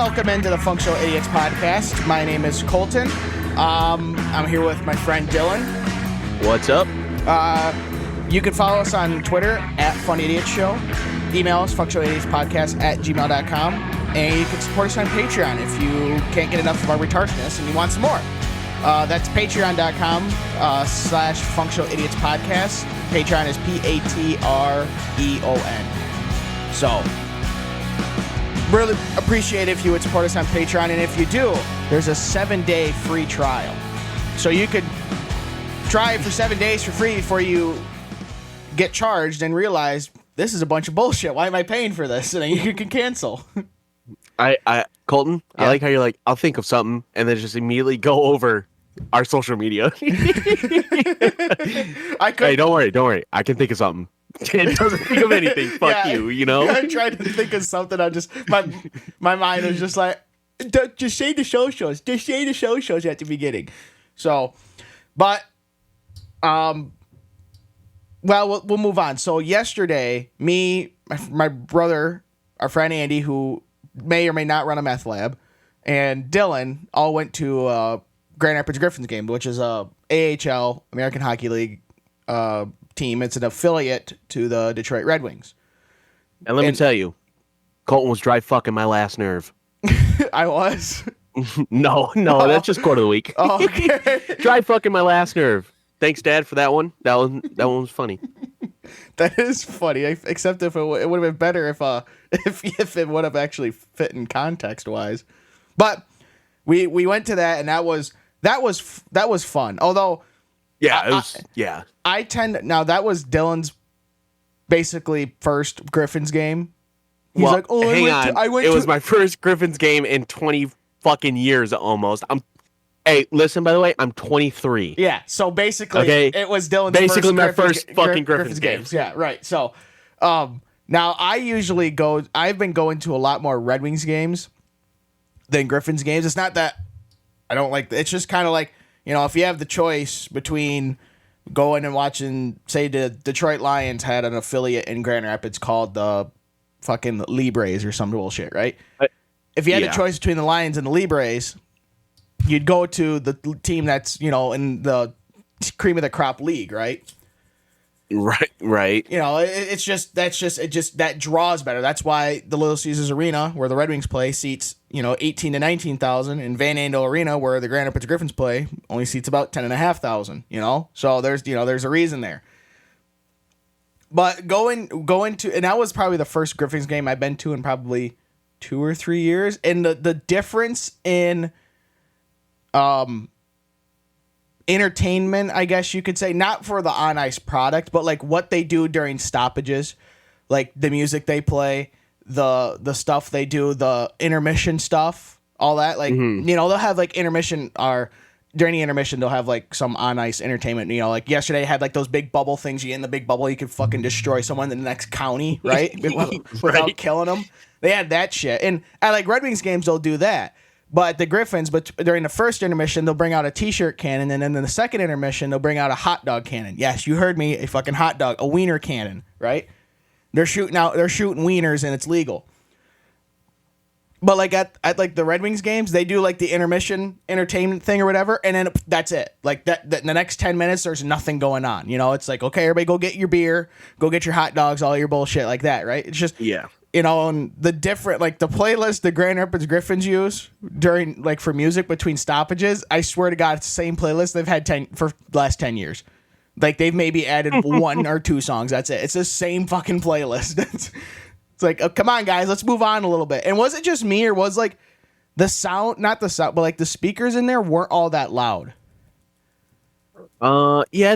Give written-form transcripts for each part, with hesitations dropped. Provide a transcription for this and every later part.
Welcome into the Functional Idiots podcast. My name is Colton. I'm here with my friend Dylan. What's up? You can follow us on Twitter at Fun Idiot Show. Email us, functionalidiotspodcast@gmail.com. And you can support us on Patreon if you can't get enough of our retardedness and you want some more. That's patreon.com/Functional Idiots Podcast. Patreon is Patreon. So, really appreciate if you would support us on Patreon. And if you do, there's a 7-day free trial. So you could try it for 7 days for free before you get charged and realize this is a bunch of bullshit. Why am I paying for this? And then you can cancel. Colton, yeah. I like how you're like, I'll think of something, and then just immediately go over our social media. Hey, don't worry. I can think of something. It doesn't think of anything. Fuck you, you know? I tried to think of something. My mind was just like, just say the show shows. Just say the show shows at the beginning. So, but, well, we'll move on. So yesterday, me, my brother, our friend Andy, who may or may not run a meth lab, and Dylan all went to Grand Rapids Griffins game, which is a AHL, American Hockey League team. It's an affiliate to the Detroit Red Wings. And let me tell you, Colton was dry fucking my last nerve. I was? No, that's just quote of the week. Oh, okay. Dry fucking my last nerve. Thanks, Dad, for that one. That one was funny. That is funny, except if it would have been better if it would have actually fit in context wise. But we went to that, and that was fun. Although, yeah, it was. That was Dylan's basically first Griffins game. He's well, like, oh, it was my first Griffins game in 20 fucking years almost. Hey, listen, by the way, I'm 23. Yeah, so basically, okay? It was Dylan's basically my first Griffins games. Yeah, right. So, now I've been going to a lot more Red Wings games than Griffins games. It's not that I don't like, it's just kind of like, you know, if you have the choice between going and watching, say, the Detroit Lions had an affiliate in Grand Rapids called the fucking Libres or some bullshit, right? If you had a choice between the Lions and the Libres, you'd go to the team that's, you know, in the cream of the crop league, right? Right. You know, that draws better. That's why the Little Caesars Arena, where the Red Wings play, seats, you know, 18 to 19,000, and Van Andel Arena, where the Grand Rapids Griffins play, only seats about 10,500. You know, so there's a reason there. But going to, and that was probably the first Griffins game I've been to in probably 2 or 3 years, and the difference in entertainment, I guess you could say, not for the on ice product, but like what they do during stoppages, like the music they play, the stuff they do, the intermission stuff, all that. Like, you know, they'll have like intermission, or during the intermission, they'll have like some on ice entertainment. You know, like yesterday had like those big bubble things. You get in the big bubble, you could fucking destroy someone in the next county, right? Without killing them. They had that shit. And at like Red Wings games, they'll do that. But the Griffins, during the first intermission, they'll bring out a t-shirt cannon, and then in the second intermission, they'll bring out a hot dog cannon. Yes, you heard me, a fucking hot dog, a wiener cannon, right? They're shooting wieners, and it's legal. But like at like the Red Wings games, they do like the intermission entertainment thing or whatever, and then that's it. Like that in the next 10 minutes, there's nothing going on. You know, it's like, okay, everybody go get your beer, go get your hot dogs, all your bullshit like that, right? It's just you know, and the different, like the playlist the Grand Rapids Griffins use during, like, for music between stoppages, I swear to God, it's the same playlist they've had for the last 10 years. Like, they've maybe added 1 or 2 songs. That's it. It's the same fucking playlist. It's like, oh, come on, guys, let's move on a little bit. And was it just me, or was, like, the sound, not the sound, but, like, the speakers in there weren't all that loud? Yeah,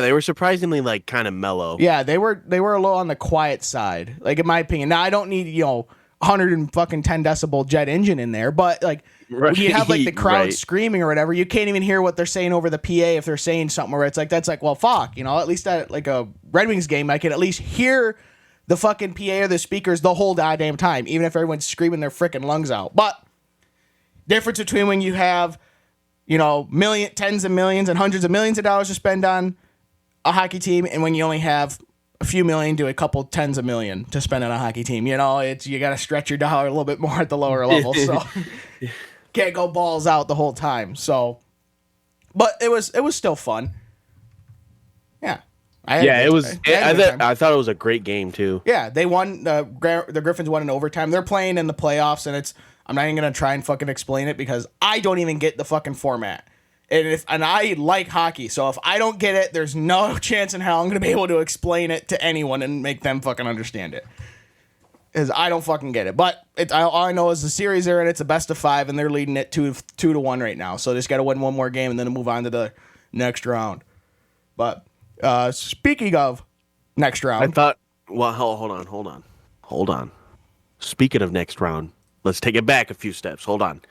they were surprisingly, like, kind of mellow. Yeah, they were a little on the quiet side, like, in my opinion. Now, I don't need, you know, 110 decibel jet engine in there, but, like, when you have, like, the crowd screaming or whatever, you can't even hear what they're saying over the PA if they're saying something where it's like, that's like, well, fuck, you know, at least at, like, a Red Wings game, I can at least hear the fucking PA or the speakers the whole goddamn time, even if everyone's screaming their freaking lungs out. But difference between when you have, you know, tens of millions and hundreds of millions of dollars to spend on a hockey team, and when you only have a few million to a couple tens of million to spend on a hockey team. You know, you got to stretch your dollar a little bit more at the lower level. So can't go balls out the whole time. So, but it was still fun. Yeah. I thought it was a great game too. Yeah, they won. The Griffins won in overtime. They're playing in the playoffs, and I'm not even gonna try and fucking explain it because I don't even get the fucking format. And I like hockey, so if I don't get it, there's no chance in hell I'm gonna be able to explain it to anyone and make them fucking understand it. Because I don't fucking get it. But all I know is the series are in. It's a best of 5, and they're leading it 2-1 right now. So they just got to win one more game and then move on to the next round. But speaking of next round, I thought. Well, hold on. Speaking of next round, let's take it back a few steps. Hold on.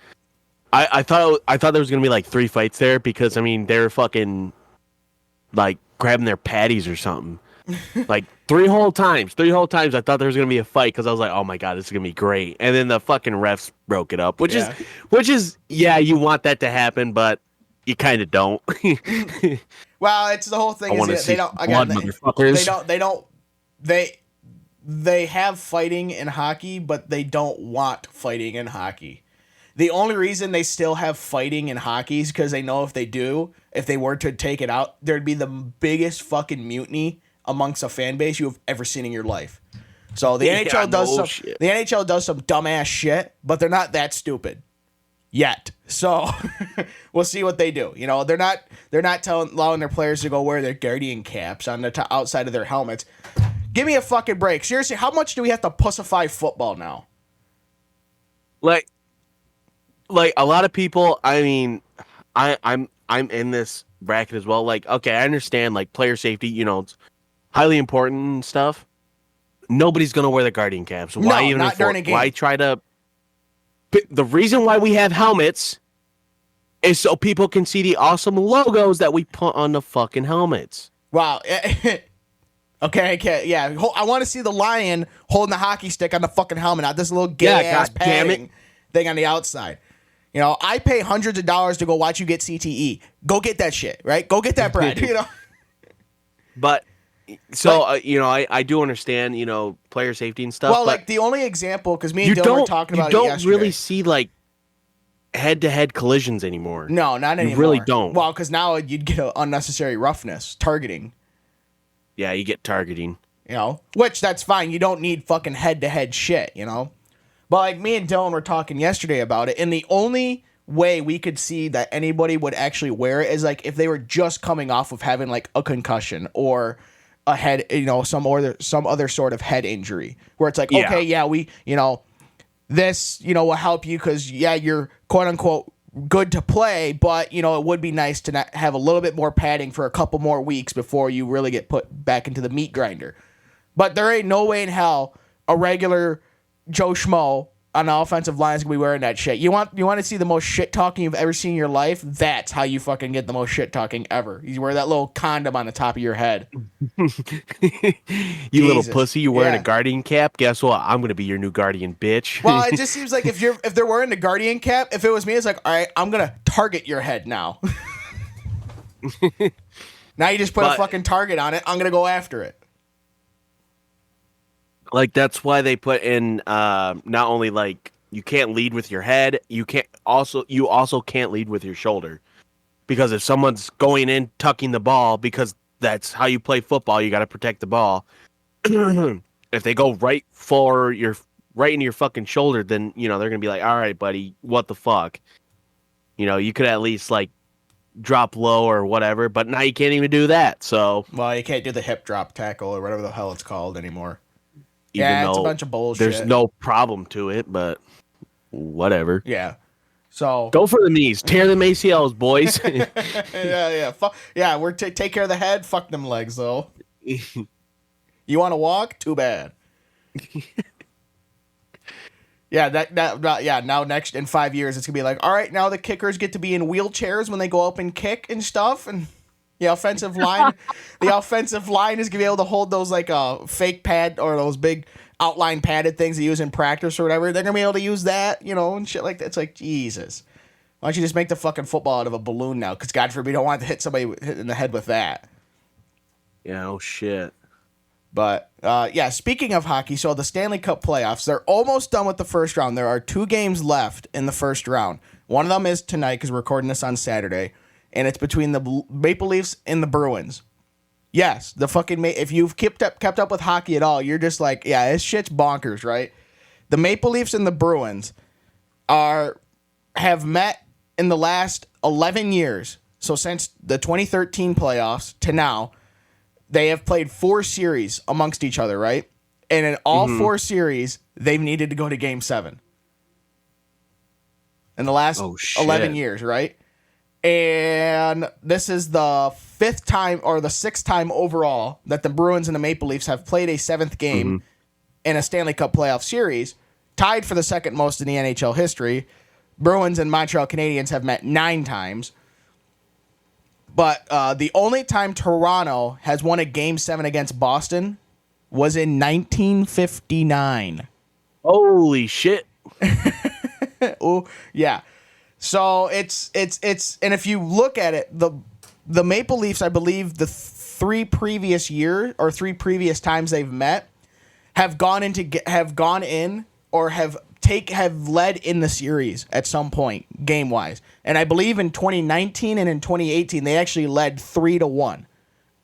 I thought there was gonna be like 3 fights there because I mean they're fucking like grabbing their patties or something. Like 3 whole times. I thought there was gonna be a fight because I was like, oh my god, this is gonna be great. And then the fucking refs broke it up, which is you want that to happen, but you kind of don't. Well, it's the whole thing. They have fighting in hockey, but they don't want fighting in hockey. The only reason they still have fighting in hockey is because they know if they were to take it out, there'd be the biggest fucking mutiny amongst a fan base you have ever seen in your life. So the NHL does some dumbass shit, but they're not that stupid yet. So we'll see what they do. You know, they're not allowing their players to go wear their Guardian caps on the outside of their helmets. Give me a fucking break. Seriously, how much do we have to pussify football now? Like a lot of people, I mean, I'm in this bracket as well. Like, okay, I understand like player safety, you know, it's highly important and stuff. Nobody's gonna wear the Guardian caps. Why even not during a game. Why try to? The reason why we have helmets is so people can see the awesome logos that we put on the fucking helmets. Wow. Okay, yeah. I want to see the lion holding the hockey stick on the fucking helmet, not this little gay ass padding thing on the outside. You know, I pay hundreds of dollars to go watch you get CTE. Go get that shit, right? Go get that bread, you know? But, you know, I do understand, you know, player safety and stuff. Well, like, the only example, because me and Dylan were talking about it yesterday. You don't really see, like, head-to-head collisions anymore. No, not anymore. You really don't. Well, because now you'd get an unnecessary roughness, targeting. Yeah, you get targeting. You know? Which, that's fine. You don't need fucking head-to-head shit, you know? But like me and Dylan were talking yesterday about it, and the only way we could see that anybody would actually wear it is like if they were just coming off of having like a concussion or a head, you know, some other sort of head injury where it's like, okay, yeah, we, you know, this, you know, will help you because you're quote unquote good to play, but you know, it would be nice to not have a little bit more padding for a couple more weeks before you really get put back into the meat grinder. But there ain't no way in hell a regular Joe Schmo on the offensive line is gonna be wearing that shit. You want to see the most shit talking you've ever seen in your life? That's how you fucking get the most shit talking ever. You wear that little condom on the top of your head. You little pussy, you wearing a Guardian cap? Guess what? I'm gonna be your new Guardian, bitch. Well, it just seems like if they're wearing the Guardian cap, if it was me, it's like, all right, I'm gonna target your head now. Now you just put a fucking target on it. I'm gonna go after it. Like that's why they put in not only like you can't lead with your head, you also can't lead with your shoulder. Because if someone's going in tucking the ball, because that's how you play football, you got to protect the ball. If they go right into your fucking shoulder, then you know they're gonna be like, all right, buddy, what the fuck? You know, you could at least like drop low or whatever, but now you can't even do that. So well, you can't do the hip drop tackle or whatever the hell it's called anymore. Even it's a bunch of bullshit. There's no problem to it, but whatever. Yeah. So go for the knees, tear them ACLs, boys. We're take care of the head. Fuck them legs, though. You want to walk? Too bad. Now next in 5 years, it's gonna be like, all right, now the kickers get to be in wheelchairs when they go up and kick and stuff, and the offensive line is gonna be able to hold those like fake pad or those big outline padded things they use in practice or whatever. They're gonna be able to use that, you know, and shit like that. It's like, Jesus, why don't you just make the fucking football out of a balloon now? Because God forbid, you don't want to hit somebody in the head with that. Yeah, oh shit. But yeah, speaking of hockey, so the Stanley Cup playoffs, they're almost done with the first round. There are 2 games left in the first round. One of them is tonight because we're recording this on Saturday, and it's between the Maple Leafs and the Bruins. Yes, the fucking if you've kept up with hockey at all, you're just like, yeah, this shit's bonkers, right? The Maple Leafs and the Bruins have met in the last 11 years. So since the 2013 playoffs to now, they have played 4 series amongst each other, right? And in all 4 series, they've needed to go to Game 7 in the last 11 years, right? And this is the 5th time or the 6th time overall that the Bruins and the Maple Leafs have played a 7th game in a Stanley Cup playoff series, tied for the second most in the NHL history. Bruins and Montreal Canadiens have met 9 times. But the only time Toronto has won a Game 7 against Boston was in 1959. Holy shit. Oh, yeah. So it's and if you look at it, the Maple Leafs, I believe the 3 previous years or 3 previous times they've met have gone in or have led in the series at some point game wise. And I believe in 2019 and in 2018 they actually led 3-1,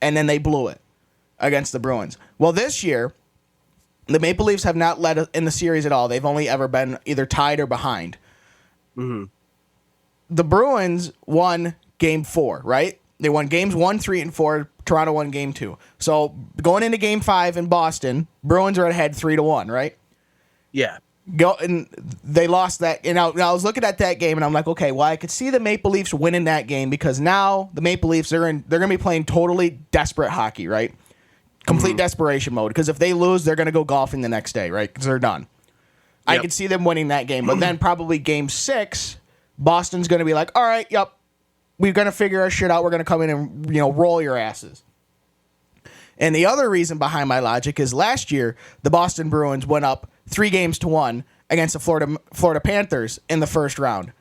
and then they blew it against the Bruins. Well, this year the Maple Leafs have not led in the series at all. They've only ever been either tied or behind. Mm-hmm. The Bruins won Game 4, right? They won Games 1, 3, and 4. Toronto won Game 2. So going into Game 5 in Boston, Bruins are ahead 3-1, right? Yeah. And they lost that. And I was looking at that game, and I'm like, okay, well, I could see the Maple Leafs winning that game because now the Maple Leafs they're going to be playing totally desperate hockey, right? Complete desperation mode. Because if they lose, they're going to go golfing the next day, right? Because they're done. Yep. I could see them winning that game, but then probably Game 6, Boston's going to be like, all right, yep, we're going to figure our shit out. We're going to come in and roll your asses. And the other reason behind my logic is last year the Boston Bruins went up 3-1 against the Florida Panthers in the first round,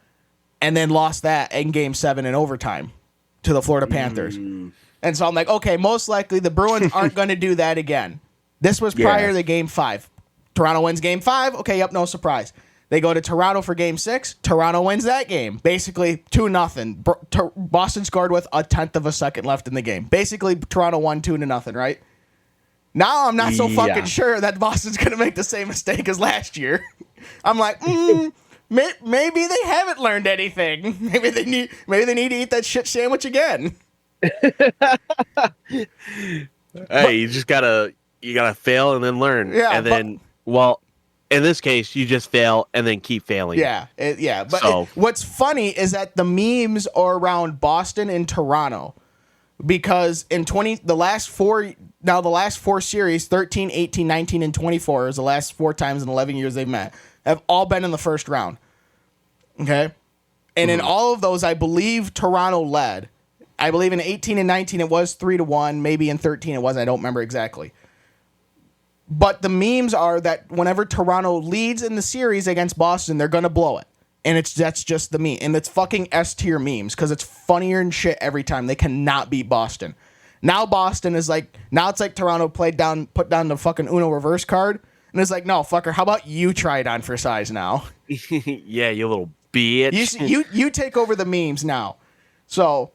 and then lost that in Game 7 in overtime to the Florida Panthers. And so I'm like, okay, most likely the Bruins aren't going to do that again. This was prior to Game 5. Toronto wins Game 5. Okay, yep, no surprise. They go to Toronto for Game 6. Toronto wins that game. Basically 2-0. Boston scored with a tenth of a second left in the game. Basically, Toronto won 2-0, right? Now I'm not so fucking sure that Boston's going to make the same mistake as last year. I'm like, maybe they haven't learned anything. Maybe they need to eat that shit sandwich again. Hey, you just gotta fail and then learn. Yeah, and then in this case, you just fail and then keep failing. Yeah, But what's funny is that the memes are around Boston and Toronto because in the last four series, 13, 18, 19, and 24 is the last 4 times in 11 years they've met, have all been in the first round. Okay? And in all of those, I believe Toronto led. I believe in 18 and 19 it was 3-1. Maybe in 13 it wasn't. I don't remember exactly. But the memes are that whenever Toronto leads in the series against Boston, they're going to blow it. And that's just the meme. And it's fucking S-tier memes because it's funnier and shit every time. They cannot beat Boston. Now Boston is like, now it's like Toronto put down the fucking Uno reverse card. And it's like, no, fucker, how about you try it on for size now? Yeah, you little bitch. You take over the memes now. So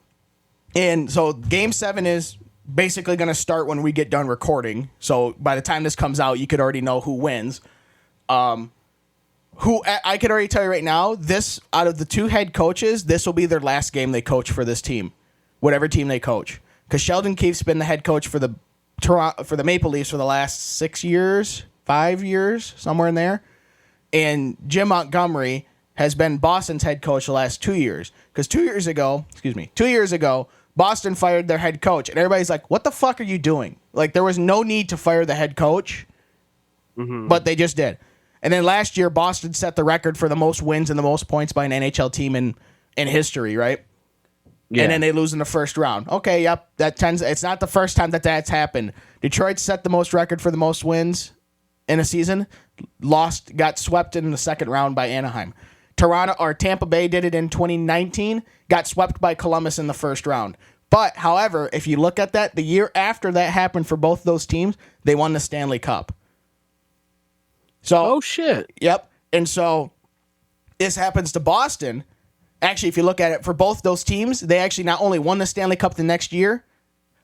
Game 7 is basically going to start when we get done recording. So by the time this comes out, you could already know who wins. Who I could already tell you right now, this out of the 2 head coaches, this will be their last game they coach for this team, whatever team they coach. Because Sheldon Keefe's been the head coach for the Maple Leafs for the last 6 years, 5 years, somewhere in there, and Jim Montgomery has been Boston's head coach the last 2 years. Because 2 years ago, Boston fired their head coach, and everybody's like, what the fuck are you doing? Like, there was no need to fire the head coach, but they just did. And then last year, Boston set the record for the most wins and the most points by an NHL team in history, right? Yeah. And then they lose in the first round. Okay, yep, it's not the first time that's happened. Detroit set the most record for the most wins in a season, got swept in the second round by Anaheim. Tampa Bay did it in 2019, got swept by Columbus in the first round. But, however, if you look at that, the year after that happened for both those teams, they won the Stanley Cup. So, Oh shit. Yep. And so this happens to Boston. Actually, if you look at it for both those teams, they actually not only won the Stanley Cup the next year,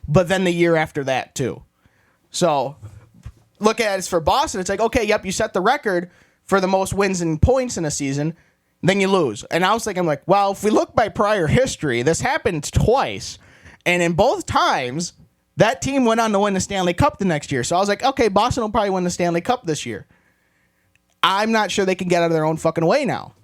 but then the year after that too. So look at it for Boston. It's like, okay, yep, you set the record for the most wins and points in a season, then you lose. And I was thinking, like, well, if we look by prior history, this happened twice. And in both times, that team went on to win the Stanley Cup the next year. So I was like, okay, Boston will probably win the Stanley Cup this year. I'm not sure they can get out of their own fucking way now.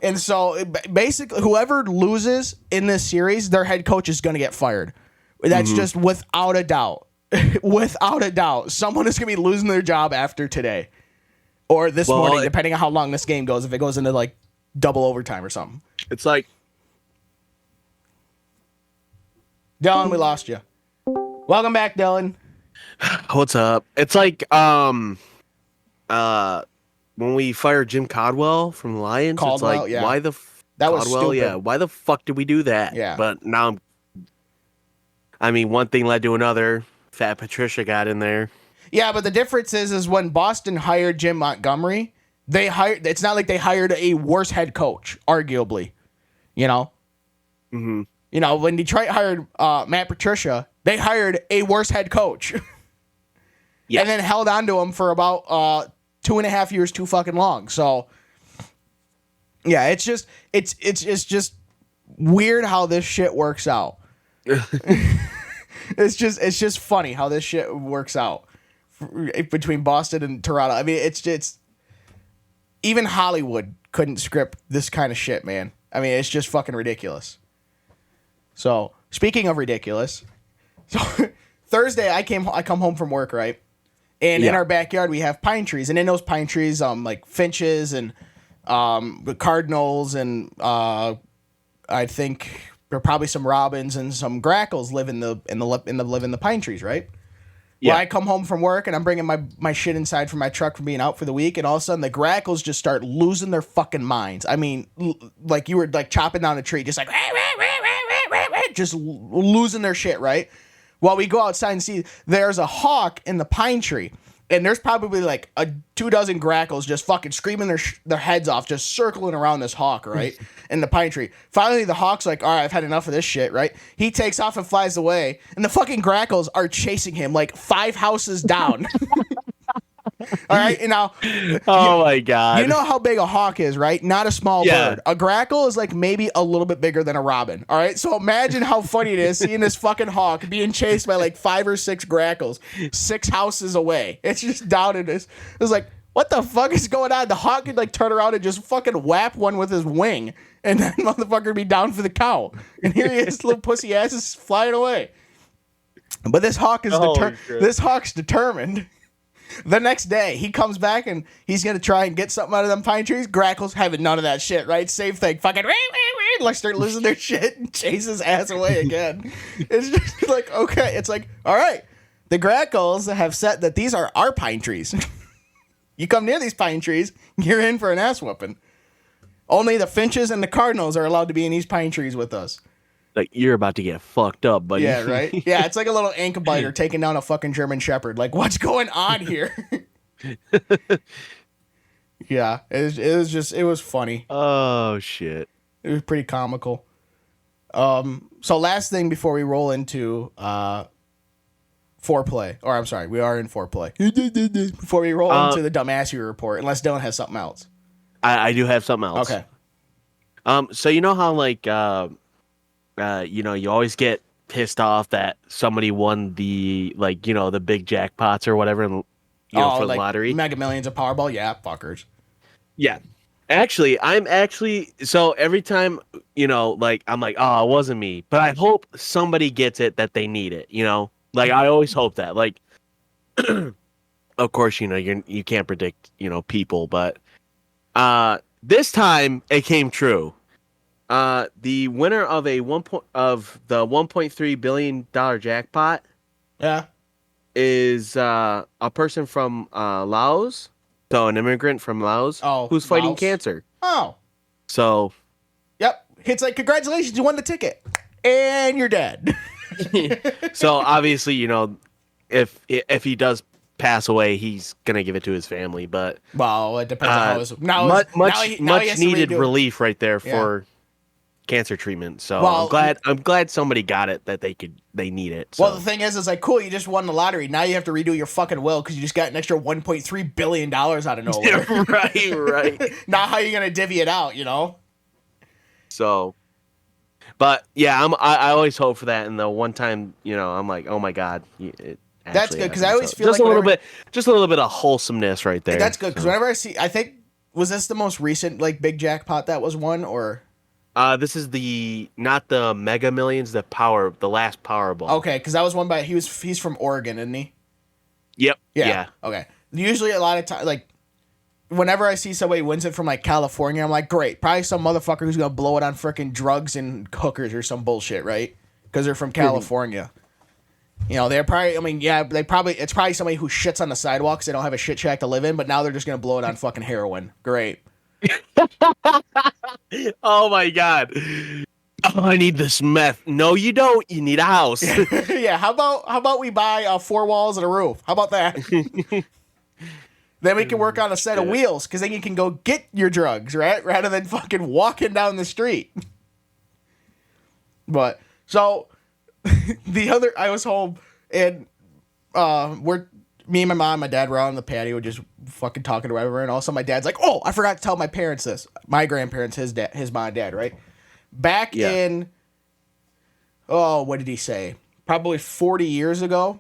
And so basically, whoever loses in this series, their head coach is going to get fired. That's just without a doubt. Without a doubt. Someone is going to be losing their job after today or this morning, depending on how long this game goes. If it goes into like double overtime or something. It's like, Dylan, we lost you. Welcome back, Dylan. what's up? It's like, when we fired Jim Caldwell from the Lions, Caldwell, it's like, yeah. why the That was Caldwell, stupid. yeah, why the fuck did we do that? Yeah. But now, I mean, one thing led to another. Fat Patricia got in there. Yeah, but the difference is when Boston hired Jim Montgomery, it's not like they hired a worse head coach, arguably. You know? Mm-hmm. You know, when Detroit hired Matt Patricia, they hired a worse head coach. Yeah. And then held on to him for about 2.5 years too fucking long. So yeah, it's just weird how this shit works out. It's just funny how this shit works out between Boston and Toronto. I mean, it's even Hollywood couldn't script this kind of shit, man. I mean, it's just fucking ridiculous. So, speaking of ridiculous, so Thursday I come home from work, right? And in our backyard we have pine trees, and in those pine trees, like finches and cardinals and I think there are probably some robins and some grackles live in the pine trees, right? Yeah. Well, I come home from work and I'm bringing my shit inside from my truck from being out for the week, and all of a sudden the grackles just start losing their fucking minds. I mean, like you were like chopping down a tree, just like just losing their shit, right? Well, we go outside and see there's a hawk in the pine tree, and there's probably like 24 grackles just fucking screaming their heads off, just circling around this hawk, right? In the pine tree. Finally, the hawk's like, all right, I've had enough of this shit, right? He takes off and flies away, and the fucking grackles are chasing him like 5 houses down. All right, and now, my god, you know how big a hawk is, right? Not a small bird. A grackle is like maybe a little bit bigger than a robin. All right, so imagine how funny it is seeing this fucking hawk being chased by like 5 or 6 grackles 6 houses away. It's just down in this. It's like, what the fuck is going on? The hawk could like turn around and just fucking whap one with his wing, and then motherfucker be down for the count. And here he is, little pussy ass is flying away. But this hawk is this hawk's determined. The next day, he comes back and he's going to try and get something out of them pine trees. Grackles having none of that shit, right? Same thing. Fucking like start losing their shit and chase his ass away again. It's just like, okay. It's like, all right. The grackles have said that these are our pine trees. You come near these pine trees, you're in for an ass whooping. Only the finches and the cardinals are allowed to be in these pine trees with us. Like, you're about to get fucked up, buddy. Yeah, right? Yeah, it's like a little ankle biter taking down a fucking German Shepherd. Like, what's going on here? Yeah, it was funny. Oh, shit. It was pretty comical. So last thing before we roll into foreplay. Or, I'm sorry, we are in foreplay. Before we roll into the dumbassery report, unless Dylan has something else. I do have something else. Okay. So you know how, like... you always get pissed off that somebody won the, like, the big jackpots or whatever, and for the lottery. Mega Millions of Powerball, yeah, fuckers. Yeah. Actually, so every time, like, I'm like, oh, it wasn't me. But I hope somebody gets it that they need it, Like, I always hope that. Like, of course, you can't predict, people, but this time it came true. The winner of the $1.3 billion jackpot, is a person from Laos, so an immigrant from Laos, who's fighting cancer. Oh, so, yep. It's like, congratulations, you won the ticket. and you're dead. So obviously, if he does pass away, he's gonna give it to his family. But Well, it depends on how his much needed relief right there Yeah. for cancer treatment. So Well, I'm glad somebody got it that they need it. So. Well, the thing is like, cool, you just won the lottery. Now you have to redo your fucking will because you just got an extra $1.3 billion out of nowhere. right. Now how are you gonna divvy it out? So, but yeah, I always hope for that. And the one time, I'm like, oh my god, That's good because I always feel just like just a little bit of wholesomeness right there. That's good because whenever I see, I think was this the most recent like big jackpot that was won or? This is not the Mega Millions, the last Powerball. Okay, because that was won by he's from Oregon, isn't he? Yep. Yeah. Okay. Usually a lot of time, like whenever I see somebody wins it from like California, I'm like, great, probably some motherfucker who's gonna blow it on freaking drugs and hookers or some bullshit, right? Because they're from California. They're probably. I mean, yeah, it's probably somebody who shits on the sidewalks. They don't have a shit shack to live in, but now they're just gonna blow it on fucking heroin. Great. Oh my god. Oh, I need this meth. No, you don't. You need a house. Yeah. How about we buy 4 walls and a roof? How about that? Then we can work on a set of wheels because then you can go get your drugs, right? Rather than fucking walking down the street. But so I was home and me and my mom and my dad were out on the patio just fucking talking or whatever, and also my dad's like, oh, I forgot to tell my parents this. My grandparents, his mom and dad, right? Back in, what did he say? Probably 40 years ago,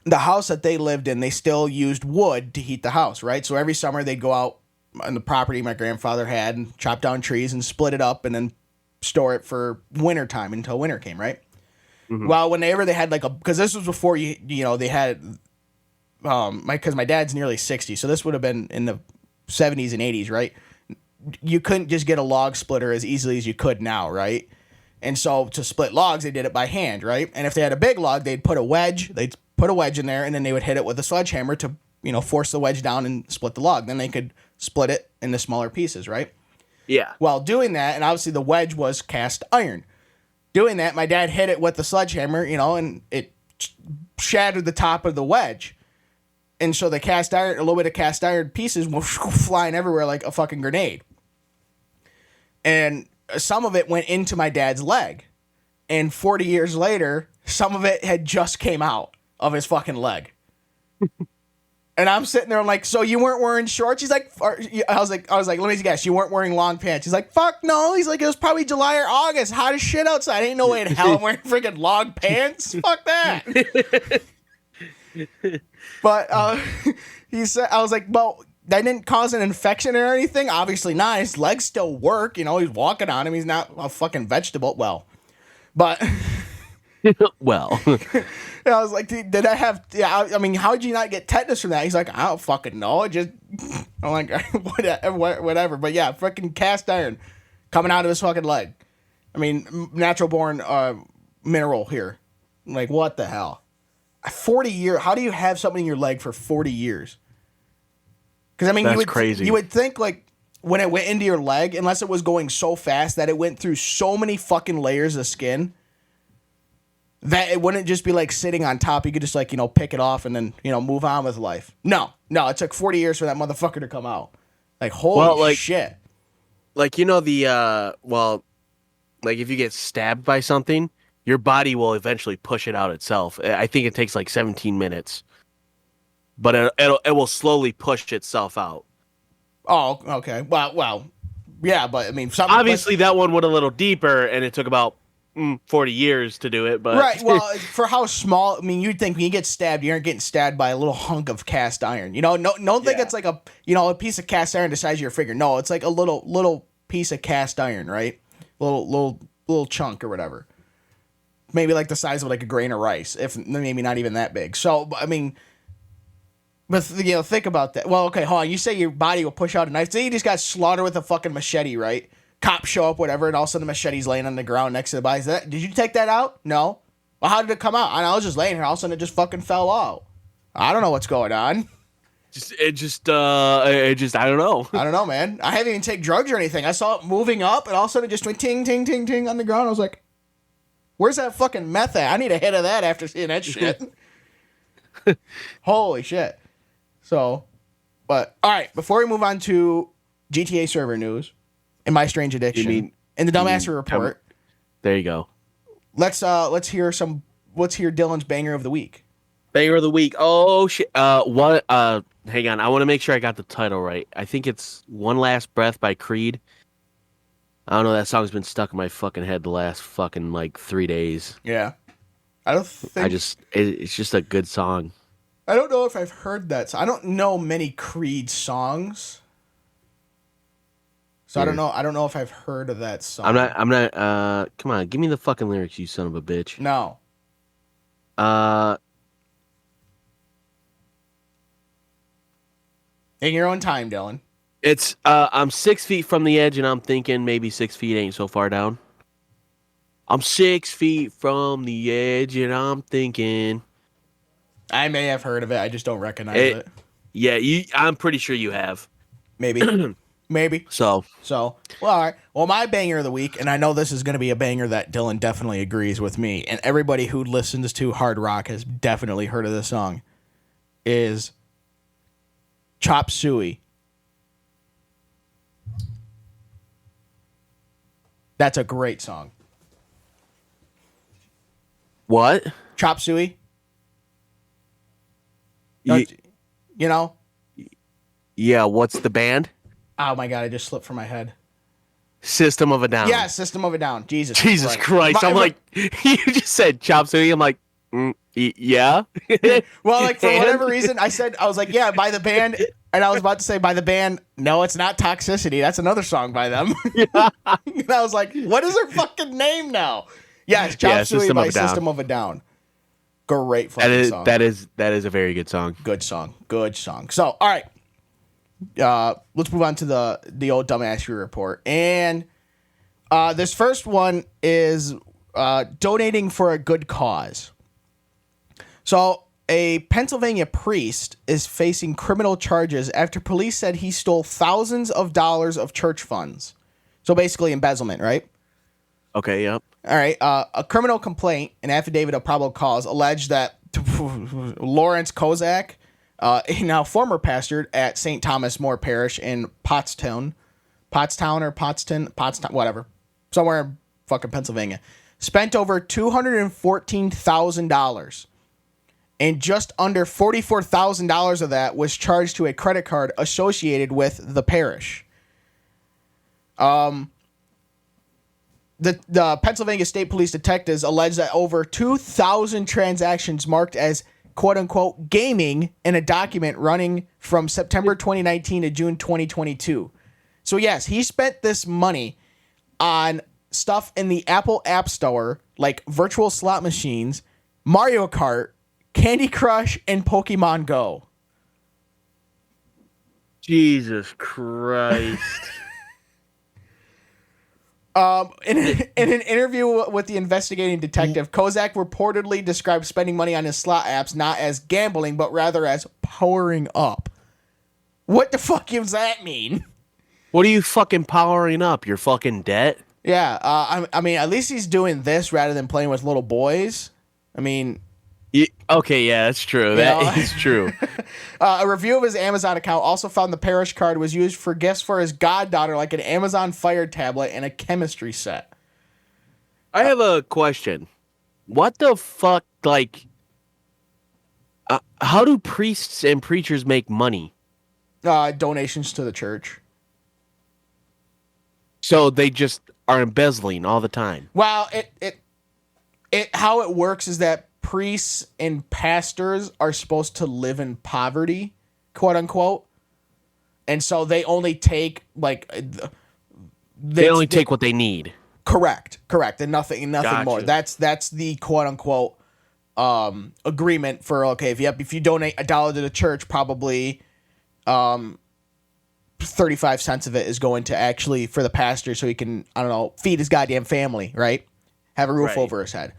the house that they lived in, they still used wood to heat the house, right? So every summer they'd go out on the property my grandfather had and chop down trees and split it up and then store it for winter time until winter came, right? Mm-hmm. Well, whenever they had because this was before they had because my dad's nearly 60, so this would have been in the 70s and 80s, right? You couldn't just get a log splitter as easily as you could now, right? And so to split logs, they did it by hand, right? And if they had a big log, they'd put a wedge in there, and then they would hit it with a sledgehammer to, force the wedge down and split the log. Then they could split it into smaller pieces, right? Yeah. While doing that, and obviously the wedge was cast iron. Doing that, my dad hit it with the sledgehammer, and it shattered the top of the wedge. And so the a little bit of cast iron pieces were flying everywhere like a fucking grenade. And some of it went into my dad's leg. And 40 years later, some of it had just came out of his fucking leg. And I'm sitting there, I'm like, so you weren't wearing shorts? He's like, I was like, let me guess, you weren't wearing long pants. He's like, fuck no. He's like, it was probably July or August. Hot as shit outside. Ain't no way in hell I'm wearing freaking long pants. Fuck that. But he said, I was like, well, that didn't cause an infection or anything. Obviously not. His legs still work. He's walking on him. He's not a fucking vegetable. Well, but well, I was like, did I have? Yeah, I mean, how did you not get tetanus from that? He's like, I don't fucking know. I'm like, whatever. But yeah, freaking cast iron coming out of his fucking leg. I mean, natural born mineral here. Like, what the hell? 40 years. How do you have something in your leg for 40 years? Because I mean, that's crazy. You would think like when it went into your leg, unless it was going so fast that it went through so many fucking layers of skin, that it wouldn't just be like sitting on top. You could just pick it off and then move on with life. No, it took 40 years for that motherfucker to come out. Like holy shit. Like like if you get stabbed by something, your body will eventually push it out itself. I think it takes like 17 minutes. But it will slowly push itself out. Oh, okay. Well, yeah, but I mean, obviously that one went a little deeper, and it took about 40 years to do it. But right. Well, for how small, I mean, you'd think when you get stabbed, you aren't getting stabbed by a little hunk of cast iron. Don't think it's like a piece of cast iron the size of your finger. No, it's like a little piece of cast iron, right? Little chunk or whatever. Maybe like the size of like a grain of rice, if maybe not even that big. So I mean. But, think about that. Well, okay, hold on. You say your body will push out a knife. Say you just got slaughtered with a fucking machete, right? Cops show up, whatever, and all of a sudden the machete's laying on the ground next to the body. Did you take that out? No. Well, how did it come out? I was just laying here. All of a sudden it just fucking fell out. I don't know what's going on. I don't know. I don't know, man. I haven't even taken drugs or anything. I saw it moving up, and all of a sudden it just went ting, ting, ting, ting on the ground. I was like, Where's that fucking meth at? I need a hit of that after seeing that shit. Holy shit. So, but all right, before we move on to GTA server news and My Strange Addiction and the Dumbassery Report. There you go. Let's hear Dylan's banger of the week. Banger of the week. Oh shit. What hang on. I want to make sure I got the title right. I think it's One Last Breath by Creed. I don't know, that song's been stuck in my fucking head the last fucking like 3 days. Yeah. It's just a good song. I don't know if I've heard that. I don't know many Creed songs. So I don't know if I've heard of that song. I'm not come on, give me the fucking lyrics, you son of a bitch. No. In your own time, Dylan. It's I'm 6 feet from the edge and I'm thinking maybe 6 feet ain't so far down. I'm 6 feet from the edge and I'm thinking. I may have heard of it. I just don't recognize it. Yeah, I'm pretty sure you have. Maybe. Maybe. So, well, all right. Well, my banger of the week, and I know this is going to be a banger that Dylan definitely agrees with me, and everybody who listens to hard rock has definitely heard of this song, is Chop Suey. That's a great song. what? Chop Suey. You know? Yeah, what's the band? Oh my God, I just slipped from my head. System of a Down. Yeah, System of a Down. Jesus Christ. I'm like, you just said Chop Suey. I'm like, yeah. Well, like, for whatever reason, I was like, yeah, by the band. And I was about to say by the band, no, it's not Toxicity. That's another song by them. Yeah. And I was like, what is their fucking name now? Yeah, it's Chop Suey by System of a Down. Great fucking song. That is a very good song. Good song. So, all right. Let's move on to the old Dumbassery Report. And this first one is donating for a good cause. So, a Pennsylvania priest is facing criminal charges after police said he stole thousands of dollars of church funds. So, basically embezzlement, right? Okay, yep. All right. A criminal complaint, an affidavit of probable cause, alleged that Lawrence Kozak, a now former pastor at St. Thomas More Parish in Pottstown, whatever, somewhere in fucking Pennsylvania, spent over $214,000, and just under $44,000 of that was charged to a credit card associated with the parish. The Pennsylvania State Police detectives allege that over 2,000 transactions marked as quote-unquote gaming in a document running from September 2019 to June 2022. So yes, he spent this money on stuff in the Apple App Store, like virtual slot machines, Mario Kart, Candy Crush, and Pokemon Go. Jesus Christ. In an interview with the investigating detective, Kozak reportedly described spending money on his slot apps not as gambling, but rather as powering up. What the fuck does that mean? What are you fucking powering up? Your fucking debt? Yeah, I mean, at least he's doing this rather than playing with little boys. I mean... Okay, yeah, that's true. That is true. A review of his Amazon account also found the parish card was used for gifts for his goddaughter, like an Amazon Fire tablet and a chemistry set. I have a question. What the fuck, like, how do priests and preachers make money? Donations to the church. So they just are embezzling all the time. Well, how it works is that priests and pastors are supposed to live in poverty, quote unquote, and so they only take they only take what they need. Correct, and nothing Gotcha. more. That's the quote unquote agreement for if you donate $1 to the church, probably 35 cents of it is going to actually for the pastor so he can, I don't know, feed his goddamn family, right? Have a roof over his head.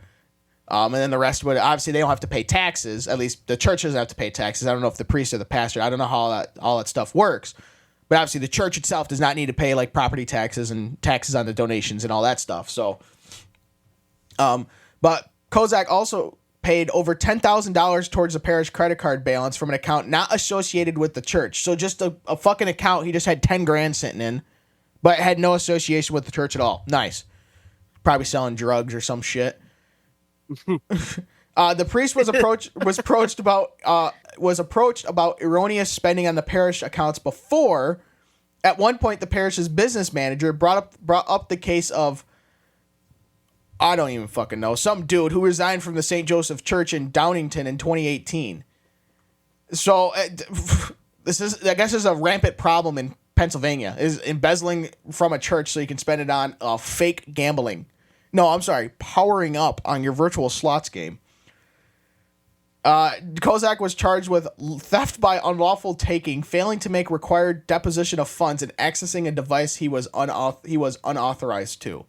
And then the rest would, obviously they don't have to pay taxes. At least the church doesn't have to pay taxes. I don't know if the priest or the pastor, I don't know how all that stuff works. But obviously the church itself does not need to pay like property taxes and taxes on the donations and all that stuff. So, But Kozak also paid over $10,000 towards the parish credit card balance from an account not associated with the church. So just a fucking account he just had 10 grand sitting in, but had no association with the church at all. Nice. Probably selling drugs or some shit. The priest was approached about erroneous spending on the parish accounts before. At one point, the parish's business manager brought up the case of, I don't even fucking know, some dude who resigned from the St. Joseph Church in Downingtown in 2018. So I guess this is a rampant problem in Pennsylvania, is embezzling from a church so you can spend it on fake gambling. No, I'm sorry, powering up on your virtual slots game. Kozak was charged with theft by unlawful taking, failing to make required deposition of funds, and accessing a device he was unauthorized to.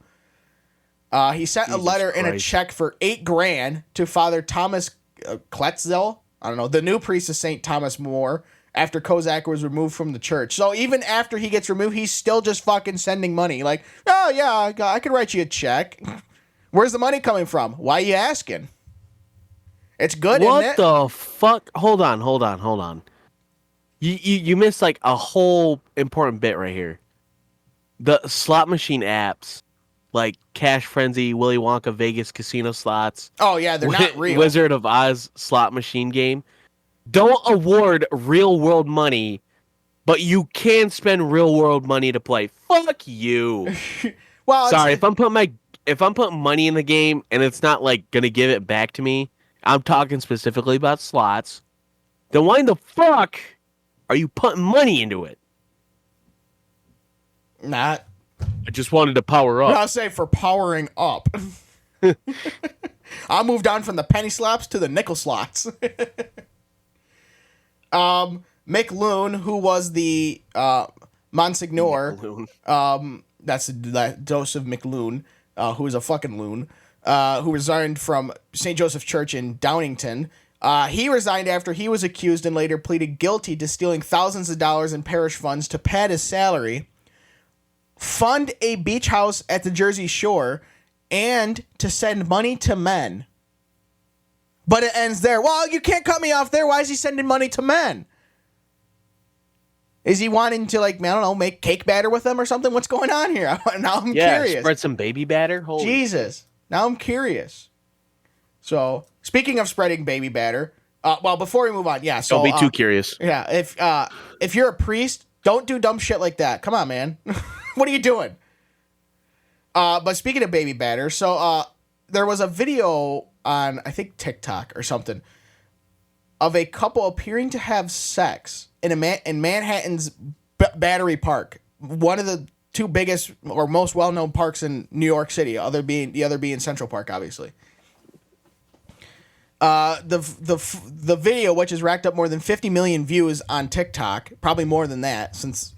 He sent a letter and a check for $8,000 to Father Thomas Kletzel, I don't know, the new priest of St. Thomas More, after Kozak was removed from the church. So even after he gets removed, he's still just fucking sending money. Like, oh yeah, I could write you a check. Where's the money coming from? Why are you asking? It's good, isn't it? What the fuck? Hold on. You missed like a whole important bit right here. The slot machine apps, like Cash Frenzy, Willy Wonka Vegas Casino Slots. Oh yeah, they're not real. Wizard of Oz slot machine game. Don't award real world money, but you can spend real world money to play. Fuck you. Well, sorry, if I'm putting money in the game and it's not like gonna give it back to me, I'm talking specifically about slots, then why in the fuck are you putting money into it? Not. I just wanted to power up. I'll say for powering up. I moved on from the penny slots to the nickel slots. Mick Loon, who was the Monsignor, that's Joseph McLoon, who is a fucking loon, who resigned from St. Joseph Church in Downingtown. He resigned after he was accused and later pleaded guilty to stealing thousands of dollars in parish funds to pad his salary, fund a beach house at the Jersey Shore, and to send money to men. But it ends there. Well, you can't cut me off there. Why is he sending money to men? Is he wanting to, like, I don't know, make cake batter with them or something? What's going on here? Now I'm curious. Spread some baby batter. Holy Jesus. Now I'm curious. So, speaking of spreading baby batter, well, before we move on, yeah. So, don't be too curious. Yeah, if you're a priest, don't do dumb shit like that. Come on, man. What are you doing? But speaking of baby batter, so there was a video on, I think, TikTok or something, of a couple appearing to have sex in Manhattan's Battery Park, one of the two biggest or most well-known parks in New York City, the other being Central Park, obviously. The video, which has racked up more than 50 million views on TikTok, probably more than that since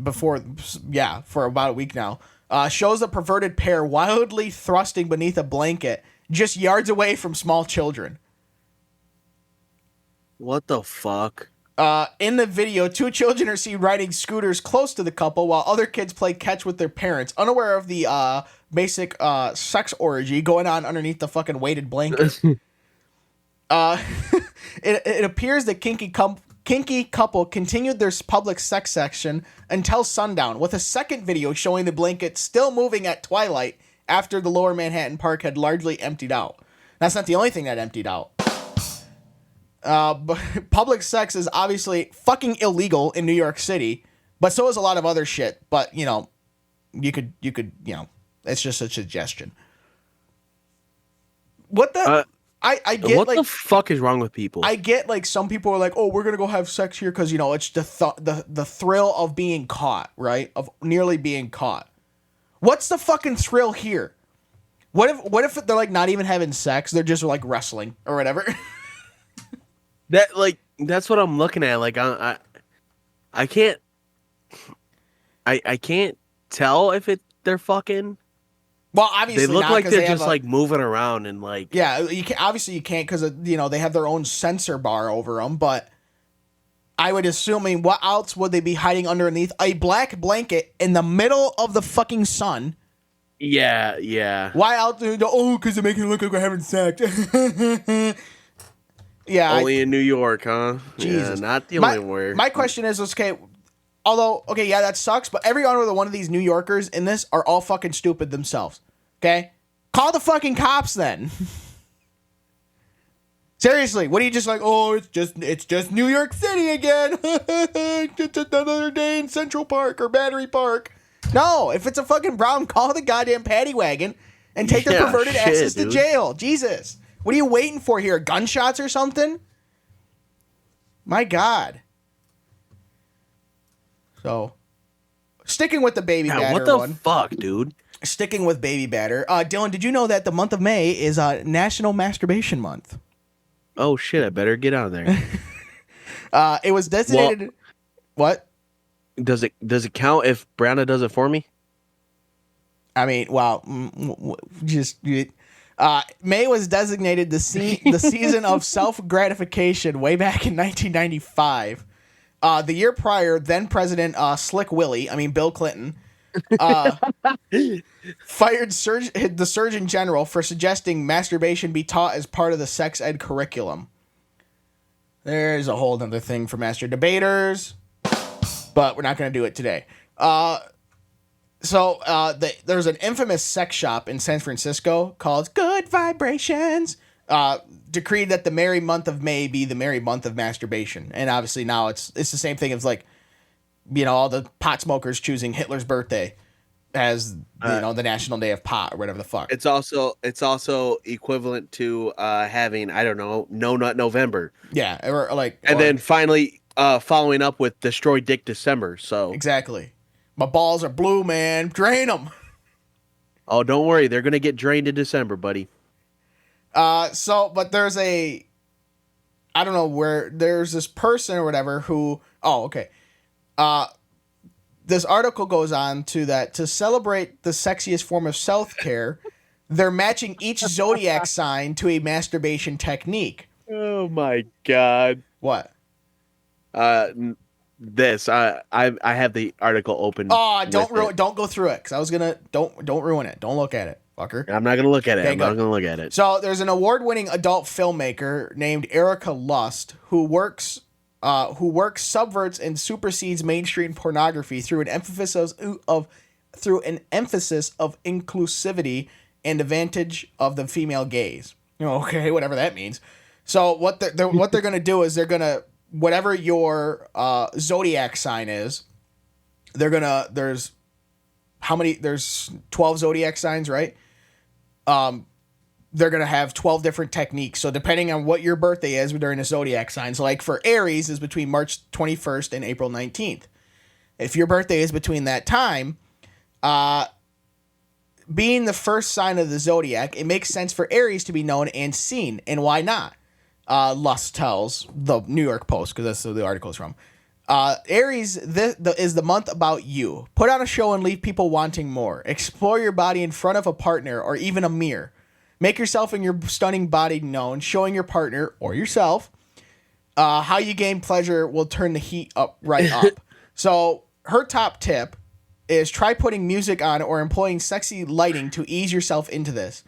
before, for about a week now, shows a perverted pair wildly thrusting beneath a blanket just yards away from small children. What the fuck? In the video, two children are seen riding scooters close to the couple while other kids play catch with their parents, unaware of the basic sex orgy going on underneath the fucking weighted blanket. It appears the kinky couple continued their public sex section until sundown, with a second video showing the blanket still moving at twilight after the lower Manhattan Park had largely emptied out. That's not the only thing that emptied out. But public sex is obviously fucking illegal in New York City, but so is a lot of other shit. But, you could, it's just a suggestion. What the? I get, what the fuck is wrong with people? I get, like, some people are like, oh, we're gonna go have sex here because, it's the thrill of being caught, right? Of nearly being caught. What's the fucking thrill here? What if they're, like, not even having sex? They're just, like, wrestling or whatever. That's what I'm looking at. Like, I can't tell if they're fucking. Well, obviously they look not, like they're just like moving around and like. Yeah, you can't because they have their own sensor bar over them. But I would assume, what else would they be hiding underneath a black blanket in the middle of the fucking sun? Yeah. Why out there? Oh, because they're making it look like we're having sex. Yeah. Only in New York, huh? Jesus. Yeah, not the my, only word. My question is, okay, although, okay, yeah, that sucks, but every other one of these New Yorkers in this are all fucking stupid themselves. Okay? Call the fucking cops then. Seriously, what are you just like, oh, it's just New York City again. Just another day in Central Park or Battery Park. No, if it's a fucking problem, call the goddamn paddy wagon and take their perverted asses to jail. Jesus. What are you waiting for here? Gunshots or something? My God. So, sticking with the baby batter what the one. fuck, dude? Sticking with baby batter. Dylan, did you know that the month of May is National Masturbation Month? Oh shit! I better get on there. It was designated. What? Does it count if Brianna does it for me? I mean, wow. May was designated the season of self-gratification way back in 1995. The year prior, then President Slick Willie, Bill Clinton, fired the Surgeon General for suggesting masturbation be taught as part of the sex ed curriculum. There's a whole other thing for master debaters, but we're not going to do it today. There's an infamous sex shop in San Francisco called Good Vibrations, decreed that the merry month of May be the merry month of masturbation. And obviously now it's the same thing as like, all the pot smokers choosing Hitler's birthday as, the National Day of Pot or whatever the fuck. It's also equivalent to having, I don't know, No Nut November. Yeah. Then finally following up with Destroy Dick December. So exactly. My balls are blue, man. Drain them. Oh, don't worry. They're going to get drained in December, buddy. But there's I don't know where, there's this person or whatever who, okay. This article goes on to celebrate the sexiest form of self-care, they're matching each zodiac sign to a masturbation technique. Oh my God. What? I have the article open. Oh, don't go through it, because I was gonna don't ruin it. Don't look at it, fucker. I'm not gonna look at it. Okay, I'm not gonna look at it. So there's an award-winning adult filmmaker named Erica Lust who works, subverts and supersedes mainstream pornography through an emphasis of inclusivity and advantage of the female gaze. Okay, whatever that means. So what they're gonna do is they're gonna, whatever your zodiac sign is, there's 12 zodiac signs, right? They're going to have 12 different techniques. So depending on what your birthday is during a zodiac sign. So like for Aries is between March 21st and April 19th. If your birthday is between that time, being the first sign of the zodiac, it makes sense for Aries to be known and seen. And why not? Lust tells the New York Post, because that's where the article is from. Aries is the month about you. Put on a show and leave people wanting more. Explore your body in front of a partner or even a mirror. Make yourself and your stunning body known, showing your partner or yourself how you gain pleasure will turn the heat right up. So her top tip is try putting music on or employing sexy lighting to ease yourself into this.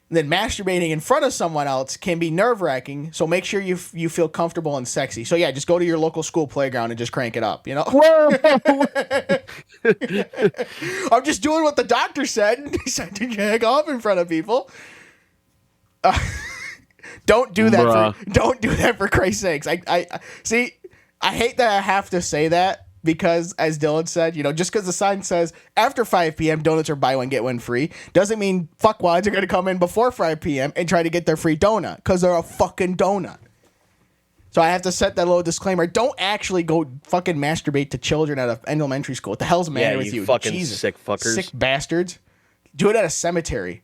And then masturbating in front of someone else can be nerve-wracking, so make sure you feel comfortable and sexy. So yeah, just go to your local school playground and just crank it up, I'm just doing what the doctor said. He said to jack off in front of people. Don't do that. Don't do that, for Christ's sakes. I see. I hate that I have to say that, because as Dylan said, just because the sign says after 5 p.m. donuts are buy one get one free doesn't mean fuckwads are going to come in before 5 p.m. and try to get their free donut, because they're a fucking donut. So I have to set that little disclaimer. Don't actually go fucking masturbate to children at an elementary school. What the hell's the matter with you? Fucking Jesus. Sick fuckers. Sick bastards. Do it at a cemetery.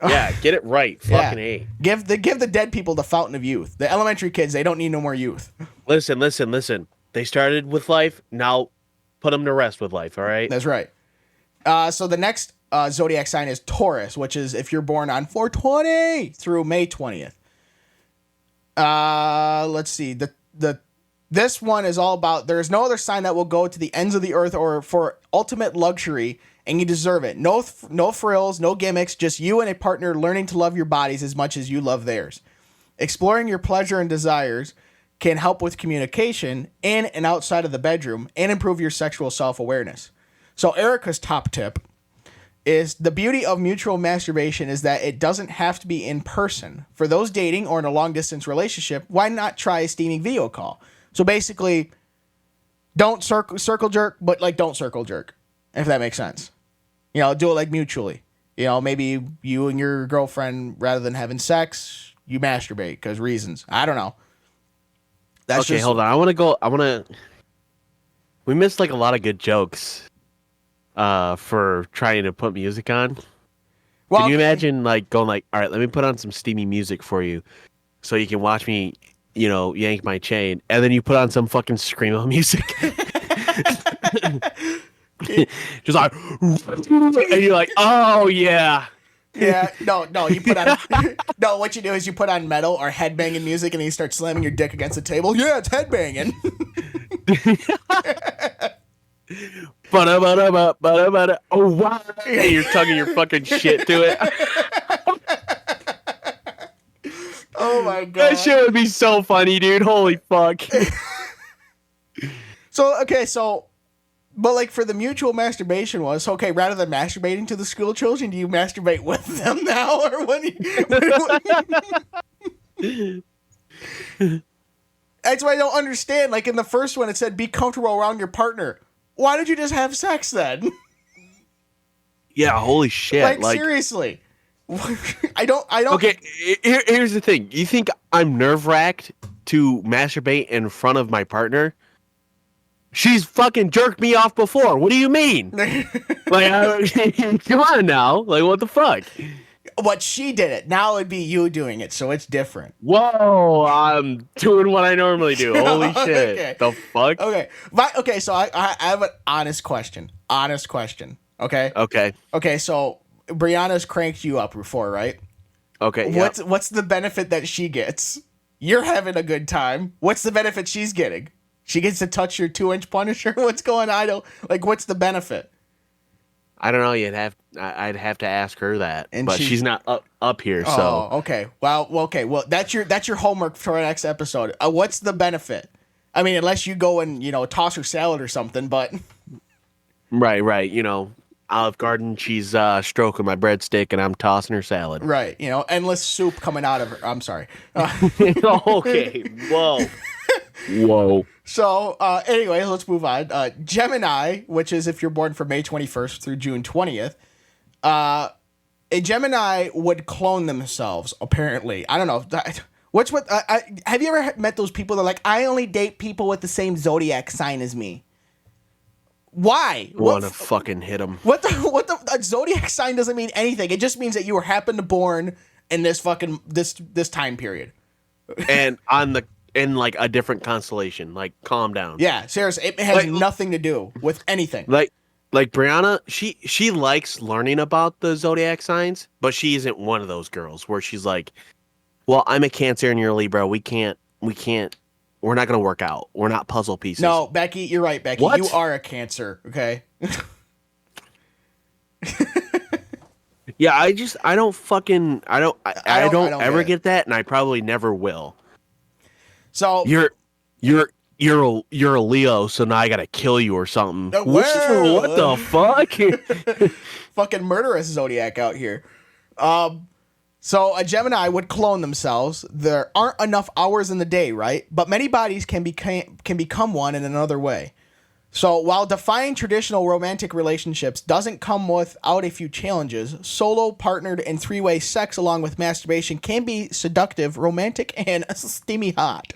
Yeah, get it right. Fucking A. Give the dead people the fountain of youth. The elementary kids, they don't need no more youth. Listen. They started with life. Now put them to rest with life, all right? That's right. So the next zodiac sign is Taurus, which is if you're born on 4/20 through May 20th. Let's see. The This one is all about there is no other sign that will go to the ends of the earth or for ultimate luxury, and you deserve it. No frills, no gimmicks, just you and a partner learning to love your bodies as much as you love theirs. Exploring your pleasure and desires can help with communication in and outside of the bedroom and improve your sexual self-awareness. So Erica's top tip is the beauty of mutual masturbation is that it doesn't have to be in person. For those dating or in a long-distance relationship, why not try a steaming video call? So basically, don't circle jerk, but like don't circle jerk, if that makes sense. You know, do it like mutually. You know, maybe you and your girlfriend, rather than having sex, you masturbate because reasons. I don't know. That's okay, hold on. We missed like a lot of good jokes for trying to put music on. Well, can you imagine like going like, all right, let me put on some steamy music for you so you can watch me, you know, yank my chain, and then you put on some fucking screamo music. Just like, and you're like, oh yeah. Yeah, no, you put on, no, what you do is you put on metal or headbanging music and you start slamming your dick against the table. Yeah, it's headbanging. Oh, wow. And you're tugging your fucking shit to it. Oh my god. That shit would be so funny, dude. Holy fuck. But like for the mutual masturbation was, okay, rather than masturbating to the school children, do you masturbate with them now? Or when you... That's why I don't understand. Like in the first one, it said be comfortable around your partner. Why don't you just have sex then? Yeah, holy shit. Like seriously. I don't. Okay, here's the thing. You think I'm nerve-wracked to masturbate in front of my partner? She's fucking jerked me off before. What do you mean? Like, come on now. Like, what the fuck? But she did it. Now it'd be you doing it, so it's different. Whoa, I'm doing what I normally do. Holy shit. Okay. The fuck? Okay, so I have an honest question. Okay? Okay, so Brianna's cranked you up before, right? Okay, What's the benefit that she gets? You're having a good time. What's the benefit she's getting? She gets to touch your 2-inch Punisher? What's going on? What's the benefit? I don't know. I'd have to ask her that, but she's not up here. Oh, so okay. Well, that's your homework for our next episode. What's the benefit? I mean, unless you go and toss her salad or something, but right. You know, Olive Garden. She's stroking my breadstick, and I'm tossing her salad. Right. Endless soup coming out of her. I'm sorry. Okay. Whoa. So, anyway, let's move on. Gemini, which is if you're born from May 21st through June 20th, a Gemini would clone themselves, apparently. I don't know. Have you ever met those people that are like, I only date people with the same zodiac sign as me? Why? Want to fucking hit them. A zodiac sign doesn't mean anything. It just means that you were happened to born in this time period. And in like a different constellation. Like, calm down. Yeah, seriously, it has nothing to do with anything. Like Brianna, she likes learning about the zodiac signs, but she isn't one of those girls where she's like, well, I'm a Cancer and you're a Libra. We're not going to work out. We're not puzzle pieces. No, Becky, you're right, Becky. What? You are a Cancer, okay? Yeah, I don't ever get that, and I probably never will. So you're a Leo, so now I gotta kill you or something. What the fuck? Fucking murderous zodiac out here. So a Gemini would clone themselves. There aren't enough hours in the day, right? But many bodies can become one in another way. So while defying traditional romantic relationships doesn't come without a few challenges, solo, partnered, and three-way sex along with masturbation can be seductive, romantic, and steamy hot.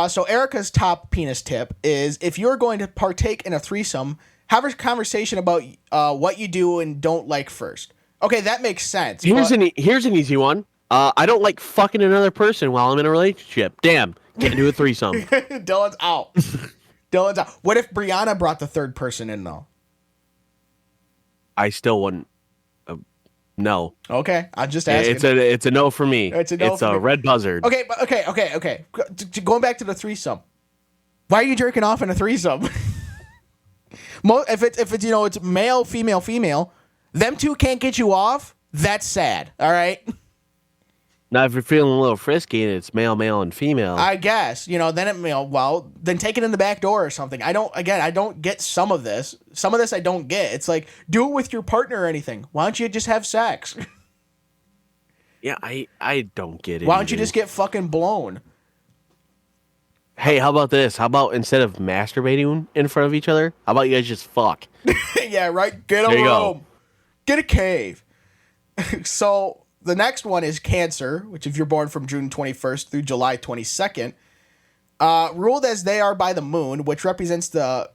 So Erica's top penis tip is if you're going to partake in a threesome, have a conversation about what you do and don't like first. Okay, that makes sense. Here's an easy one. I don't like fucking another person while I'm in a relationship. Damn, can't do a threesome. Dylan's out. What if Brianna brought the third person in, though? I still wouldn't. No. Okay, I'm just asking. It's a no for me. It's a red buzzard. Okay. Going back to the threesome. Why are you jerking off in a threesome? If it's it's male, female, female, them two can't get you off. That's sad. All right. Now, if you're feeling a little frisky and it's male, male, and female, I guess then take it in the back door or something. I don't get some of this. Some of this I don't get. It's like, do it with your partner or anything. Why don't you just have sex? yeah, I don't get it. Why don't you either. just get fucking blown? Hey, how about this? How about instead of masturbating in front of each other, how about you guys just fuck? Yeah, right. Get a There you room. go. Get a cave. So the next one is Cancer, which if you're born from June 21st through July 22nd, ruled as they are by the moon, which represents the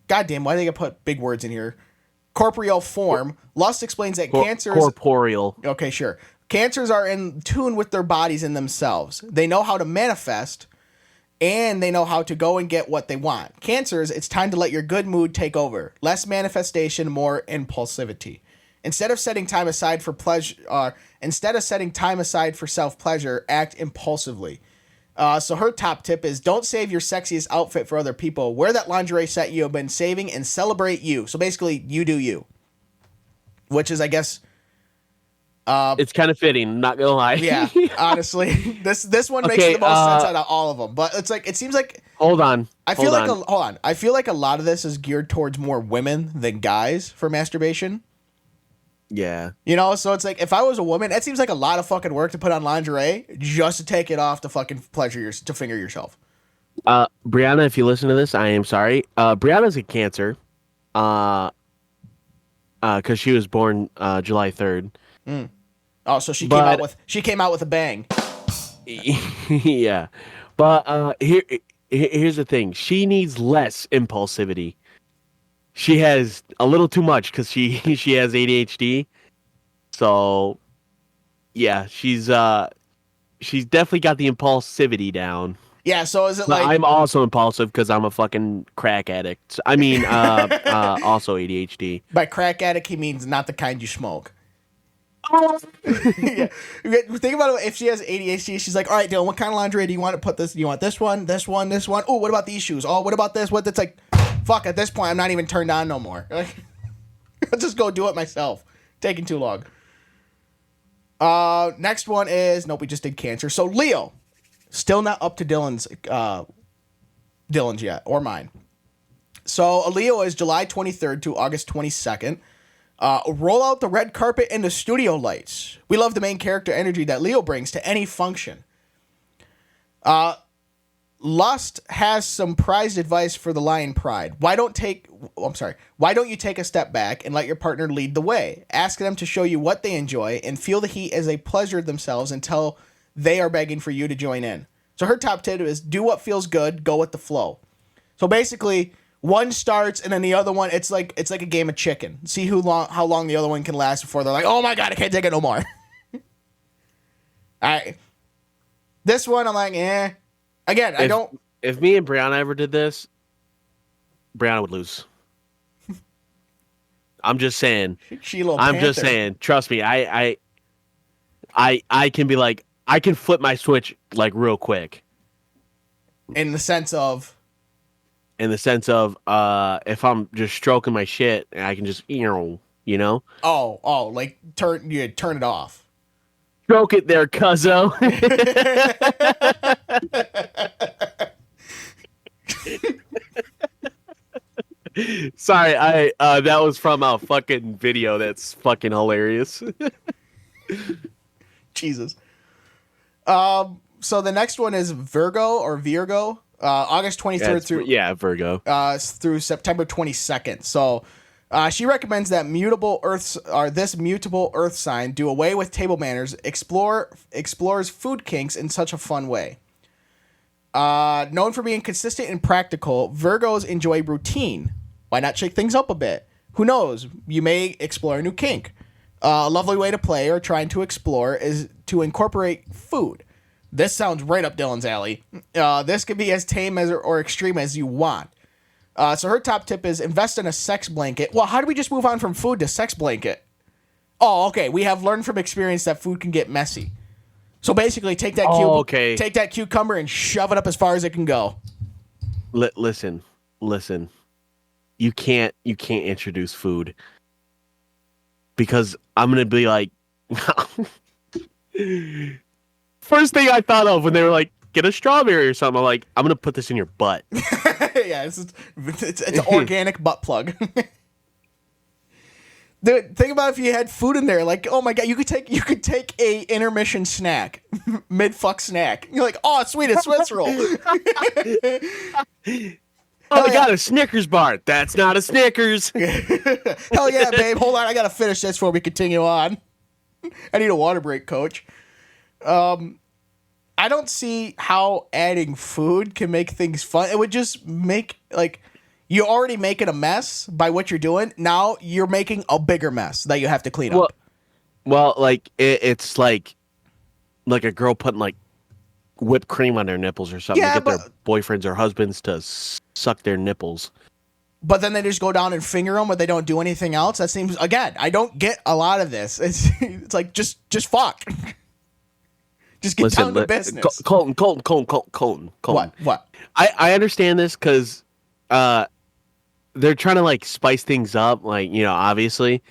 goddamn. Why do they put big words in here? Corporeal form. Lust explains that cancers. Corporeal. Okay, sure. Cancers are in tune with their bodies and themselves. They know how to manifest. And they know how to go and get what they want. Cancers, it's time to let your good mood take over. Less manifestation, more impulsivity. Instead of setting time aside for self-pleasure, act impulsively. So her top tip is don't save your sexiest outfit for other people. Wear that lingerie set you have been saving and celebrate you. So basically, you do you. Which is, I guess... it's kind of fitting, not gonna lie. Yeah, honestly, this one makes the most sense out of all of them. But it's like it seems like. Hold on. I feel like a lot of this is geared towards more women than guys for masturbation. Yeah. So it's like if I was a woman, it seems like a lot of fucking work to put on lingerie just to take it off to fucking to finger yourself. Brianna, if you listen to this, I am sorry. Brianna's a Cancer. Because she was born July 3rd. Mm. Oh, so she came out with a bang. Yeah, but here's the thing: she needs less impulsivity. She has a little too much because she has ADHD. So, yeah, she's definitely got the impulsivity down. Yeah. So is it But like I'm also impulsive because I'm a fucking crack addict. I mean, also ADHD. by crack addict he means not the kind you smoke. Yeah. Think about it. If she has ADHD, she's like, all right, Dylan, what kind of lingerie do you want to put this? Do you want this one, this one, this one? Oh, what about these shoes? Oh, what about this? What? That's like, fuck, at this point, I'm not even turned on no more. Like, I'll just go do it myself. Taking too long. Next one is, nope, we just did Cancer. So Leo, still not up to Dylan's yet, or mine. So a Leo is July 23rd to August 22nd. Roll out the red carpet and the studio lights. We love the main character energy that Leo brings to any function. Lust has some prized advice for the lion pride. Why don't you take a step back and let your partner lead the way? Ask them to show you what they enjoy and feel the heat as they pleasure themselves until they are begging for you to join in. So her top tip is do what feels good, go with the flow. So basically, one starts and then the other one, it's like a game of chicken. See how long the other one can last before they're like, oh my God, I can't take it no more. All right. This one, I'm like, eh. Again, I don't. If me and Brianna ever did this, Brianna would lose. I'm just saying. I'm just saying. Trust me. I can be like, I can flip my switch like real quick. In the sense of, if I'm just stroking my shit, I can just, you know. Oh, like turn it off. Stroke it there, cuzzo. Sorry, that was from a fucking video that's fucking hilarious. Jesus. So the next one is Virgo, August 23rd through September 22nd. So she recommends that this mutable earth sign do away with table manners, explores food kinks in such a fun way. Known for being consistent and practical, Virgos enjoy routine. Why not shake things up a bit? Who knows? You may explore a new kink. A lovely way to play or trying to explore is to incorporate food. This sounds right up Dylan's alley. This could be as tame or extreme as you want. So her top tip is invest in a sex blanket. Well, how do we just move on from food to sex blanket? Oh, okay. We have learned from experience that food can get messy. So basically, take that cucumber and shove it up as far as it can go. Listen, listen. You can't introduce food because I'm gonna be like, first thing I thought of when they were like, get a strawberry or something. I'm like, I'm gonna put this in your butt. Yeah, it's an organic butt plug. Dude, think about if you had food in there. Like, oh my god, you could take a intermission snack, mid fuck snack. You're like, oh sweet, a Swiss roll. Oh my god, a Snickers bar. That's not a Snickers. Hell yeah, babe. Hold on, I gotta finish this before we continue on. I need a water break, coach. I don't see how adding food can make things fun. It would just make, like, you're already making a mess by what you're doing. Now you're making a bigger mess that you have to clean up. Well, like it's like a girl putting like whipped cream on their nipples or something to get their boyfriends or husbands to suck their nipples. But then they just go down and finger them, but they don't do anything else. That seems, again, I don't get a lot of this. It's like just fuck. Just get down to business. Colton. What? I understand this because they're trying to like spice things up. Like, you know, obviously,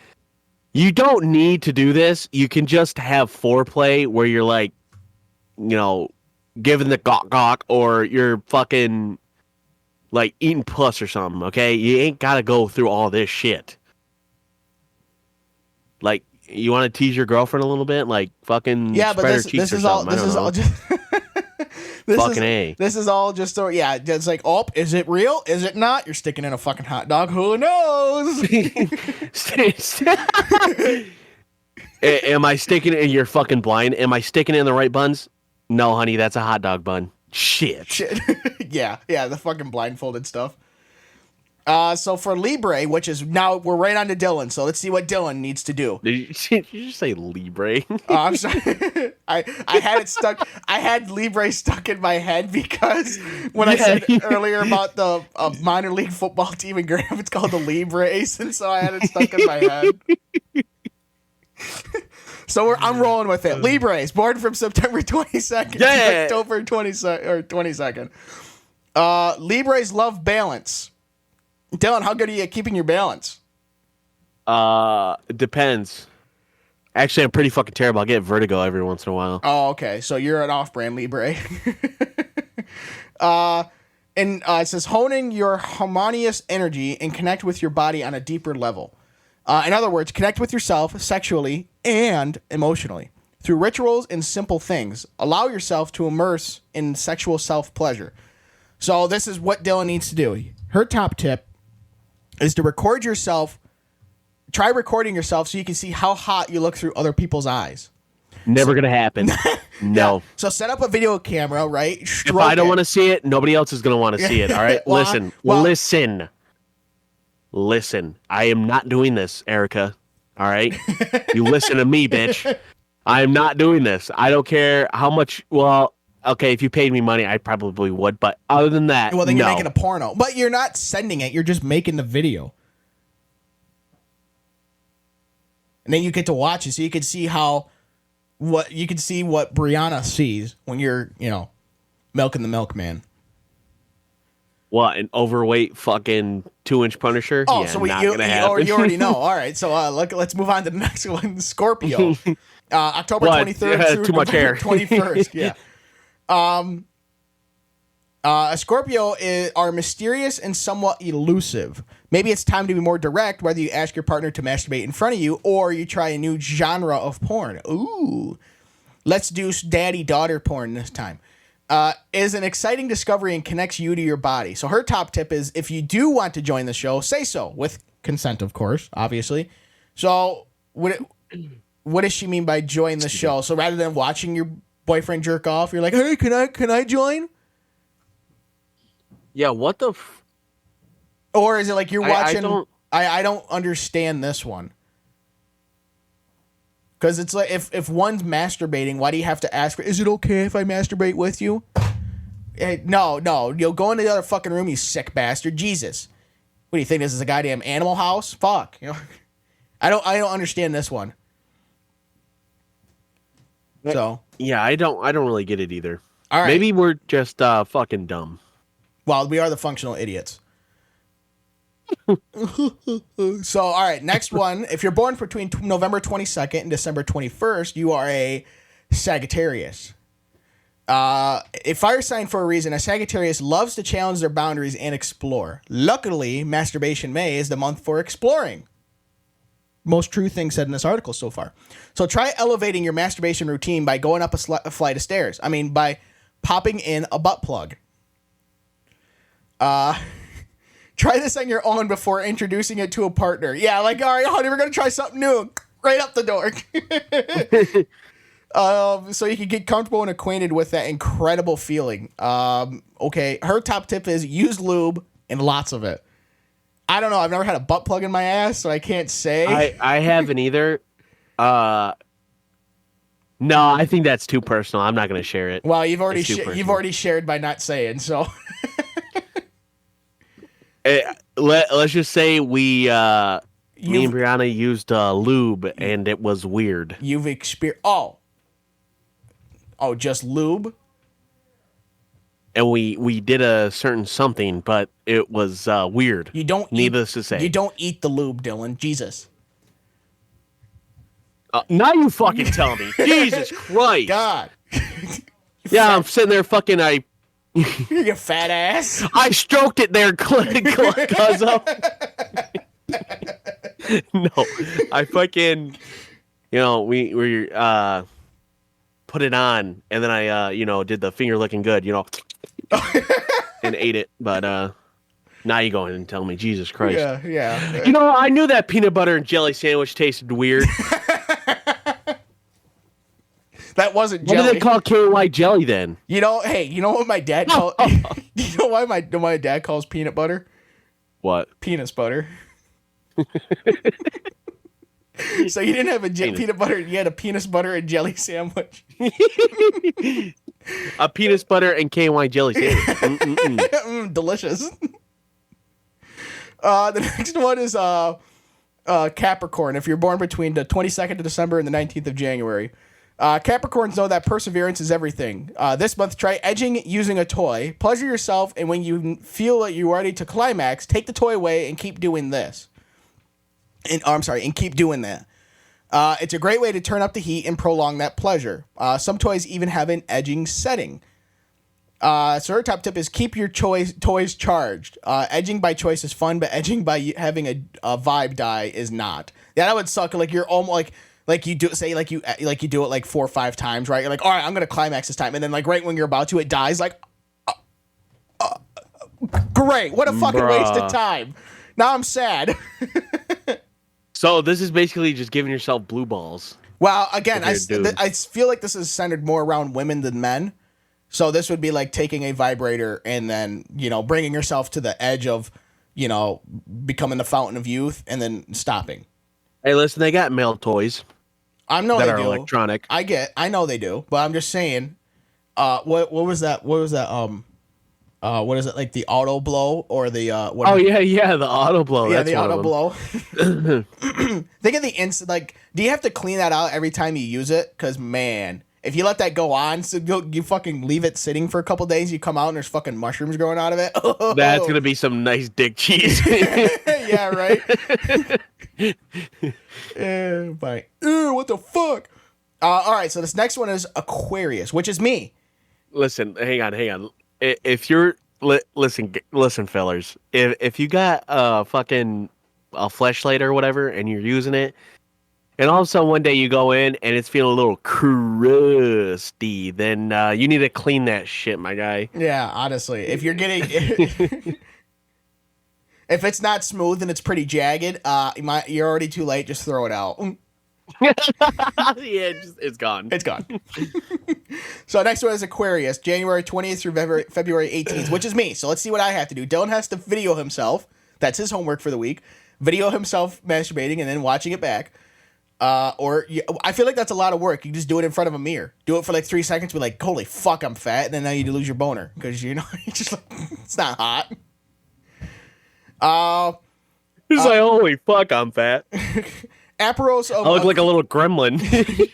you don't need to do this. You can just have foreplay where you're like, you know, giving the gawk or you're fucking like eating puss or something. Okay, you ain't gotta go through all this shit. Like, you want to tease your girlfriend a little bit, like fucking spread her cheeks or something. This is all just A. This is all just it's like, oh, is it real? Is it not? You're sticking in a fucking hot dog. Who knows? Am I sticking it in your fucking blind? Am I sticking it in the right buns? No, honey, that's a hot dog bun. Shit. Yeah, the fucking blindfolded stuff. So for Libre, which is now we're right on to Dylan. So let's see what Dylan needs to do. Did you just say Libre? Oh, I'm sorry. I had it stuck. I had Libre stuck in my head because when I said earlier about the minor league football team in Graham, it's called the Libres, and so I had it stuck in my head. So I'm rolling with it. Libres, born from September 22nd to October 22nd. Libres love balance. Dylan, how good are you at keeping your balance? It depends. Actually, I'm pretty fucking terrible. I get vertigo every once in a while. Oh, okay. So you're an off-brand Libre. It says honing your harmonious energy and connect with your body on a deeper level. In other words, connect with yourself sexually and emotionally through rituals and simple things. Allow yourself to immerse in sexual self-pleasure. So this is what Dylan needs to do. Her top tip is to record yourself. Try recording yourself so you can see how hot you look through other people's eyes. Never gonna happen. No. Yeah. So set up a video camera, right? If I don't want to see it, nobody else is gonna want to see it. All right. Listen. I am not doing this, Erica. All right. You listen to me, bitch. I am not doing this. I don't care how much. Well, okay, if you paid me money, I probably would. But other than that, well, then you're making a porno. But you're not sending it. You're just making the video. And then you get to watch it, so you can see what Brianna sees when you're, milking the milkman. What, an overweight fucking 2-inch Punisher? Oh, yeah, so you already know. All right, so let's move on to the next one. Scorpio, October 23rd through too much hair. 21st. Yeah. A Scorpio are mysterious and somewhat elusive. Maybe it's time to be more direct, whether you ask your partner to masturbate in front of you or you try a new genre of porn. Ooh. Let's do daddy-daughter porn this time. Is an exciting discovery and connects you to your body. So her top tip is if you do want to join the show, say so, with consent, of course, obviously. So what does she mean by join the show? So rather than watching your boyfriend jerk off, you're like, hey, can I join? Yeah, what the... Or is it like you're watching... I don't understand this one. Because it's like, if one's masturbating, why do you have to ask for, is it okay if I masturbate with you? No. You'll go into the other fucking room, you sick bastard. Jesus. What do you think, this is a goddamn Animal House? Fuck. I don't understand this one. So... Yeah, I don't really get it either. All right. Maybe we're just fucking dumb. Well, we are the functional idiots. So, all right, next one. If you're born between November 22nd and December 21st, you are a Sagittarius. A fire sign for a reason. A Sagittarius loves to challenge their boundaries and explore. Luckily, Masturbation May is the month for exploring. Most true thing said in this article so far. So try elevating your masturbation routine by going up a flight of stairs. I mean, by popping in a butt plug. Try this on your own before introducing it to a partner. Yeah, like, all right, honey, we're going to try something new. Right up the door. So you can get comfortable and acquainted with that incredible feeling. Okay, her top tip is use lube and lots of it. I don't know. I've never had a butt plug in my ass, so I can't say. I haven't either. No, I think that's too personal. I'm not going to share it. Well, you've already shared by not saying, so. Let's just say me and Brianna used lube, and it was weird. You've experienced... Oh, just lube? And we did a certain something, but it was weird. Needless to say. You don't eat the lube, Dylan. Jesus. Now you fucking tell me. Jesus Christ. God. I'm sitting there fucking... You fat ass. I stroked it there, cuz No, I fucking, we put it on, and then I, did the finger looking good, and ate it. But now you go in and tell me, Jesus Christ. Yeah. I knew that peanut butter and jelly sandwich tasted weird. That wasn't jelly. What do they call KY jelly then? You know what my dad called? You know why my dad calls peanut butter? What? Penis butter. So you didn't have a peanut butter, you had a penis butter and jelly sandwich. A penis butter and KY jelly sandwich. Delicious. The next one is Capricorn. If you're born between the 22nd of December and the 19th of January. Capricorns know that perseverance is everything. This month, try edging using a toy. Pleasure yourself, and when you feel that you're ready to climax, take the toy away and keep doing this. And keep doing that. It's a great way to turn up the heat and prolong that pleasure. Some toys even have an edging setting. So her top tip is keep your toys charged. Edging by choice is fun, but edging by having a vibe die is not. Yeah, that would suck. Like you're almost like you do say like you do it like 4 or 5 times, right? You're like, all right, I'm gonna climax this time, and then like right when you're about to, it dies. Like, great, what a fucking waste of time. Now I'm sad. So this is basically just giving yourself blue balls. Well, again, I feel like this is centered more around women than men. So this would be like taking a vibrator and then, bringing yourself to the edge of, becoming the fountain of youth and then stopping. Hey, listen, they got male toys. I know that they are do. Electronic. I know they do, but I'm just saying, what was that? What was that? What is it, like the auto blow or the the auto blow. Yeah, that's the auto blow. Think of the instant. Like, do you have to clean that out every time you use it? Because man, if you let that go on, so you fucking leave it sitting for a couple days, you come out and there's fucking mushrooms growing out of it. That's gonna be some nice dick cheese. Yeah, right. But what the fuck? All right, so this next one is Aquarius, which is me. Listen, hang on. If you're listen, fellers. If you got a fleshlight or whatever, and you're using it, and all of a sudden one day you go in and it's feeling a little crusty, then you need to clean that shit, my guy. Yeah, honestly, if you're getting, if it's not smooth and it's pretty jagged, you're already too late. Just throw it out. Yeah, it's gone. It's gone. So next one is Aquarius, January 20th through February 18th, which is me. So let's see what I have to do. Dylan has to video himself. That's his homework for the week. Video himself masturbating and then watching it back. I feel like that's a lot of work. You just do it in front of a mirror. Do it for like 3 seconds. Be like, holy fuck, I'm fat. And then now you lose your boner because you're just like, it's not hot. He's like, holy fuck, I'm fat. Apropos of, I look like a little gremlin.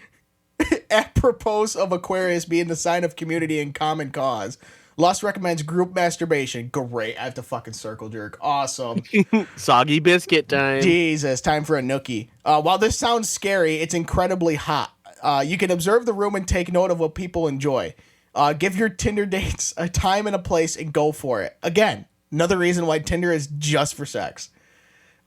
Apropos of Aquarius being the sign of community and common cause, Lust recommends group masturbation. Great. I have to fucking circle jerk. Awesome. Soggy biscuit time. Jesus, time for a nookie. While this sounds scary, it's incredibly hot. You can observe the room and take note of what people enjoy. Give your Tinder dates a time and a place and go for it. Again, another reason why Tinder is just for sex.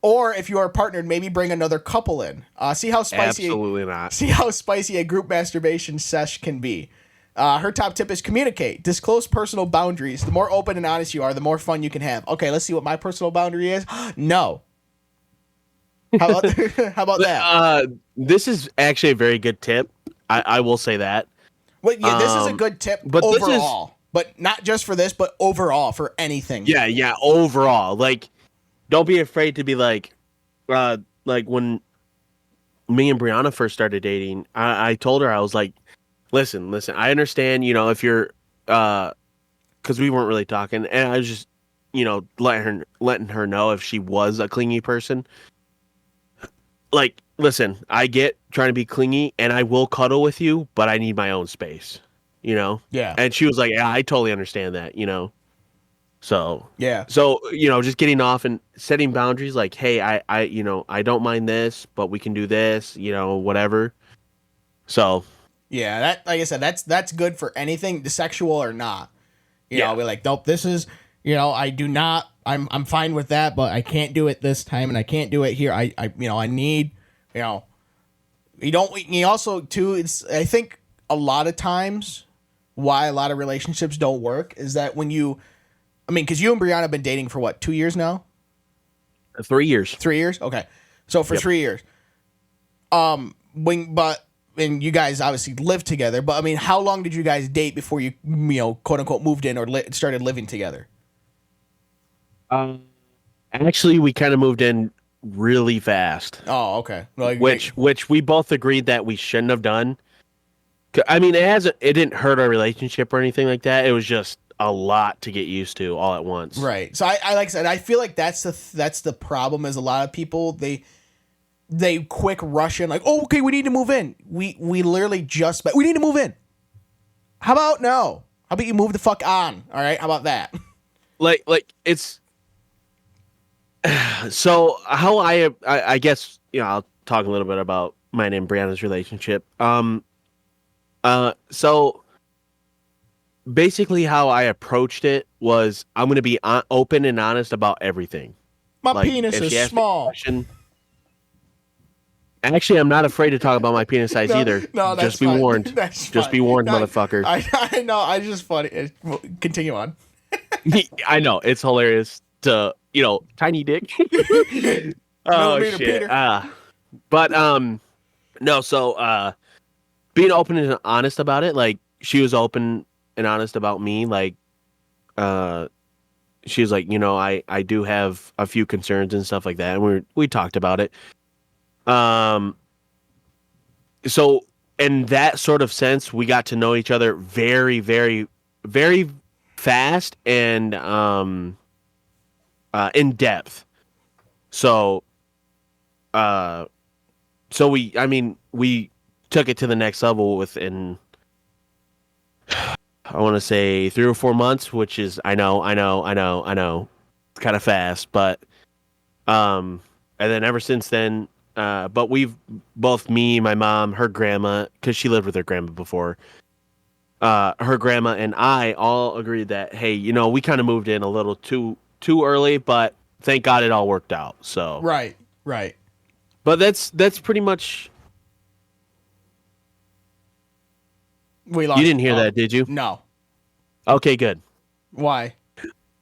Or if you are partnered, maybe bring another couple in. See how spicy. Absolutely not. See how spicy a group masturbation sesh can be. Her top tip is communicate. Disclose personal boundaries. The more open and honest you are, the more fun you can have. Okay, let's see what my personal boundary is. No. How about, how about that? This is actually a very good tip. I will say that. Well, yeah, this is a good tip but overall. But not just for this, but overall for anything. Yeah, overall. Like, don't be afraid to be like when me and Brianna first started dating, I told her, I was like, listen, I understand, if you're, because we weren't really talking, and I was just, letting her know if she was a clingy person. Like, listen, I get trying to be clingy, and I will cuddle with you, but I need my own space, Yeah. And she was like, yeah, I totally understand that, So Yeah. So just getting off and setting boundaries, like, hey, I don't mind this, but we can do this, whatever. So Yeah, that, like I said, that's good for anything, sexual or not. You know, be like, nope, this is, I do not. I'm fine with that, but I can't do it this time, and I can't do it here. I need, you don't. You also too. It's, I think a lot of times why a lot of relationships don't work is that when you, because you and Brianna have been dating for what, 2 years now? 3 years. 3 years? Okay. So for 3 years. And you guys obviously lived together, but how long did you guys date before you, quote unquote, moved in or started living together? Actually, we kind of moved in really fast. Oh, okay. Well, which we both agreed that we shouldn't have done. It didn't hurt our relationship or anything like that. It was just a lot to get used to all at once. Right. So I like I said, I feel like that's the problem. Is a lot of people they quick rush in like, oh, okay, we need to move in. We literally we need to move in. How about no? How about you move the fuck on? All right. How about that? Like it's. So how I guess I'll talk a little bit about mine and Brianna's relationship. So basically how I approached it was I'm going to be open and honest about everything. My penis is small. Actually, I'm not afraid to talk about my penis size either. No, that's just be fine. warned. Just be warned, motherfucker. I know. I just funny. Continue on. I know it's hilarious to tiny dick. Oh shit. But no. So being open and honest about it, like she was open and honest about me, like she was like, I do have a few concerns and stuff like that, and we talked about it. So in that sort of sense, we got to know each other very, very, very fast and in depth. So we took it to the next level within, I want to say 3 or 4 months, which is, I know, it's kind of fast, but, and then ever since then, but we've both, me, my mom, her grandma, cause she lived with her grandma before, her grandma and I all agreed that, hey, we kind of moved in a little too early, but thank God it all worked out. So, right. But that's pretty much. You didn't hear that, did you? No. Okay, good. Why?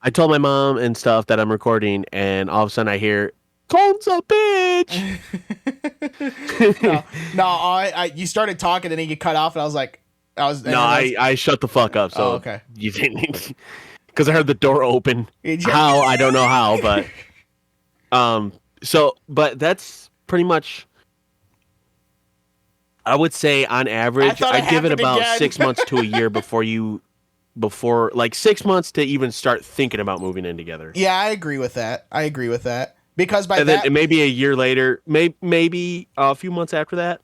I told my mom and stuff that I'm recording, and all of a sudden I hear, "Cone's a bitch." no. You started talking and then you cut off, and I was like, I shut the fuck up. So okay. You didn't, because I heard the door open. How, I don't know how, but but that's pretty much. I would say on average, I'd give it about 6 months to a year before like 6 months to even start thinking about moving in together. Yeah, I agree with that. Because then maybe a year later, maybe a few months after that.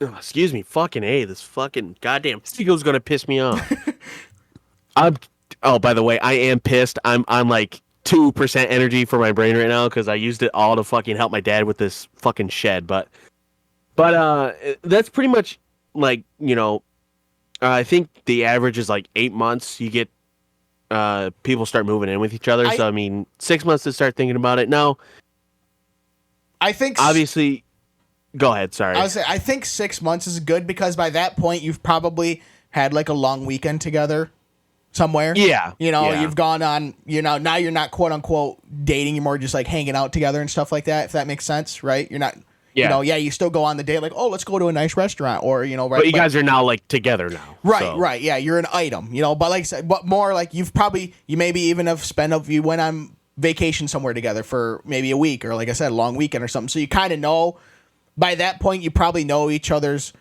Oh, excuse me, fucking A, this fucking goddamn seagull's gonna piss me off. I'm. Oh, by the way, I am pissed. I'm like 2% energy for my brain right now because I used it all to fucking help my dad with this fucking shed. But that's pretty much like I think the average is like 8 months. You get people start moving in with each other. So I mean, 6 months to start thinking about it. Now, I think obviously, go ahead. Sorry. I think 6 months is good because by that point you've probably had like a long weekend together somewhere. Yeah. You've gone on, now you're not quote unquote dating, you're more just like hanging out together and stuff like that, if that makes sense, right? You're not, you still go on the date like, oh, let's go to a nice restaurant or, right. But you guys are now like together now. Right, so. right. Yeah, you're an item, but like I said, but more like you maybe even you went on vacation somewhere together for maybe a week or like I said, a long weekend or something. So you kind of know, by that point, you probably know each other's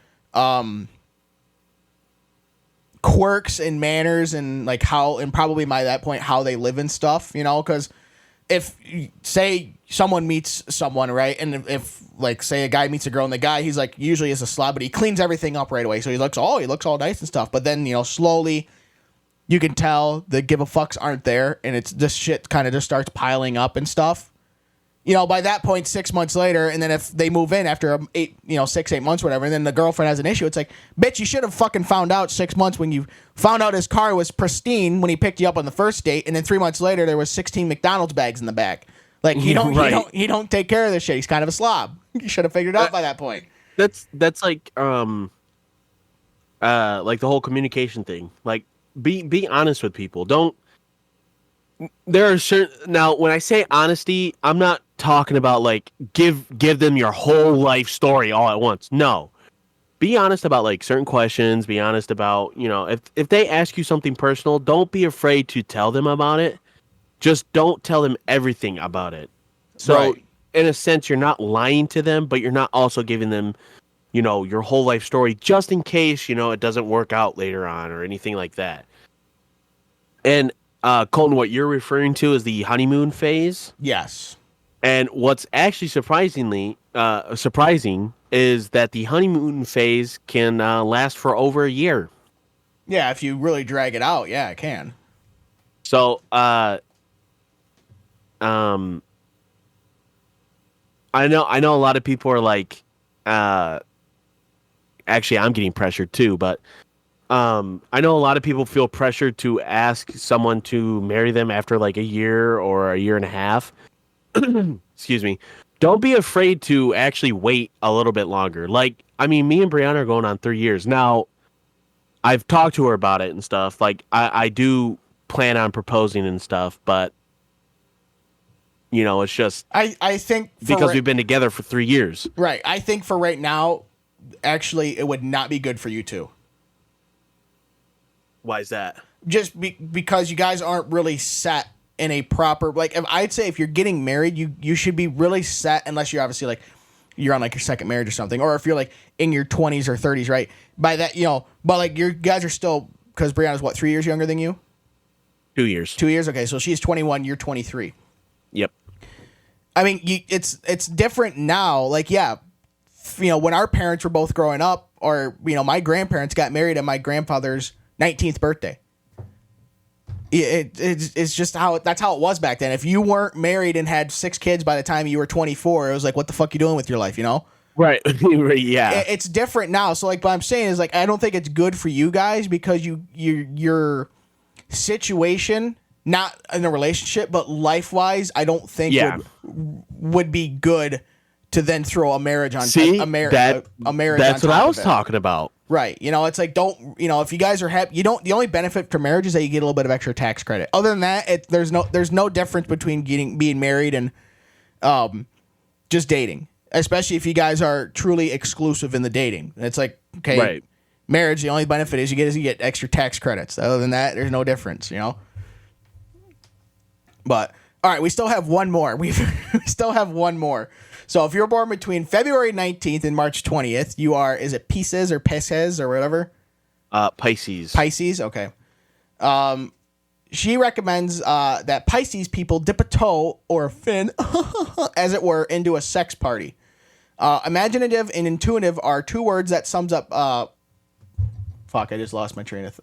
quirks and manners and like how, and probably by that point how they live and stuff, because if say someone meets someone, right, and if like say a guy meets a girl and the guy, he's like usually is a slob, but he cleans everything up right away, so he looks all nice and stuff, but then slowly you can tell the give a fucks aren't there, and it's this shit kind of just starts piling up and stuff. By that point, 6 months later, and then if they move in after 6-8 months, whatever, and then the girlfriend has an issue, it's like, bitch, you should have fucking found out 6 months when you found out his car was pristine when he picked you up on the first date, and then 3 months later there was 16 McDonald's bags in the back. Like he don't take care of this shit. He's kind of a slob. You should have figured it out by that point. That's like the whole communication thing. Like be honest with people. Don't. There are certain, now when I say honesty, I'm not talking about like give them your whole life story all at once. No, be honest about like certain questions. Be honest about if they ask you something personal, don't be afraid to tell them about it. Just don't tell them everything about it. So right. In a sense, you're not lying to them, but you're not also giving them your whole life story just in case it doesn't work out later on or anything like that. And Colton, what you're referring to is the honeymoon phase. Yes. And what's actually surprising is that the honeymoon phase can last for over a year. Yeah, if you really drag it out, yeah, it can. So, I know a lot of people are like, actually, I'm getting pressured too, but I know a lot of people feel pressured to ask someone to marry them after like a year or a year and a half. Excuse me. Don't be afraid to actually wait a little bit longer. Like, I mean, me and Brianna are going on 3 years. Now, I've talked to her about it and stuff. Like, I do plan on proposing and stuff, but, it's just... I think... Because we've been together for 3 years. Right. I think for right now, actually, it would not be good for you two. Why is that? Just because you guys aren't really set in a proper, like, I'd say if you're getting married, you should be really set, unless you're obviously like you're on like your second marriage or something, or if you're like in your 20s or 30s, right? By that, but like you guys are still, because Brianna's what, 3 years younger than you? 2 years. 2 years. Okay, so she's 21, you're 23. Yep. I mean, it's different now. Like, yeah, when our parents were both growing up, or my grandparents got married at my grandfather's 19th birthday. It's just that's how it was back then. If you weren't married and had 6 kids by the time you were 24, it was like, what the fuck you doing with your life, Right. Yeah. It's different now. So like what I'm saying is like, I don't think it's good for you guys because your situation, not in a relationship, but life-wise, I don't think would be good to then throw a marriage on a marriage. That's what I was talking about. Right. It's like, don't, if you guys are happy, the only benefit for marriage is that you get a little bit of extra tax credit. Other than that, there's no difference between being married and just dating, especially if you guys are truly exclusive in the dating. It's like, okay, right. Marriage, the only benefit is you get extra tax credits. Other than that, there's no difference, But all right, we still have one more. We still have one more. So if you're born between February 19th and March 20th, you are, is it Pisces or Pisces or whatever? Pisces. Pisces, okay. She recommends that Pisces people dip a toe or a fin, as it were, into a sex party. Imaginative and intuitive are 2 words that sums up... fuck, I just lost my train of...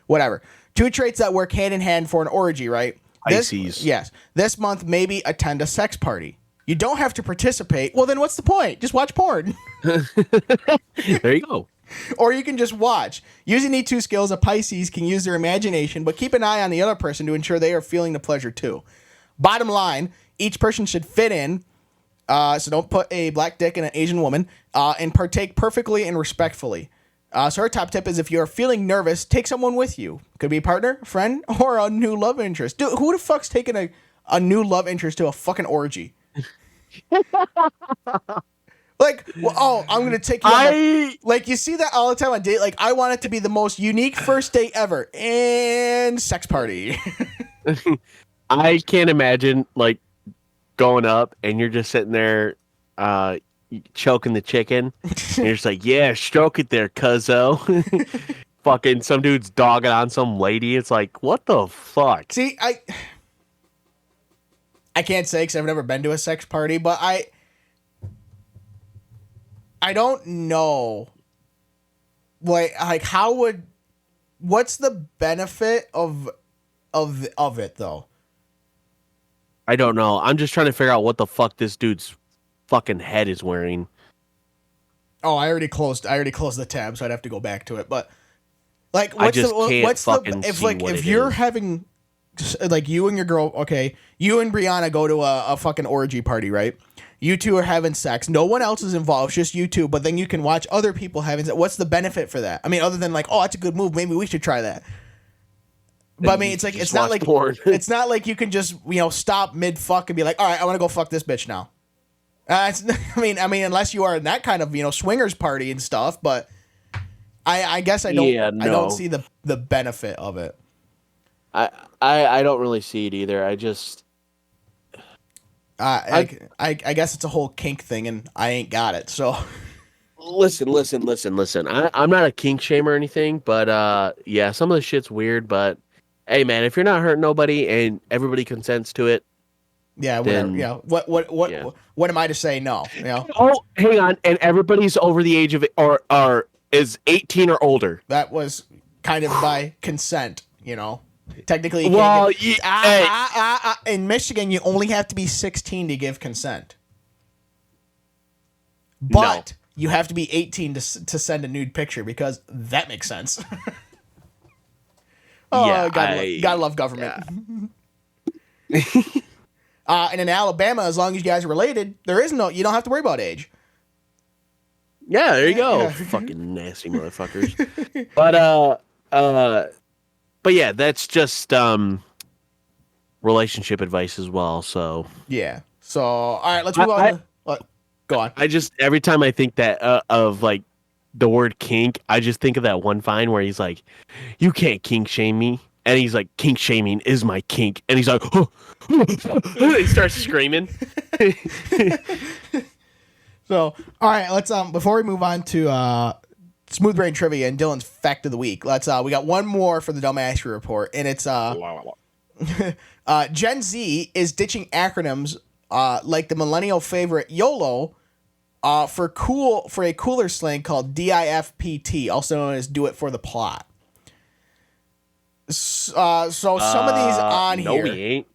whatever. 2 traits that work hand in hand for an orgy, right? Pisces. Yes. This month, maybe attend a sex party. You don't have to participate. Well, then what's the point? Just watch porn. There you go. Or you can just watch. Using these 2 skills, a Pisces can use their imagination, but keep an eye on the other person to ensure they are feeling the pleasure too. Bottom line, each person should fit in, so don't put a black dick in an Asian woman, and partake perfectly and respectfully. So our top tip is if you're feeling nervous, take someone with you. Could be a partner, friend, or a new love interest. Dude, who the fuck's taking a new love interest to a fucking orgy? Like, well, I'm gonna take you. Like, you see that all the time on date. Like, I want it to be the most unique first date ever, and sex party. I can't imagine like going up and you're just sitting there, choking the chicken. And you're just like, yeah, stroke it there, cuzzo. Fucking some dude's dogging on some lady. It's like, what the fuck? See, I can't say because I've never been to a sex party, but I don't know. Like what's the benefit of it though? I don't know. I'm just trying to figure out what the fuck this dude's fucking head is wearing. Oh, I already closed the tab, so I'd have to go back to it. But like, if you're having like you and your girl, okay, you and Brianna go to a fucking orgy party, right? You 2 are having sex. No one else is involved, just you 2. But then you can watch other people having sex. What's the benefit for that? I mean, other than like, oh, that's a good move. Maybe we should try that. But I mean, it's like it's not like it's not like you can just stop mid fuck and be like, all right, I want to go fuck this bitch now. I mean, unless you are in that kind of swingers party and stuff. But I guess I don't. Yeah, no. I don't see the benefit of it. I don't really see it either. I just. I guess it's a whole kink thing, and I ain't got it. So, listen. I'm not a kink shamer or anything, but yeah, some of the shit's weird. But hey, man, if you're not hurting nobody and everybody consents to it, yeah, whatever. Then, yeah, what am I to say? No, Oh, hang on, and everybody's over the age of or is 18 or older. That was kind of by consent, Technically, in Michigan, you only have to be 16 to give consent. But you have to be 18 to send a nude picture because that makes sense. Gotta love government. Yeah. And in Alabama, as long as you guys are related, you don't have to worry about age. Yeah, there you go. Fucking nasty motherfuckers. But yeah, that's just relationship advice as well. So yeah. So all right, let's move on. Go on. I just every time I think that of like the word kink, I just think of that one Vine where he's like, "You can't kink shame me," and he's like, "Kink shaming is my kink," and he's like, oh. He starts screaming. So all right, let's before we move on to Smooth Brain Trivia and Dylan's Fact of the Week. We got one more for the Dumbassery Report, and it's Gen Z is ditching acronyms like the millennial favorite YOLO for a cooler slang called DIFPT, also known as Do It for the Plot. So some of these on here. No, we ain't.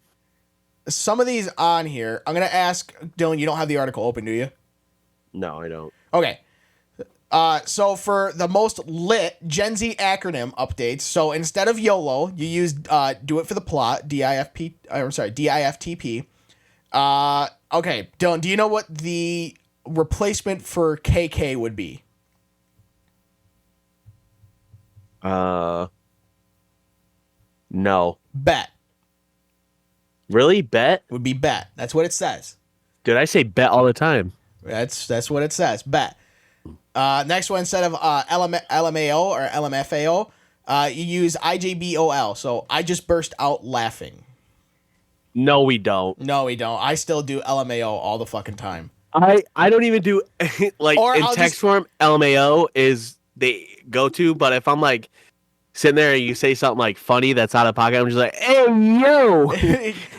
Some of these on here. I'm gonna ask Dylan. You don't have the article open, do you? No, I don't. Okay. So for the most lit Gen Z acronym updates, so instead of YOLO, you use Do It for the Plot, DIFTP. Okay, Dylan, do you know what the replacement for KK would be? No. Bet. Really? Bet? Would be bet. That's what it says. Did I say bet all the time? That's what it says. Bet. Next one, instead of LMAO or LMFAO, you use IJBOL. So I just burst out laughing. No, we don't. No, we don't. I still do LMAO all the fucking time. I don't even do like or in I'll text form. LMAO is the go to, but if I'm like sitting there and you say something like funny that's out of pocket, I'm just like, hey yo.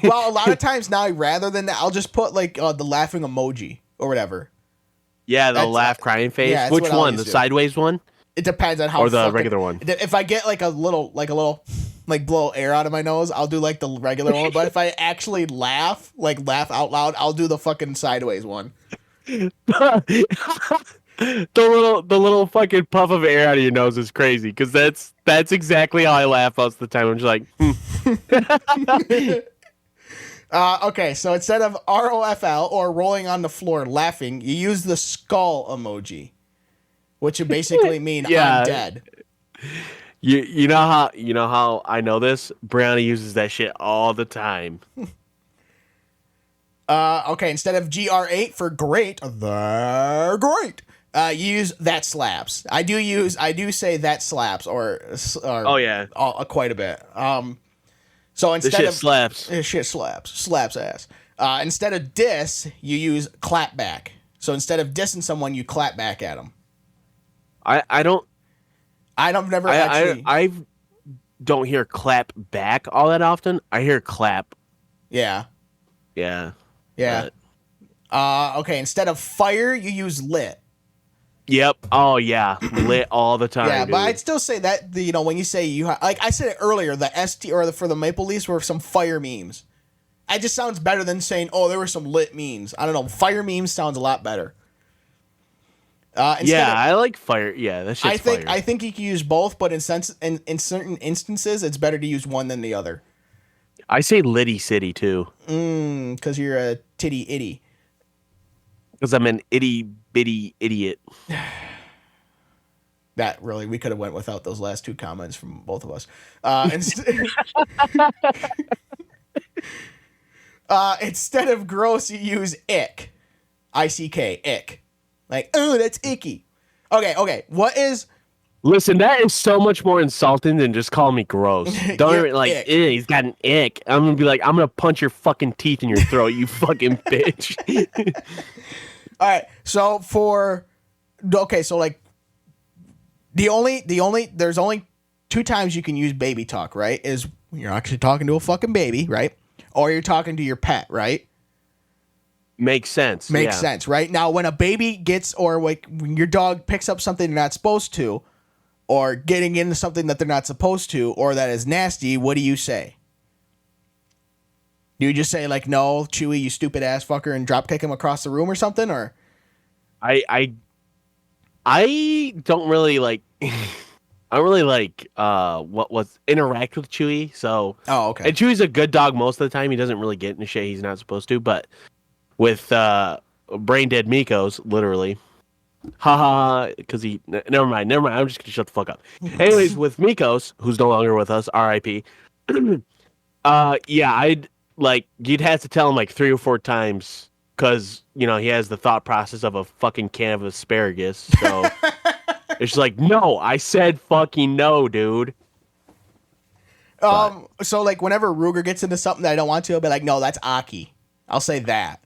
Well, a lot of times now, rather than that, I'll just put like the laughing emoji or whatever. Yeah, the laugh crying face. Yeah, which one? The sideways one? It depends on how. Or the regular one. If I get like a little, like blow air out of my nose, I'll do like the regular one. But if I actually laugh out loud, I'll do the fucking sideways one. The little fucking puff of air out of your nose is crazy because that's exactly how I laugh most of the time. I'm just like, Okay, so instead of ROFL or rolling on the floor laughing, you use the skull emoji, which would basically mean I'm dead. You know how I know this? Brownie uses that shit all the time. Okay, instead of GR8 for great, they're great. You use that slaps. I do say that slaps or oh yeah, quite a bit. So instead this shit of slaps, this shit slaps ass. Instead of diss, you use clap back. So instead of dissing someone, you clap back at them. I don't hear clap back all that often. I hear clap. Yeah. Yeah. Okay, instead of fire, you use lit. Yep. Oh yeah, lit all the time. Yeah, dude. but I'd still say that when you say like I said it earlier, the ST or for the Maple Leafs were some fire memes. It just sounds better than saying, "Oh, there were some lit memes." I don't know. Fire memes sounds a lot better. I like fire. Yeah, that shit's fire. I think you can use both, but in certain instances, it's better to use one than the other. I say litty city too. Because you're a titty itty. Because I'm an itty bitty idiot. That really, we could have went without those last two comments from both of us. Instead of gross, you use ick. ICK, ick. Like, oh, that's icky. Okay. What is... Listen, that is so much more insulting than just calling me gross. Don't even like, he's got an ick. I'm gonna be like, I'm gonna punch your fucking teeth in your throat, you fucking bitch. All right, so like there's only two times you can use baby talk, right? Is when you're actually talking to a fucking baby, right? Or you're talking to your pet, right? Makes sense. Makes sense, right? Now, when a baby gets, or like when your dog picks up something they're not supposed to, or getting into something that they're not supposed to, or that is nasty, what do you say? Do you just say like, "No, Chewy, you stupid ass fucker," and drop kick him across the room or something? Or I don't really like. I don't really like interact with Chewy. So okay. And Chewy's a good dog most of the time. He doesn't really get into shit he's not supposed to. But with brain dead Mikos, literally. Haha, because he... Never mind. I'm just going to shut the fuck up. Anyways, with Mikos, who's no longer with us, R.I.P. I'd... Like, you'd have to tell him like 3 or 4 times because, he has the thought process of a fucking can of asparagus. So it's like, no, I said fucking no, dude. So like whenever Ruger gets into something that I don't want to, I'll be like, no, that's Aki. I'll say that.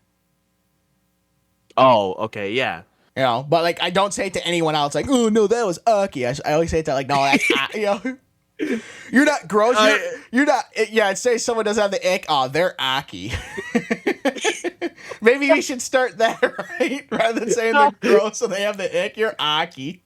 Oh, okay, yeah. But like I don't say it to anyone else. Like, oh no, that was Aki. I always say it to like, no, that's Aki. You're not gross. You're not. Yeah, I'd say someone doesn't have the ick. Oh, they're Aki. Maybe we should start that, right? Rather than saying they're gross and they have the ick, you're Aki.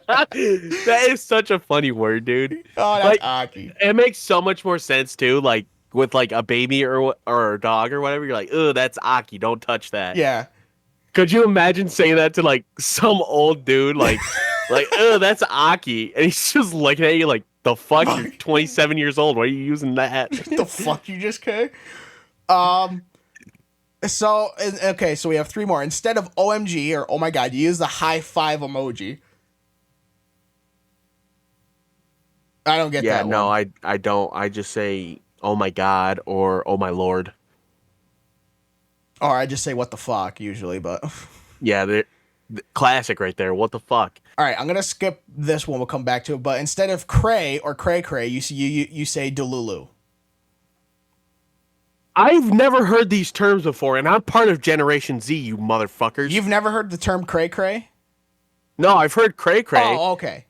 That is such a funny word, dude. Oh, that's Aki. It makes so much more sense too. Like with like a baby or a dog or whatever, you're like, oh, that's Aki. Don't touch that. Yeah. Could you imagine saying that to like some old dude, like, oh, that's Aki, and he's just looking at you like, the fuck? You're 27 years old. Why are you using that? The fuck you just came? So we have 3 more. Instead of OMG or oh my god, you use the high five emoji. I don't get that. Yeah, no, one. I don't. I just say oh my god or oh my lord. Or I just say what the fuck usually, but yeah, the classic right there. What the fuck? All right, I'm gonna skip this one. We'll come back to it. But instead of cray or cray cray, you say Delulu. I've never heard these terms before, and I'm part of Generation Z, you motherfuckers. You've never heard the term cray cray? No, I've heard cray cray. Oh, okay.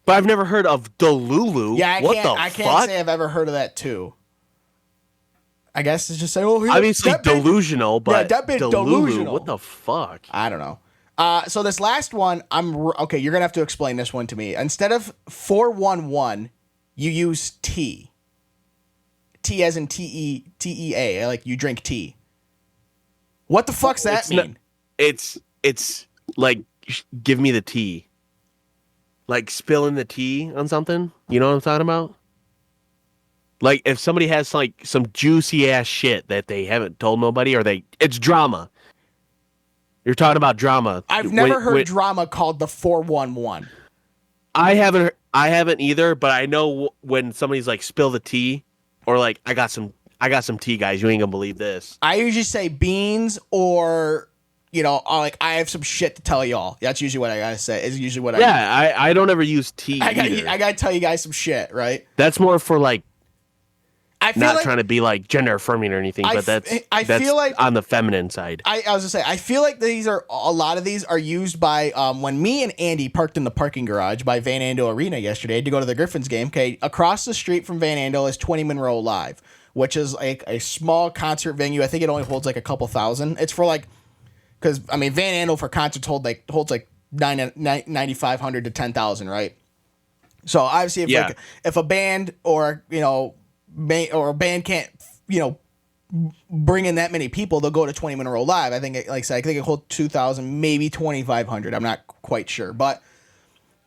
But I've never heard of Delulu. Yeah, I fuck? can't say I've ever heard of that too. I guess it's just say, oh, obviously delusional, but yeah, that bit delusional. What the fuck? I don't know. So this last one, okay. You're gonna have to explain this one to me. Instead of 411, you use T. T as in TEA, like you drink tea. What the fuck's that mean? It's like give me the tea. Like spilling the tea on something. You know what I'm talking about? Like if somebody has like some juicy ass shit that they haven't told nobody, or it's drama. You're talking about drama. I've never heard drama called the 411. I haven't either, but I know when somebody's like spill the tea, or like I got some tea, guys. You ain't gonna believe this. I usually say beans, or like I have some shit to tell y'all. That's usually what I gotta say. Is usually what I don't ever use tea. I gotta tell you guys some shit, right? That's more for like. I feel not trying to be like gender affirming or anything, but that's feel like on the feminine side. I was gonna say, I feel like a lot of these are used by when me and Andy parked in the parking garage by Van Andel Arena yesterday to go to the Griffins game. Okay, across the street from Van Andel is 20 Monroe Live, which is like a small concert venue. I think it only holds like a couple thousand. It's for like, because I mean Van Andel for concerts holds like 9,500 to 10,000, right? So obviously, if a band or a band can't, bring in that many people, they'll go to 20 Monroe Live. I think it holds 2,000, maybe 2,500. I'm not quite sure,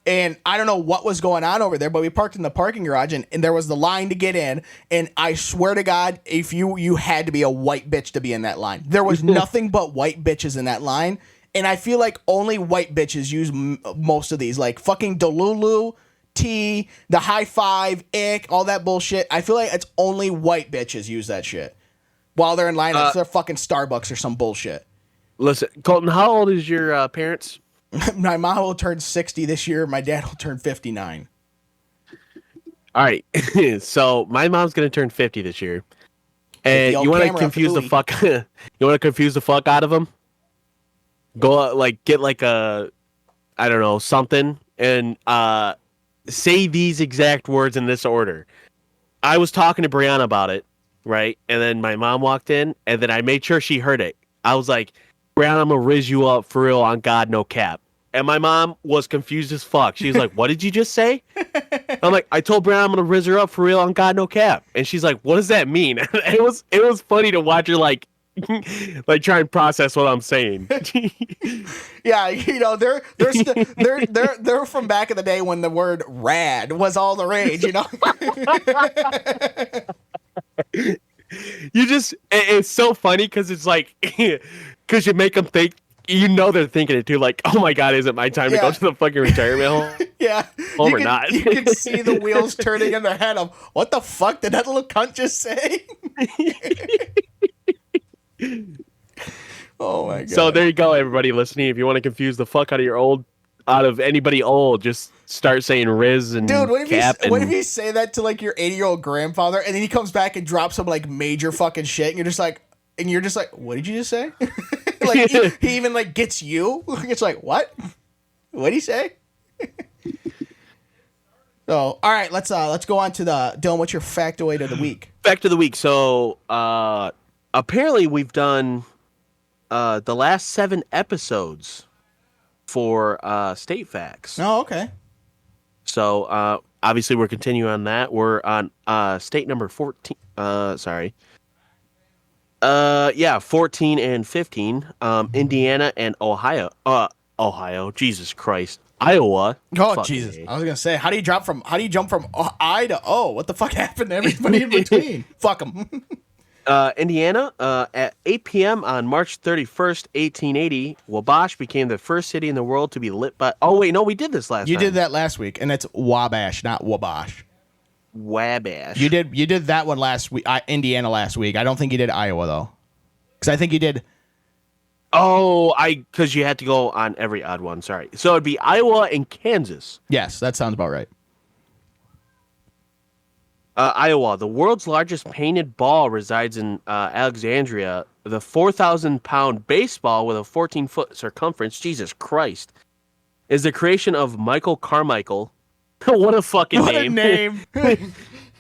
and I don't know what was going on over there, but we parked in the parking garage and there was the line to get in. And I swear to God, if you had to be a white bitch to be in that line, there was nothing but white bitches in that line. And I feel like only white bitches use most of these, like fucking Delulu, T, the high five, ick, all that bullshit. I feel like it's only white bitches use that shit while they're in line at their fucking Starbucks or some bullshit. Listen, Colton, how old is your parents? My mom will turn 60 this year. My dad will turn 59. All right. So my mom's going to turn 50 this year. And you want to confuse the fuck out of them? Go get like a, I don't know, something, and say these exact words in this order. I was talking to Brianna about it, right? And then my mom walked in, and then I made sure she heard it. I was like, Brianna, I'm going to riz you up for real on God, no cap. And my mom was confused as fuck. She's like, what did you just say? I'm like, I told Brianna I'm going to riz her up for real on God, no cap. And she's like, what does that mean? It was funny to watch her like try and process what I'm saying. Yeah, they're from back in the day when the word rad was all the rage, It's so funny because it's like, because you make them think, they're thinking it too, like, oh my God, is it my time to go to the fucking retirement home? Yeah. Home or not? You can see the wheels turning in their head of, what the fuck did that little cunt just say? Oh my God. So there you go, everybody listening. If you want to confuse the fuck out of anybody old, just start saying Riz and dude, what Cap. What if you say that to like your 80-year-old grandfather, and then he comes back and drops some like major fucking shit, and you're just like, what did you just say? Like he even like gets you. It's like, what? What'd he say? So, all right, let's go on to Dylan. What's your factoid of the week? Fact of the week. So, apparently we've done the last 7 episodes for State Facts. Oh, okay. So, obviously we're continuing on that. We're on state number 14. 14 and 15. Indiana and Ohio. Jesus Christ. Iowa. Oh, Jesus. I was going to say, how do you jump from I to O? What the fuck happened to everybody in between? Fuck them. Indiana, at 8 p.m. on March 31st, 1880, Wabash became the first city in the world to be lit by... Oh, wait, no, we did this last time. You did that last week, and it's Wabash, not Wabash. Wabash. You did that one last week, Indiana last week. I don't think you did Iowa, though. Because I think you did... Oh, because you had to go on every odd one, sorry. So it'd be Iowa and Kansas. Yes, that sounds about right. Iowa, the world's largest painted ball resides in Alexandria. The 4,000-pound baseball with a 14-foot circumference, Jesus Christ, is the creation of Michael Carmichael. What a fucking name. What a name.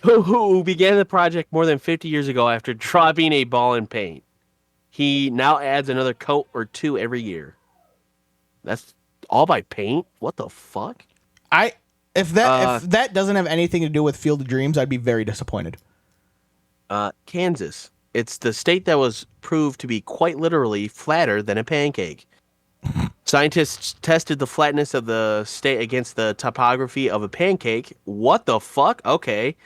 who began the project more than 50 years ago after dropping a ball in paint. He now adds another coat or two every year. That's all by paint? What the fuck? If that doesn't have anything to do with Field of Dreams, I'd be very disappointed. Kansas. It's the state that was proved to be quite literally flatter than a pancake. Scientists tested the flatness of the state against the topography of a pancake. What the fuck? Okay.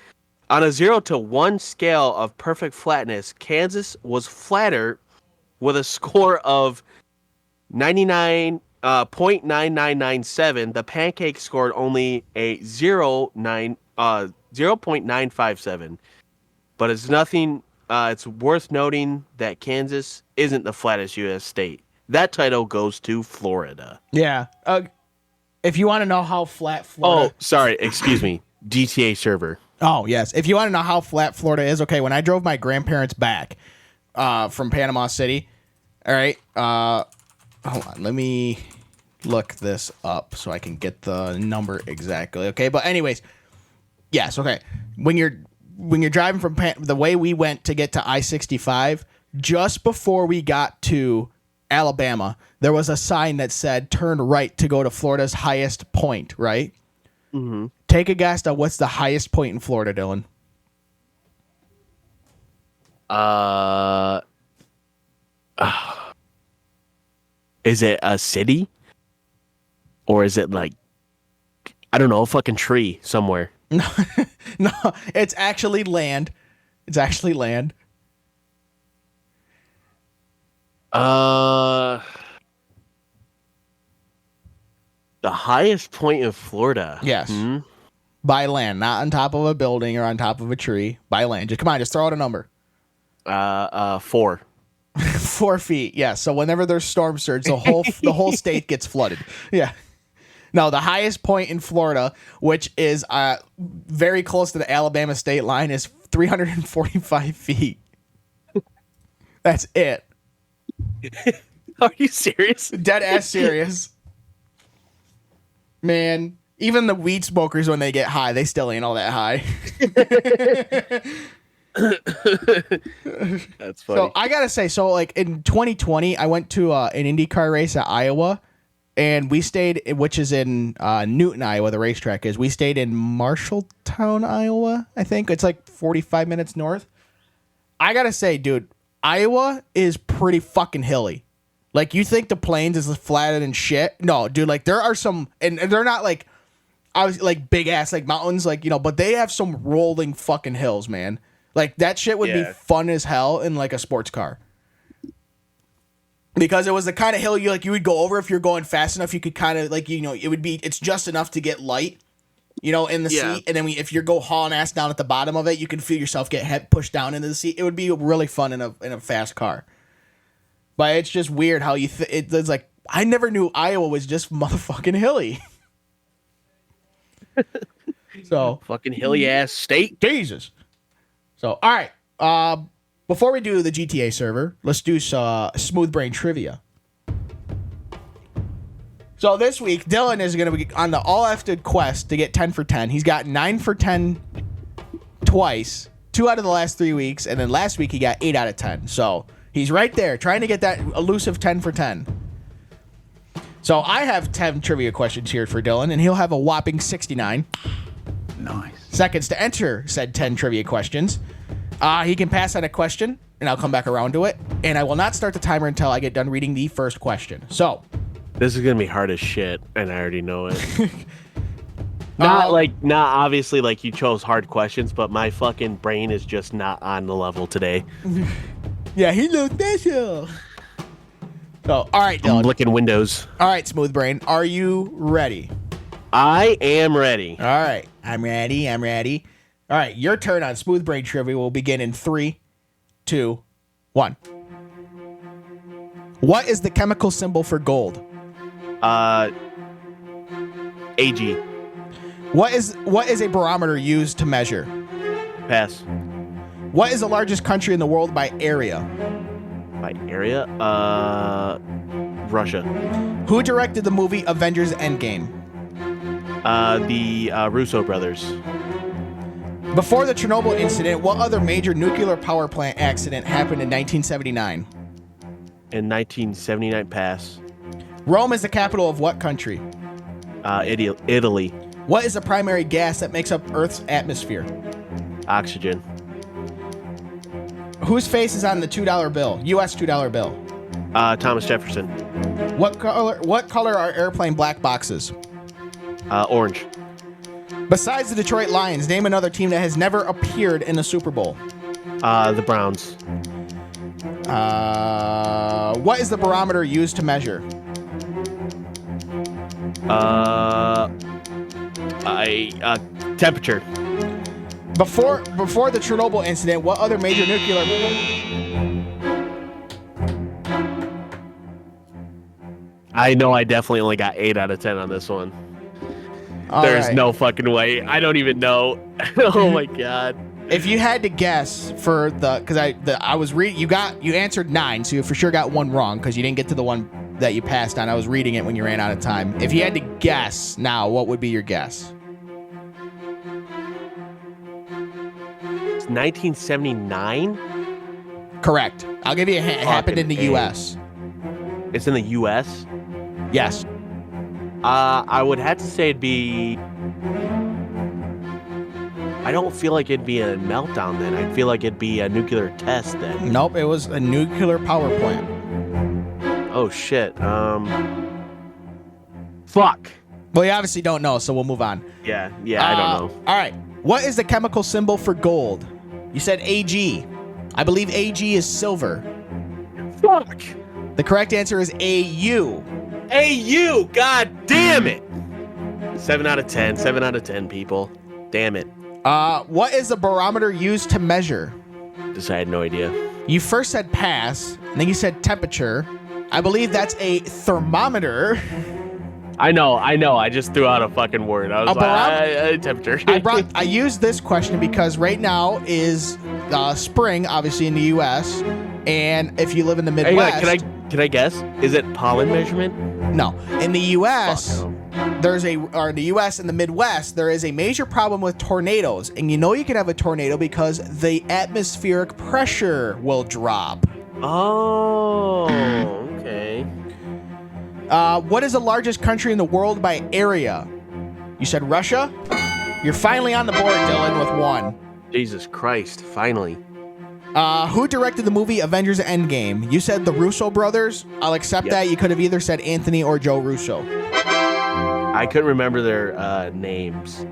On a 0 to 1 scale of perfect flatness, Kansas was flatter with a score of 99.9997. The pancake scored only a 0.957. But it's nothing. It's worth noting that Kansas isn't the flattest U.S. state. That title goes to Florida. Yeah. If you want to know how flat Florida... Oh, sorry. Excuse me. GTA server. Oh, yes. If you want to know how flat Florida is, okay, when I drove my grandparents back from Panama City, all right, hold on. Let me look this up so I can get the number exactly, okay? But anyways, yes, okay. When you're driving from the way we went to get to I-65, just before we got to Alabama, there was a sign that said turn right to go to Florida's highest point, right? Mm-hmm. Take a guess at what's the highest point in Florida, Dylan. Is it a city? Or is it like, I don't know, a fucking tree somewhere? No, it's actually land. It's actually land. The highest point in Florida. Yes. By land, not on top of a building or on top of a tree. By land. Just come on, just throw out a number. 4. 4 feet. Yeah. So whenever there's storm surge, the whole state gets flooded. Yeah. No, the highest point in Florida, which is very close to the Alabama state line, is 345 feet. That's it. Are you serious? Dead ass serious. Man, even the weed smokers, when they get high, they still ain't all that high. That's funny. So I gotta say, like in 2020, I went to an IndyCar race at Iowa, and we stayed, which is in Newton, Iowa. The racetrack is. We stayed in Marshalltown, Iowa. I think it's like 45 minutes north. I gotta say, dude, Iowa is pretty fucking hilly. Like, you think the plains is flatter than shit? No, dude. Like, there are some, and they're not like, obviously, like big ass like mountains, like, you know, but they have some rolling fucking hills, man. Like, that shit would be fun as hell in like a sports car. Because it was the kind of hill you would go over if you're going fast enough. You could kind of like, you know, it's just enough to get light, you know, in the seat. And then if you go hauling ass down at the bottom of it, you can feel yourself get pushed down into the seat. It would be really fun in a fast car. But it's just weird how it's like, I never knew Iowa was just motherfucking hilly. So fucking hilly ass state. Jesus. So, all right. Before we do the GTA server, let's do Smooth Brain Trivia. So this week, Dylan is going to be on the all-efted quest to get 10 for 10. He's got 9 for 10 twice, 2 out of the last 3 weeks, and then last week he got 8 out of 10. So he's right there trying to get that elusive 10 for 10. So I have 10 trivia questions here for Dylan, and he'll have a whopping 69. Nice. Seconds to enter said 10 trivia questions. He can pass on a question, and I'll come back around to it. And I will not start the timer until I get done reading the first question. So, this is gonna be hard as shit, and I already know it. Not obviously like you chose hard questions, but my fucking brain is just not on the level today. Yeah, he looks special. So, all right, Dylan. I'm licking windows. All right, Smooth Brain, are you ready? I am ready. All right, I'm ready. All right, your turn on Smooth Brain Trivia will begin in 3, 2, 1. What is the chemical symbol for gold? AG. What is a barometer used to measure? Pass. What is the largest country in the world by area? By area? Russia. Who directed the movie Avengers Endgame? The Russo brothers. Before the Chernobyl incident, what other major nuclear power plant accident happened in 1979? In 1979, pass. Rome is the capital of what country? Italy. What is the primary gas that makes up Earth's atmosphere? Oxygen. Whose face is on the $2 bill? U.S. $2 bill. Thomas Jefferson. What color are airplane black boxes? Orange. Besides the Detroit Lions, name another team that has never appeared in the Super Bowl. The Browns. What is the barometer used to measure? Temperature. Before the Chernobyl incident, what other major nuclear... I know I definitely only got 8 out of 10 on this one. There's no fucking way. I don't even know. Oh my god. If you had to guess for because I was reading, you answered 9, so you for sure got one wrong because you didn't get to the one that you passed on. I was reading it when you ran out of time. If you had to guess now, what would be your guess? It's 1979. Correct. I'll give you a hint. It happened in the U.S. It's in the U.S. Yes. I would have to say it'd be. I don't feel like it'd be a meltdown then. I feel like it'd be a nuclear test then. Nope, it was a nuclear power plant. Oh shit. Fuck. Well, you obviously don't know, so we'll move on. Yeah, I don't know. All right. What is the chemical symbol for gold? You said Ag. I believe Ag is silver. Fuck. The correct answer is Au. Au. God damn it. 7 out of 10. 7 out of 10, people. Damn it. What is the barometer used to measure? Just I had no idea. You first said pass, and then you said temperature. I believe that's a thermometer. I know. I just threw out a fucking word. I was like, temperature. I used this question because right now is spring, obviously in the U.S., and if you live in the Midwest, can I guess? Is it pollen measurement? No, in the U.S. No. In the U.S. and the Midwest, there is a major problem with tornadoes, and you know you can have a tornado because the atmospheric pressure will drop. Oh, okay. What is the largest country in the world by area? You said Russia? You're finally on the board, Dylan, with 1. Jesus Christ, finally. Who directed the movie Avengers Endgame? You said the Russo brothers. I'll accept that. You could have either said Anthony or Joe Russo. I couldn't remember their names.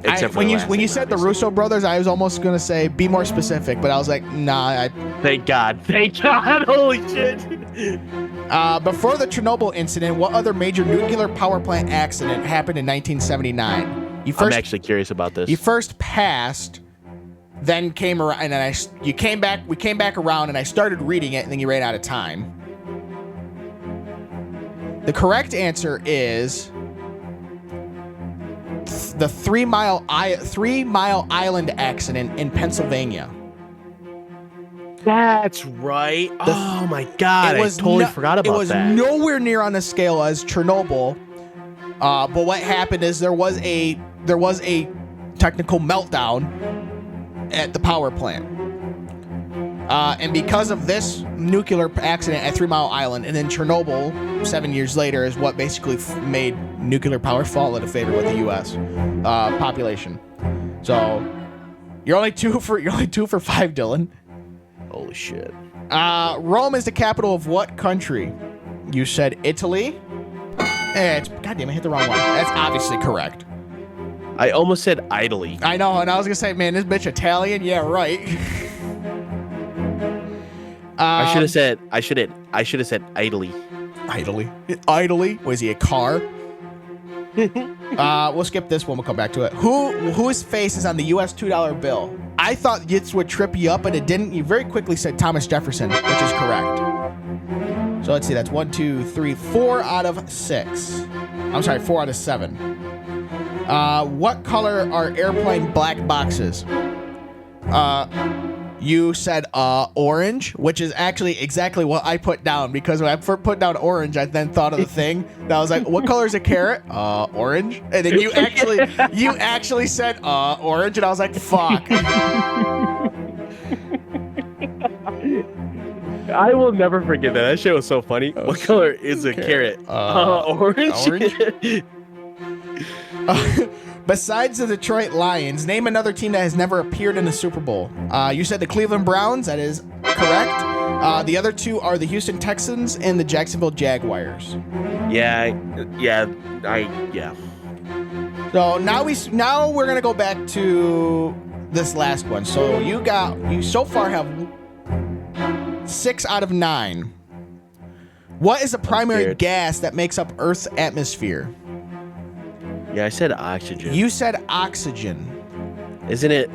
Except for when you said the Russo brothers, I was almost going to say be more specific, but I was like, nah. Thank God. Holy shit. Before the Chernobyl incident, what other major nuclear power plant accident happened in 1979? I'm actually curious about this. You first passed, then came around, and then we came back around, and I started reading it, and then you ran out of time. The correct answer is the 3 Mile Island accident in Pennsylvania. That's right. Oh my God, I totally forgot about that. It was nowhere near on the scale as Chernobyl. But what happened is there was a technical meltdown at the power plant. And because of this nuclear accident at 3 Mile Island, and then Chernobyl 7 years later is what basically made nuclear power fall into favor with the U.S. Population. So you're only two for 5, Dylan. Holy shit. Rome is the capital of what country? You said Italy. Goddamn, I hit the wrong one. That's obviously correct. I almost said Italy. I know, and I was gonna say, man, this bitch Italian. Yeah, right. I should have said Italy. Italy? Was he a car? We'll skip this one. We'll come back to it. Whose face is on the U.S. $2 bill? I thought this would trip you up, but it didn't. You very quickly said Thomas Jefferson, which is correct. So let's see. That's 1, 2, 3, 4 out of 6. I'm sorry, 4 out of 7. What color are airplane black boxes? You said orange, which is actually exactly what I put down, because when I put down orange, I then thought of the thing that I was like, what color is a carrot? Orange. And then you actually said orange, and I was like, fuck. I will never forget that. That shit was so funny. Oh, What color is a carrot? Orange. Orange? Besides the Detroit Lions, name another team that has never appeared in the Super Bowl. You said the Cleveland Browns. That is correct. The other two are the Houston Texans and the Jacksonville Jaguars. Yeah. So now we're gonna go back to this last one. So you so far have 6 out of 9. What is the primary gas that makes up Earth's atmosphere? Yeah, I said oxygen. You said oxygen. Isn't it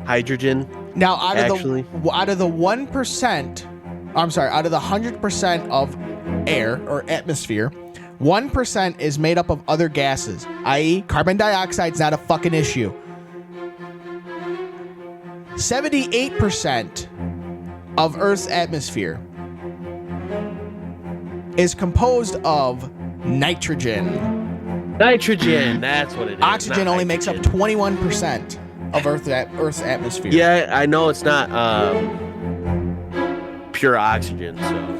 hydrogen? Now, out of actually? out of the 1%, I'm sorry, out of the 100% of air or atmosphere, 1% is made up of other gases, i.e., carbon dioxide's not a fucking issue. 78% of Earth's atmosphere is composed of nitrogen. Nitrogen, that's what it is. Oxygen only makes up 21% of Earth's atmosphere. Yeah, I know it's not pure oxygen, so.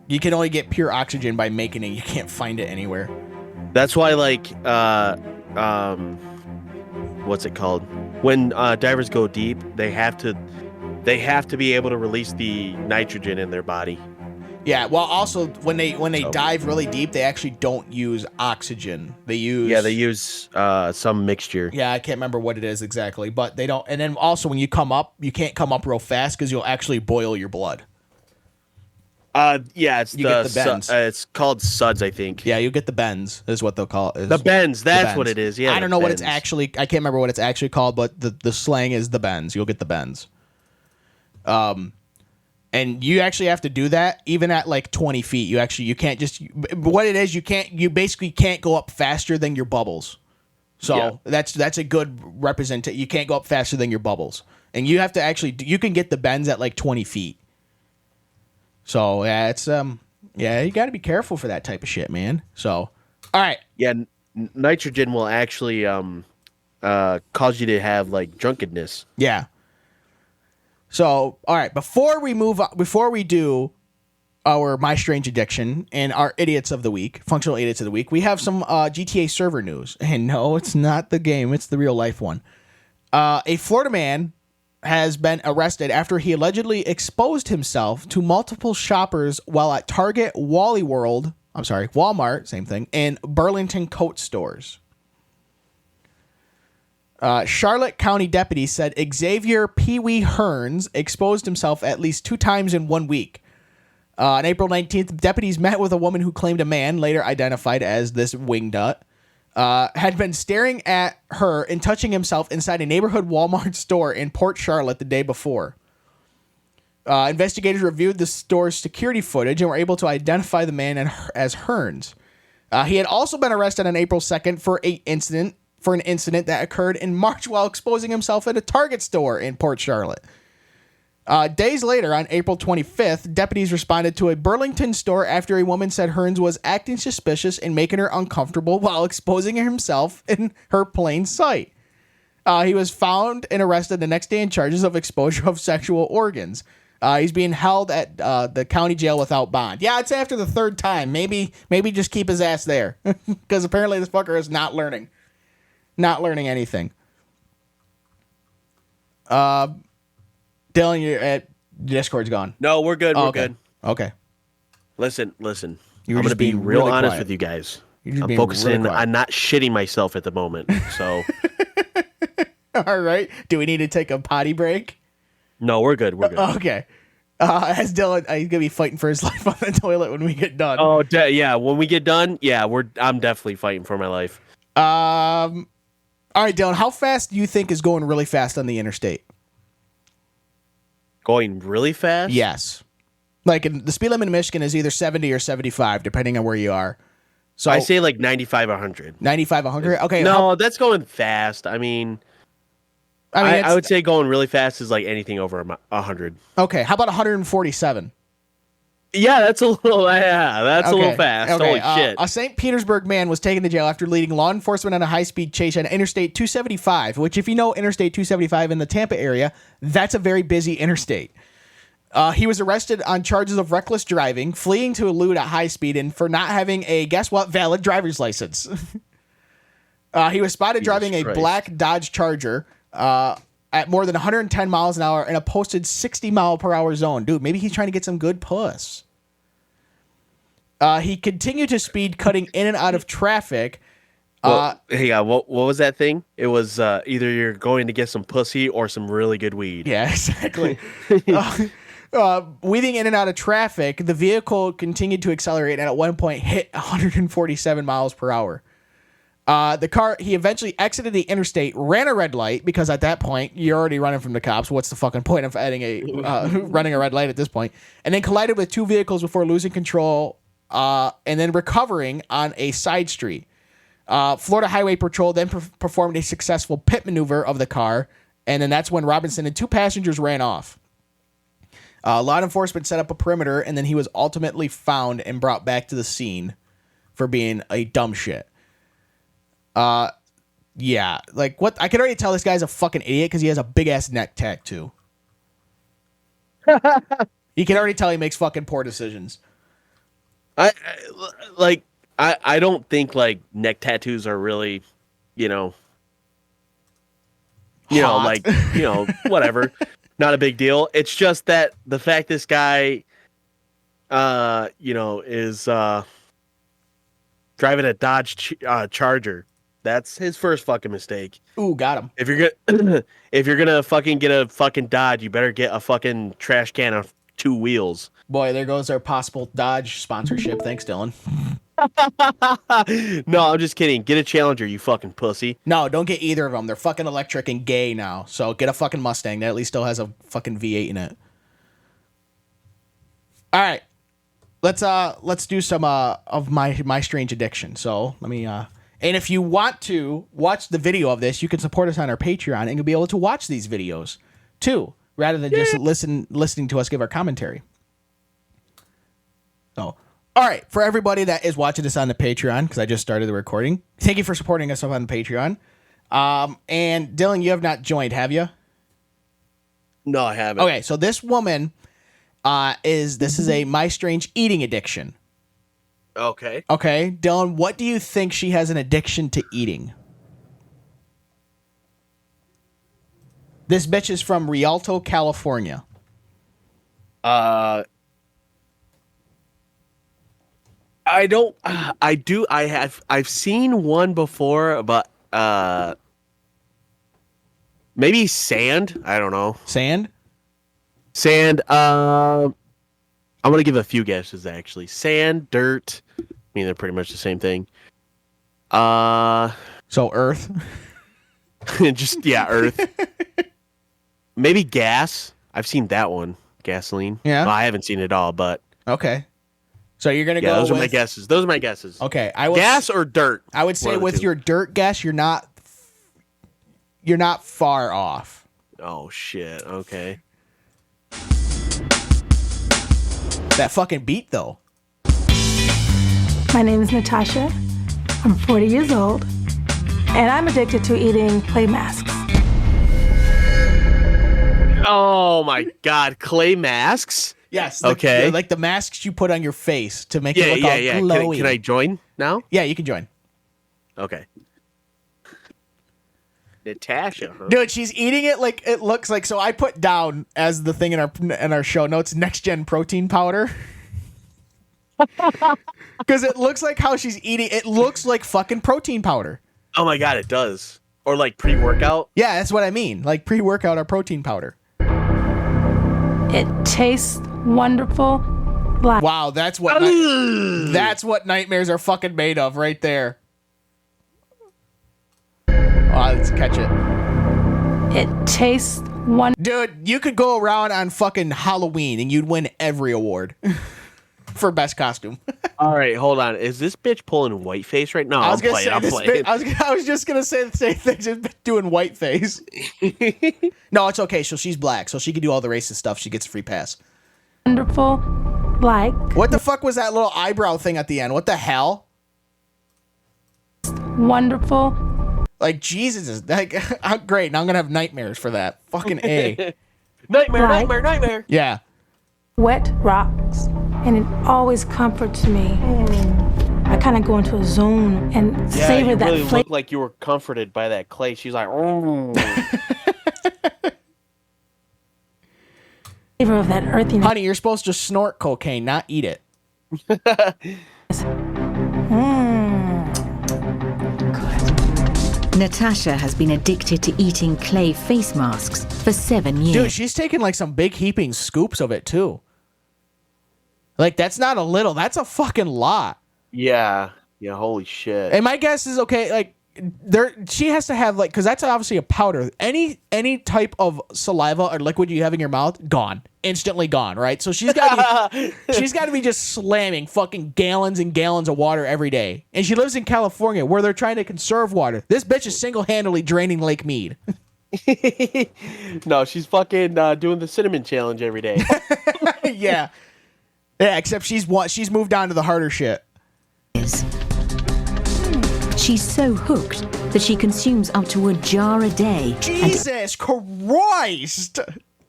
You can only get pure oxygen by making it. You can't find it anywhere. That's why, like, what's it called? When divers go deep, they have to be able to release the nitrogen in their body. Yeah, well, also when they dive really deep, they actually don't use oxygen. They use some mixture. Yeah, I can't remember what it is exactly, but they don't. And then also when you come up, you can't come up real fast because you'll actually boil your blood. Yeah, it's get the bends. It's called suds, I think. Yeah, you get the bends is what they'll call it. The bends, that's what it is. Yeah, I don't know what it's actually. I can't remember what it's actually called, but the slang is the bends. You'll get the bends. And you actually have to do that even at like 20 feet. You can't just, what it is, you basically can't go up faster than your bubbles. So that's a good representation. You can't go up faster than your bubbles. And you have to actually, you can get the bends at like 20 feet. So yeah, it's, you got to be careful for that type of shit, man. So, all right. Yeah. Nitrogen will actually, cause you to have like drunkenness. Yeah. So, all right, before we do our My Strange Addiction and our Idiots of the Week, Functional Idiots of the Week, we have some GTA server news. And no, it's not the game, it's the real life one. A Florida man has been arrested after he allegedly exposed himself to multiple shoppers while at Target, Walmart, same thing, and Burlington coat stores. Charlotte County deputies said Xavier Pee Wee Hearns exposed himself at least 2 times in 1 week. On April 19th, deputies met with a woman who claimed a man, later identified as this wingnut, had been staring at her and touching himself inside a neighborhood Walmart store in Port Charlotte the day before. Investigators reviewed the store's security footage and were able to identify the man as Hearns. He had also been arrested on April 2nd for an incident that occurred in March while exposing himself at a Target store in Port Charlotte. Days later, on April 25th, deputies responded to a Burlington store after a woman said Hearns was acting suspicious and making her uncomfortable while exposing himself in her plain sight. He was found and arrested the next day on charges of exposure of sexual organs. He's being held at the county jail without bond. Yeah, I'd say after the 3rd time, maybe just keep his ass there because apparently this fucker is not learning. Not learning anything. Dylan, your Discord's gone. No, we're good. We're good. Okay. Listen. I'm You're going to be real really honest quiet. with you guys. You're I'm focusing on not shitting myself at the moment. So. All right. Do we need to take a potty break? No, we're good. We're good. Okay. As Dylan, he's gonna be fighting for his life on the toilet when we get done. Oh, yeah. When we get done, I'm definitely fighting for my life. All right, Dylan, how fast do you think is going really fast on the interstate? Going really fast? Yes. Like the speed limit in Michigan is either 70 or 75, depending on where you are. So I say like 95, 100. 95, 100? Okay. No, that's going fast. I mean, I would say going really fast is like anything over 100. Okay. How about 147? Yeah, that's a little. Yeah, that's a little Okay. fast. Okay. Holy shit! A St. Petersburg man was taken to jail after leading law enforcement on a high-speed chase on Interstate 275, which, if you know Interstate 275 in the Tampa area, that's a very busy interstate. He was arrested on charges of reckless driving, fleeing to elude at high speed, and for not having a, guess what, valid driver's license. He was spotted Jesus driving a Christ. black Dodge Charger at more than 110 miles an hour in a posted 60 mile per hour zone. Dude, maybe he's trying to get some good puss. He continued to speed, cutting in and out of traffic. Yeah, what was that thing? It was either you're going to get some pussy or some really good weed. Yeah, exactly. Weaving in and out of traffic, the vehicle continued to accelerate and at one point hit 147 miles per hour. He eventually exited the interstate, ran a red light, because at that point, you're already running from the cops. What's the fucking point of running a red light at this point? And then collided with two vehicles before losing control and then recovering on a side street. Florida Highway Patrol then performed a successful pit maneuver of the car, and then that's when Robinson and two passengers ran off. Law enforcement set up a perimeter, and then he was ultimately found and brought back to the scene for being a dumb shit. Yeah, like what? I can already tell this guy's a fucking idiot because he has a big ass neck tattoo. You can already tell he makes fucking poor decisions. I don't think like neck tattoos are really, Hot. Whatever. Not a big deal. It's just that the fact this guy, is driving a Dodge Charger. That's his first fucking mistake. Ooh, got him. If you're gonna fucking get a fucking Dodge, you better get a fucking trash can of two wheels. Boy, there goes our possible Dodge sponsorship. Thanks, Dylan. No, I'm just kidding. Get a Challenger, you fucking pussy. No, don't get either of them. They're fucking electric and gay now. So get a fucking Mustang that at least still has a fucking V8 in it. All right, let's do some of my strange addiction. So let me and if you want to watch the video of this, you can support us on our Patreon, and you'll be able to watch these videos too, rather than just listening to us give our commentary. So. All right, for everybody that is watching this on the Patreon, because I just started the recording, thank you for supporting us on the Patreon. And Dylan, you have not joined, have you? No, I haven't. Okay, so this woman is a my strange eating addiction. Okay. Okay, Dylan, what do you think she has an addiction to eating? This bitch is from Rialto, California. I've seen one before, but maybe sand. I don't know. Sand? I'm gonna give a few guesses actually. Sand, dirt. I mean, they're pretty much the same thing. So Earth? Earth. Maybe gas. I've seen that one. Gasoline. Yeah. Well, I haven't seen it all, but Okay. So you're gonna go. those are my guesses. Those are my guesses. Okay, gas or dirt. I would say with your dirt guess, you're not far off. Oh shit. Okay. That fucking beat though. My name is Natasha. I'm 40 years old, and I'm addicted to eating clay masks. Oh my god, clay masks? Yes. Okay. Like the masks you put on your face to make it look all glowy. Can I join now? Yeah, you can join. Okay. Natasha, huh? Dude, she's eating it like it looks like. So I put down as the thing in our show notes, next gen protein powder. Because it looks like how she's eating. It looks like fucking protein powder. Oh my god, it does. Or like pre-workout. Yeah, that's what I mean. Like pre-workout or protein powder. It tastes wonderful. Wow, that's what nightmares are fucking made of right there. Oh, let's catch it. It tastes wonderful. Dude, you could go around on fucking Halloween and you'd win every award for best costume. All right, hold on. Is this bitch pulling white face right now? I'm playing. I was just gonna say the same thing. Just doing white face. No, it's okay. So she's black, so she can do all the racist stuff. She gets a free pass. Wonderful like What the fuck was that little eyebrow thing at the end? What the hell? wonderful, Like, Jesus is like, great. Now I'm gonna have nightmares for that. Fucking A. Nightmare. Yeah. wet rocks, and it always comforts me. I kind of go into a zone and Yeah, savor you that really flavor look like you were comforted by that clay. She's like, oh. of that earthiness. Honey, you're supposed to snort cocaine, not eat it. Natasha has been addicted to eating clay face masks for 7 years. Dude, she's taking like some big heaping scoops of it too. Like, that's not a little, that's a fucking lot. Yeah. Yeah, holy shit. And my guess is, okay, like, she has to have, like, because that's obviously a powder. Any type of saliva or liquid you have in your mouth, gone. Instantly gone, right? So she's got to be just slamming fucking gallons and gallons of water every day. And she lives in California where they're trying to conserve water. This bitch is single-handedly draining Lake Mead. No, she's fucking doing the cinnamon challenge every day. Yeah. Yeah, except she's moved on to the harder shit. She's so hooked that she consumes up to a jar a day. Jesus Christ!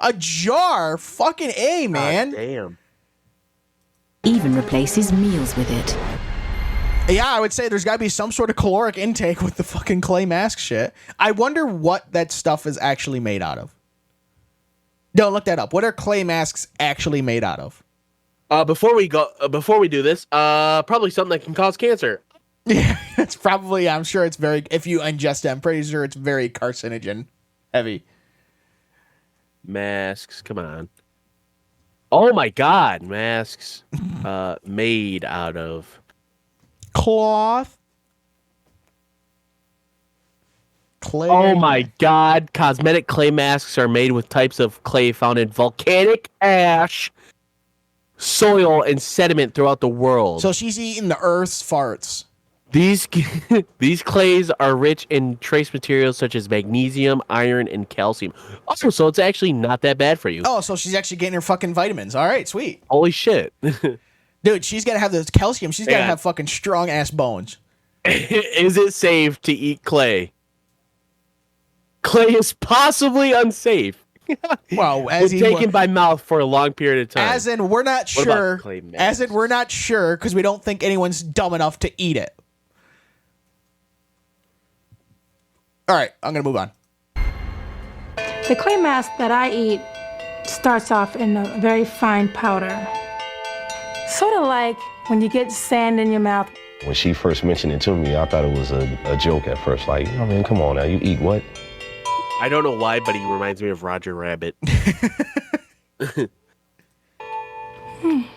A jar? Fucking A, man. God damn. Even replaces meals with it. Yeah, I would say there's got to be some sort of caloric intake with the fucking clay mask shit. I wonder what that stuff is actually made out of. Don't look that up. What are clay masks actually made out of? Before we do this, probably something that can cause cancer. Yeah, it's probably, I'm sure it's very, if you ingest it, I'm pretty sure it's very carcinogen heavy. Masks, come on. Oh my god, masks made out of Cloth. Clay. Oh my god, cosmetic clay masks are made with types of clay found in volcanic ash, soil, and sediment throughout the world. So she's eating the earth's farts. These clays are rich in trace materials such as magnesium, iron, and calcium. Also, so it's actually not that bad for you. Oh, so she's actually getting her fucking vitamins. All right, sweet. Holy shit. Dude, she's got to have the calcium. She's got to Yeah. have fucking strong ass bones. Is it safe to eat clay? Clay is possibly unsafe. Well, When taken by mouth for a long period of time. as in, we're not What about sure. clay masks? As in, we're not sure because we don't think anyone's dumb enough to eat it. All right, I'm going to move on. The clay mask that I eat starts off in a very fine powder. Sort of like when you get sand in your mouth. When she first mentioned it to me, I thought it was a joke at first. Like, I mean, come on now, you eat what? I don't know why, but he reminds me of Roger Rabbit. Dude,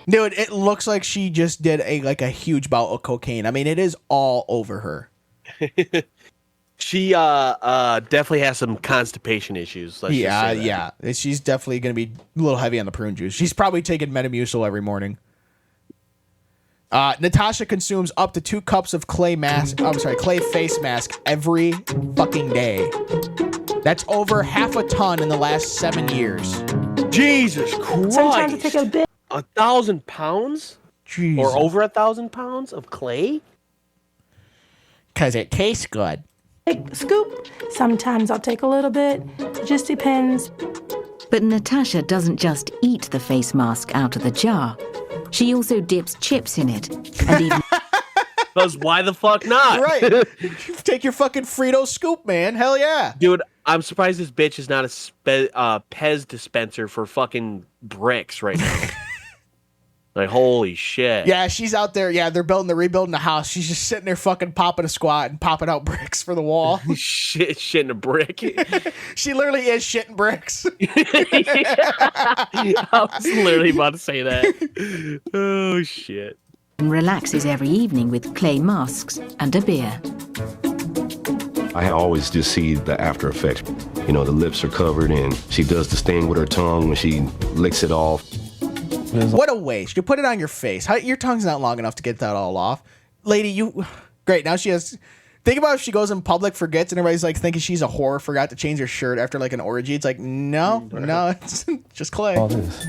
it looks like she just did a huge bout of cocaine. I mean, it is all over her. She definitely has some constipation issues. Let's just say that. Yeah. She's definitely going to be a little heavy on the prune juice. She's probably taking Metamucil every morning. Natasha consumes up to 2 cups of clay face mask every fucking day. That's over half a ton in the last 7 years. Jesus Christ! Sometimes I take a bit. 1,000 pounds? Jeez. Or over 1,000 pounds of clay? Because it tastes good. Big scoop. Sometimes I'll take a little bit. It just depends. But Natasha doesn't just eat the face mask out of the jar. She also dips chips in it and even Because why the fuck not? Right. Take your fucking Frito scoop, man. Hell yeah. Dude, I'm surprised this bitch is not a Pez dispenser for fucking bricks right now. Like, holy shit. Yeah, she's out there. Yeah, they're rebuilding the house. She's just sitting there fucking popping a squat and popping out bricks for the wall. Shit in a brick. She literally is shitting bricks. I was literally about to say that. Oh, shit. relaxes every evening with clay masks and a beer. I always just see the after effects. You know, the lips are covered and she does this thing with her tongue when she licks it off. What a waste. You put it on your face. Your tongue's not long enough to get that all off. Lady, great, now she has... Think about if she goes in public, forgets, and everybody's like thinking she's a whore, forgot to change her shirt after like an orgy. It's like, no, it's just clay. All this.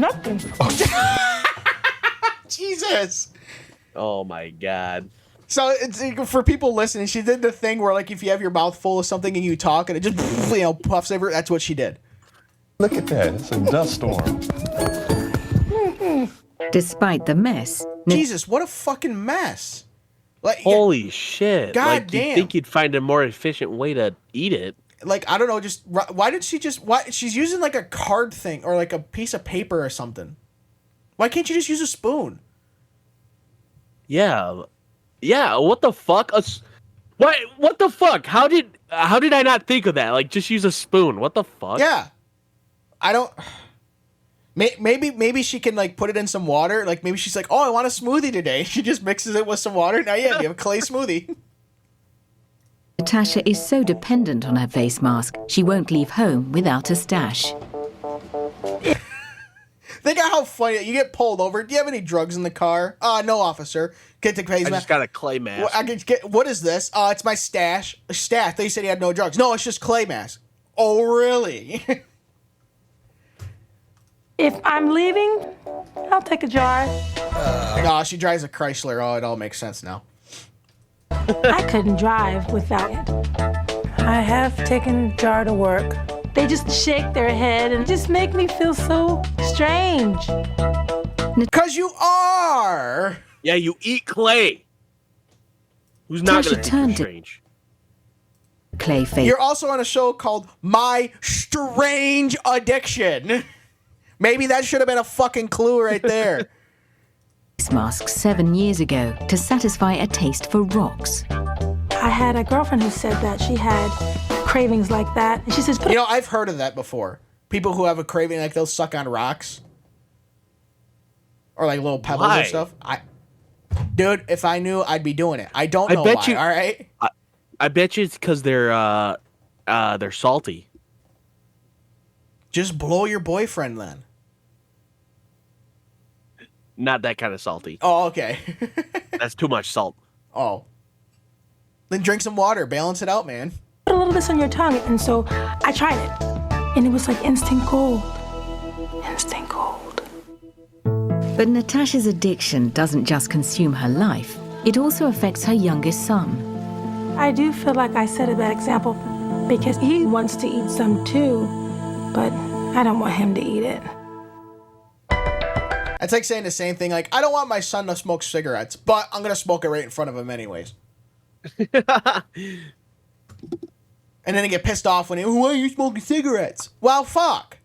nothing. Jesus. Oh my God. So it's for people listening. She did the thing where, like, if you have your mouth full of something and you talk and it just puffs over. That's what she did. Look at that. It's a dust storm. Despite the mess, Jesus, what a fucking mess! Like, Holy shit. God like, damn. You'd think you'd find a more efficient way to eat it. like I don't know. Just why did she just? Why she's using like a card thing or like a piece of paper or something? Why can't you just use a spoon? Yeah. Yeah, what the fuck? What the fuck? How did I not think of that? Like, just use a spoon. What the fuck? Yeah, I don't. Maybe she can like put it in some water. Like maybe she's like, oh, I want a smoothie today. She just mixes it with some water. Now, yeah, you have a clay smoothie. Natasha is so dependent on her face mask, she won't leave home without a stash. Think of how funny you get pulled over. Do you have any drugs in the car? No, officer. Get the face I mask. just got a clay mask. I can get. What is this? It's my stash. Stash. They said he had no drugs. No, it's just clay mask. Oh, really? If I'm leaving, I'll take a jar. No, she drives a Chrysler. Oh, it all makes sense now. I couldn't drive without it. I have taken jar to work. They just shake their head and just make me feel so strange. 'Cause you are. Yeah, you eat clay. Who's not Natasha gonna think turned you're to- strange? Clay face You're also on a show called My Strange Addiction. Maybe that should have been a fucking clue right there. mask 7 years ago to satisfy a taste for rocks. I had a girlfriend who said that she had cravings like that. And she says, You know, I've heard of that before. People who have a craving, like they'll suck on rocks. Or like little pebbles Why? or stuff. Dude, if I knew, I'd be doing it. I don't I know bet why, you- all right? I bet you it's because they're salty. Just blow your boyfriend then. Not that kind of salty. Oh, okay. That's too much salt. Oh. Then drink some water. Balance it out, man. put a little of this on your tongue. And so I tried it. And it was like instant gold. Instant gold. But Natasha's addiction doesn't just consume her life, it also affects her youngest son. I do feel like I set a bad example because he wants to eat some too, but I don't want him to eat it. It's like saying the same thing, like, I don't want my son to smoke cigarettes, but I'm going to smoke it right in front of him anyways. And then I get pissed off when why are you smoking cigarettes? Well, fuck.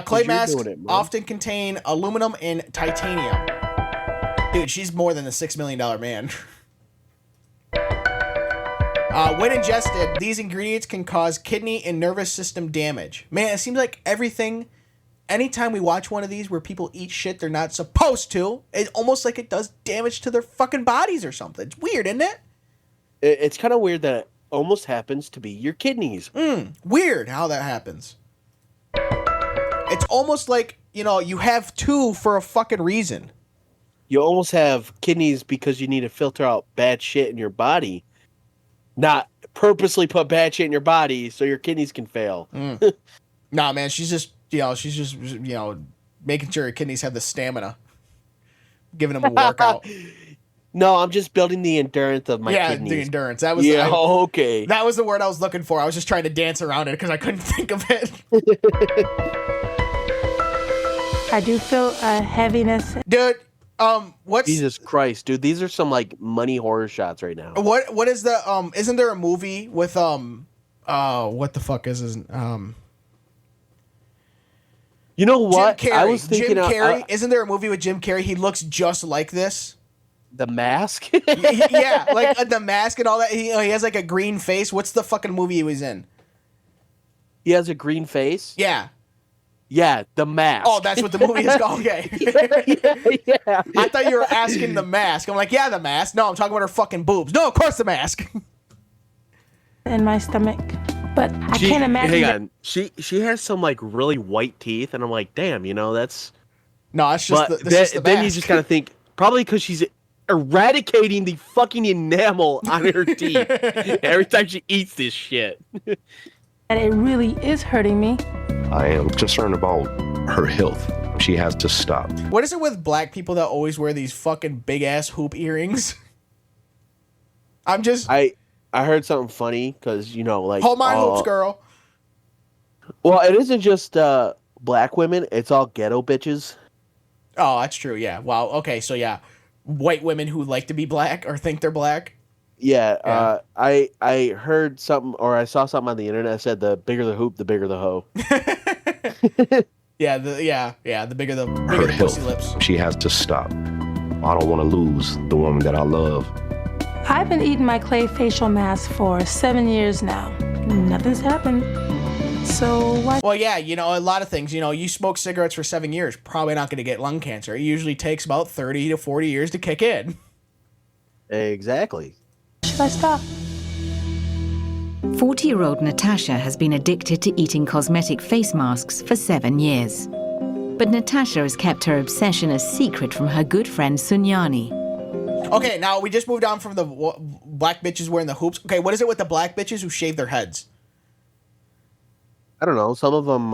Clay you're masks doing it, man. often contain aluminum and titanium. Dude, she's more than a $6 million man. When ingested, these ingredients can cause kidney and nervous system damage. Man, it seems like everything, anytime we watch one of these where people eat shit they're not supposed to, it's almost like it does damage to their fucking bodies or something. It's weird, isn't it? It's kind of weird that it almost happens to be your kidneys. Weird how that happens. It's almost like, you have two for a fucking reason. You almost have kidneys because you need to filter out bad shit in your body, not purposely put bad shit in your body so your kidneys can fail. Nah, man, she's just making sure her kidneys have the stamina. Giving them a workout. No, I'm just building the endurance of my Yeah, kidneys. the endurance. That was okay. That was the word I was looking for. I was just trying to dance around it because I couldn't think of it. I do feel a heaviness. Dude, what's Jesus Christ, dude, these are some like money horror shots right now. what is the isn't there a movie with what the fuck is his You know what? Jim Carrey. I was thinking Jim Carrey. Isn't there a movie with Jim Carrey? He looks just like this. The Mask. Yeah, like the mask and all that. He has like a green face. What's the fucking movie he was in? He has a green face. Yeah. Yeah, The Mask. Oh, that's what the movie is called. Okay. yeah. I thought you were asking the mask. I'm like, yeah, the mask. No, I'm talking about her fucking boobs. No, of course the mask. In my stomach. But I can't imagine. Hang on. She has some like really white teeth, and I'm like, damn, that's. No, it's just But this is the then you mask. just gotta think probably because she's eradicating the fucking enamel on her teeth every time she eats this shit. That it really is hurting me. I am concerned about her health. She has to stop. What is it with black people that always wear these fucking big ass hoop earrings? I heard something funny because like hold my hoops, girl. Well, it isn't just black women; it's all ghetto bitches. Oh, that's true. Yeah. Wow. Okay. So yeah, white women who like to be black or think they're black. Yeah. I heard something or I saw something on the internet that said the bigger the hoop, the bigger the hoe. Yeah. The bigger the Her pussy health. lips. She has to stop. I don't want to lose the woman that I love. I've been eating my clay facial mask for 7 years now. Nothing's happened. So why? Well, yeah, a lot of things. You smoke cigarettes for 7 years, probably not going to get lung cancer. It usually takes about 30 to 40 years to kick in. Exactly. Should I stop? 40-year-old Natasha has been addicted to eating cosmetic face masks for 7 years. But Natasha has kept her obsession a secret from her good friend Sunyani. Okay, now we just moved on from the black bitches wearing the hoops. Okay, what is it with the black bitches who shave their heads? I don't know. Some of them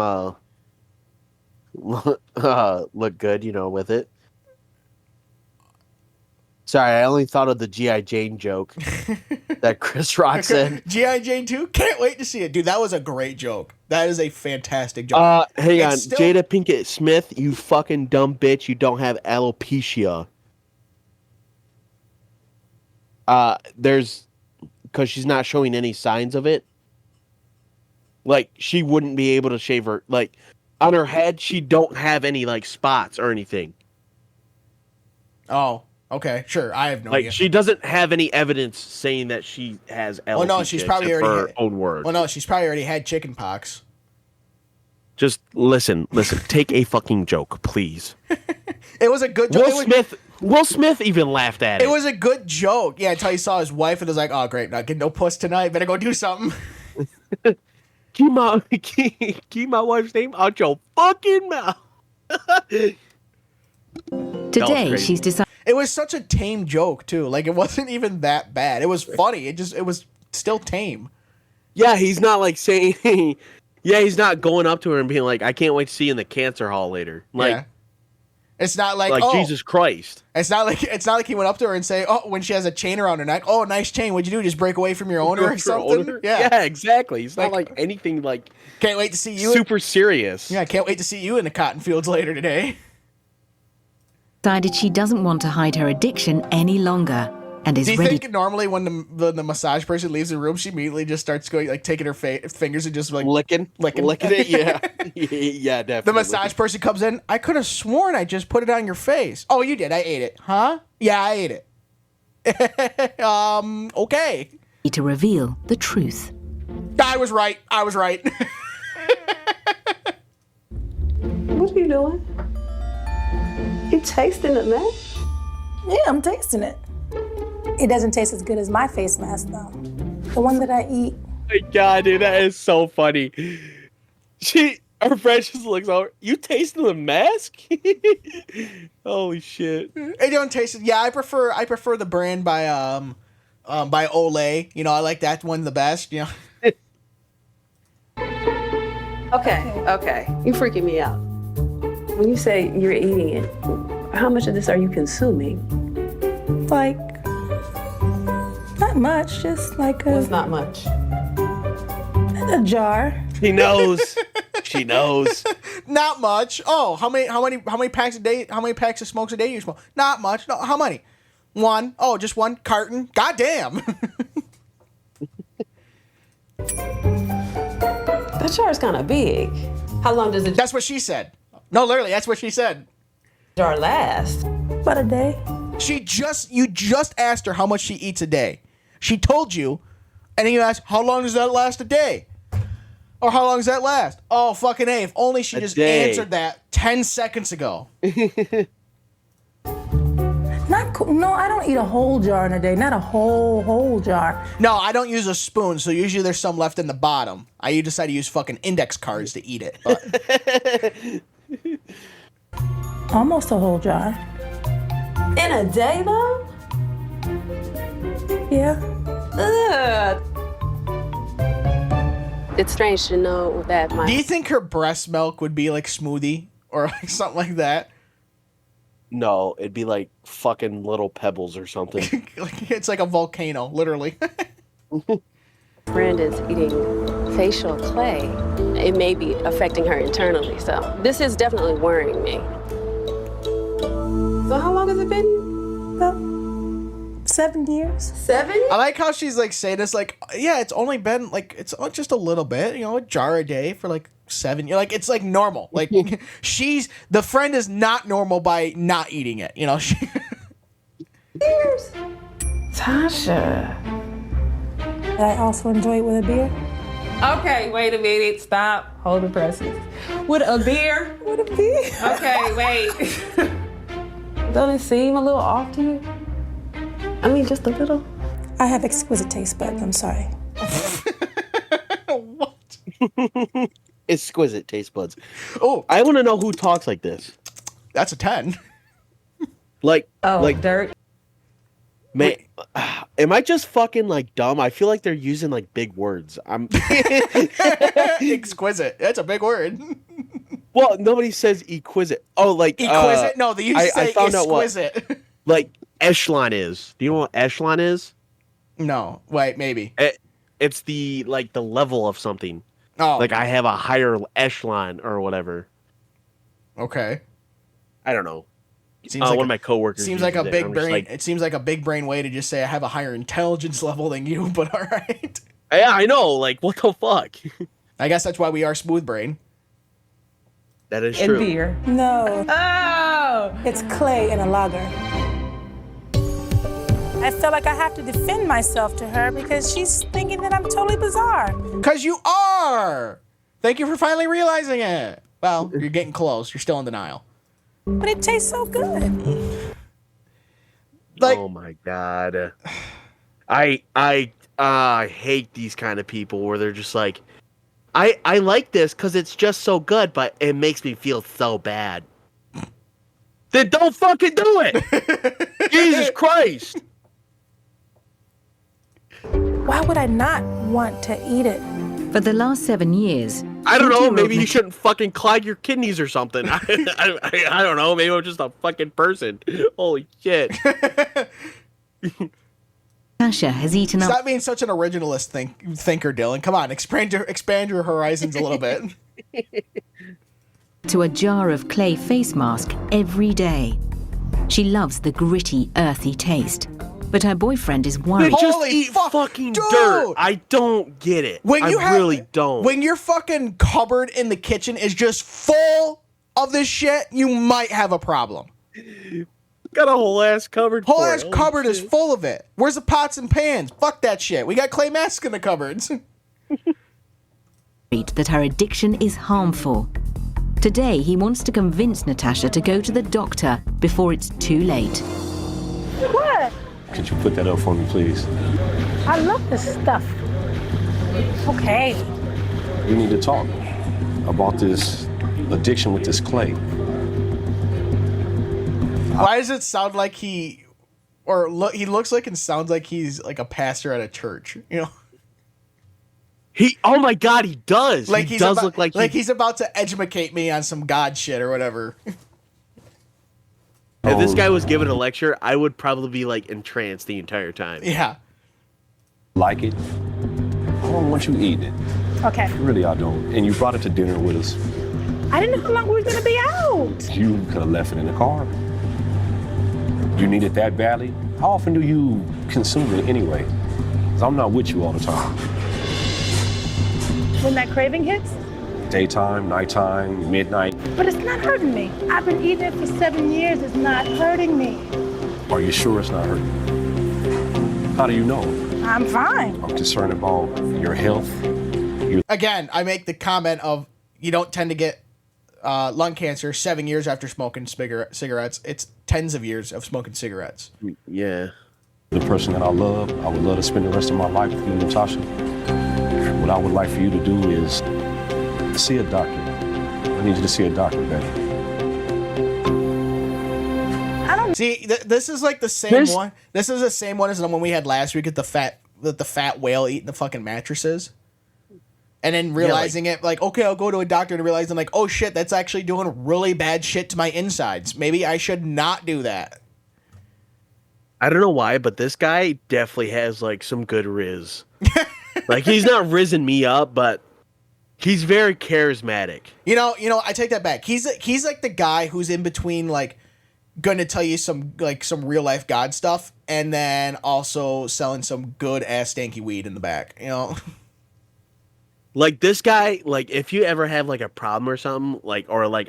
look good, with it. Sorry, I only thought of the G.I. Jane joke that Chris Rock said. G.I. Jane 2? Can't wait to see it. Dude, that was a great joke. That is a fantastic joke. Hang on. It's still- Jada Pinkett Smith, you fucking dumb bitch. You don't have alopecia. Because she's not showing any signs of it. Like, she wouldn't be able to shave her, like, on her head, she don't have any, like, spots or anything. Oh, okay, sure. I have no Like, idea. she doesn't have any evidence saying that she has alopecia. Well, no, she's probably except already for her own words. Well, no, she's probably already had chicken pox. Just listen. Take a fucking joke, please. It was a good joke. Will Smith even laughed at it. It was a good joke. Yeah, until he saw his wife and was like, oh, great, not getting no puss tonight. Better go do something. Keep my wife's name out your fucking mouth. Today, she's decided It was such a tame joke, too. Like, it wasn't even that bad. It was funny. It was still tame. Yeah, he's not like saying... Yeah, he's not going up to her and being like, I can't wait to see you in the cancer hall later. Like, Yeah. It's not like, Jesus Christ. It's not like he went up to her and say, oh, when she has a chain around her neck, oh, nice chain. What'd you do? Just break away from your owner or something? Yeah, exactly. It's not like anything like can't wait to see you. Super serious. Yeah, can't wait to see you in the cotton fields later today. she doesn't want to hide her addiction any longer and is Do you ready. think normally when the massage person leaves the room, she immediately just starts going, like, taking her fingers and just like licking it? Yeah. Yeah, definitely. The massage person comes in. I could have sworn I just put it on your face. Oh, you did. I ate it. Huh? Yeah, I ate it. Okay. to reveal the truth. I was right. What are you doing? You tasting it, man? Yeah, I'm tasting it. It doesn't taste as good as my face mask, though. The one that I eat. Oh my God, dude, that is so funny. Her friend just looks over. You tasting the mask? Holy shit! It don't taste. Yeah, I prefer the brand by Olay. I like that one the best. Okay. You freaking me out. When you say you're eating it, how much of this are you consuming? Like, not much, just like It's not much. a jar. She knows. She knows. Not much. Oh, how many packs a day? How many packs of smokes a day you smoke? Not much. No, how many? One. Oh, just one carton. Goddamn. That jar is kind of big. How long does the That's what she said. No, literally, that's what she said. jar last? About a day. You just asked her how much she eats a day. She told you, and then you asked, how long does that last a day? Or how long does that last? Oh, fucking A. If only she just answered that 10 seconds ago. Not cool. No, I don't eat a whole jar in a day. Not a whole jar. No, I don't use a spoon, so usually there's some left in the bottom. I decide to use fucking index cards to eat it. But. Almost a whole jar. In a day, though? Yeah. Ugh. It's strange to know that Do you think her breast milk would be like smoothie? or like something like that. No, it'd be like fucking little pebbles or something. Like, it's like a volcano, literally. Friend is eating facial clay. It may be affecting her internally, so this is definitely worrying me. So how long has it been? About 7 years. 7? I like how she's like saying this, like, yeah, it's only been like, it's just a little bit, you know, a jar a day for like 7 years. Like, it's like normal. Like, the friend is not normal by not eating it, you know? Years. Tasha. I also enjoy it with a beer. Okay, wait a minute. Stop. Hold the presses. With a beer? With a beer. Okay, wait. Don't it seem a little off to you? I mean, just a little. I have exquisite taste buds. I'm sorry. What? Exquisite taste buds. Oh, I want to know who talks like this. that's a 10. Like, Oh, dirt. man, am I just fucking like dumb? I feel like they're using like big words. I'm Exquisite. That's a big word. well, nobody says exquisite. Oh, like Exquisite? No, they used to say I found out what exquisite. like echelon is. Do you know what echelon is? No, wait, maybe. It's the like the level of something. Oh, Like I have a higher echelon or whatever. okay. I don't know. Seems like one of my coworkers seems like a uses it, big and I'm just brain. like, It seems like a big brain way to just say I have a higher intelligence level than you. But all right, yeah, I know. Like, what the fuck? I guess that's why we are smooth brain. That is And true. beer. No, Oh! it's clay in a lager. I feel like I have to defend myself to her because she's thinking that I'm totally bizarre. Cause you are. Thank you for finally realizing it. Well, you're getting close. You're still in denial. But it tastes so good. Like, Oh my god. I hate these kind of people where they're just like, I like this because it's just so good, but it makes me feel so bad. Then don't fucking do it. Jesus Christ. Why would I not want to eat it? For the last 7 years, I don't know. 20-year-old Maybe you shouldn't fucking clog your kidneys or something. I don't know. Maybe I'm just a fucking person. Holy shit. Natasha has eaten up stop being such an originalist thinker, Dylan. Come on, expand your horizons a little bit. to a jar of clay face mask every day. She loves the gritty, earthy taste. But her boyfriend is worried. Just Holy eat fuck, fucking dude. dirt. I don't get it. I really don't. When your fucking cupboard in the kitchen is just full of this shit, you might have a problem. Got a whole ass cupboard. Whole for ass it. cupboard is full of it. Where's the pots and pans? Fuck that shit. We got clay masks in the cupboards. That her addiction is harmful. Today, he wants to convince Natasha to go to the doctor before it's too late. What? Could you put that up for me, please? I love this stuff. Okay. We need to talk about this addiction with this clay. Why does it sound like he looks like and sounds like he's like a pastor at a church, you know? Oh my god, he does. Like he he's does about, look like he's about to educate me on some God shit or whatever. If this guy was given a lecture, I would probably be like entranced the entire time. Yeah. Like it? I don't want you eating it. Okay. Really, I don't. And you brought it to dinner with us. I didn't know how long we were gonna be out. You could have left it in the car. You need it that badly? How often do you consume it anyway? 'Cause I'm not with you all the time. When that craving hits? Daytime, nighttime, midnight. But it's not hurting me. I've been eating it for 7 years. It's not hurting me. Are you sure it's not hurting? How do you know? I'm fine. I'm concerned about your health. Again, I make the comment of you don't tend to get lung cancer 7 years after smoking cigarettes. It's tens of years of smoking cigarettes. Yeah. The person that I would love to spend the rest of my life with you, Natasha. What I would like for you to do is see a doctor. I need you to see a doctor, baby. I don't. See, this is like the same one. This is the same one as the one we had last week at the fat whale eating the fucking mattresses. And then realizing it, like, okay, I'll go to a doctor, and realizing, like, oh shit, that's actually doing really bad shit to my insides. Maybe I should not do that. I don't know why, but this guy definitely has like some good riz. Like he's not rizzing me up, but he's very charismatic. You know, I take that back. He's like the guy who's in between, like, gonna tell you some real life God stuff, and then also selling some good ass stanky weed in the back. You know. Like this guy, like if you ever have like a problem or something, like or like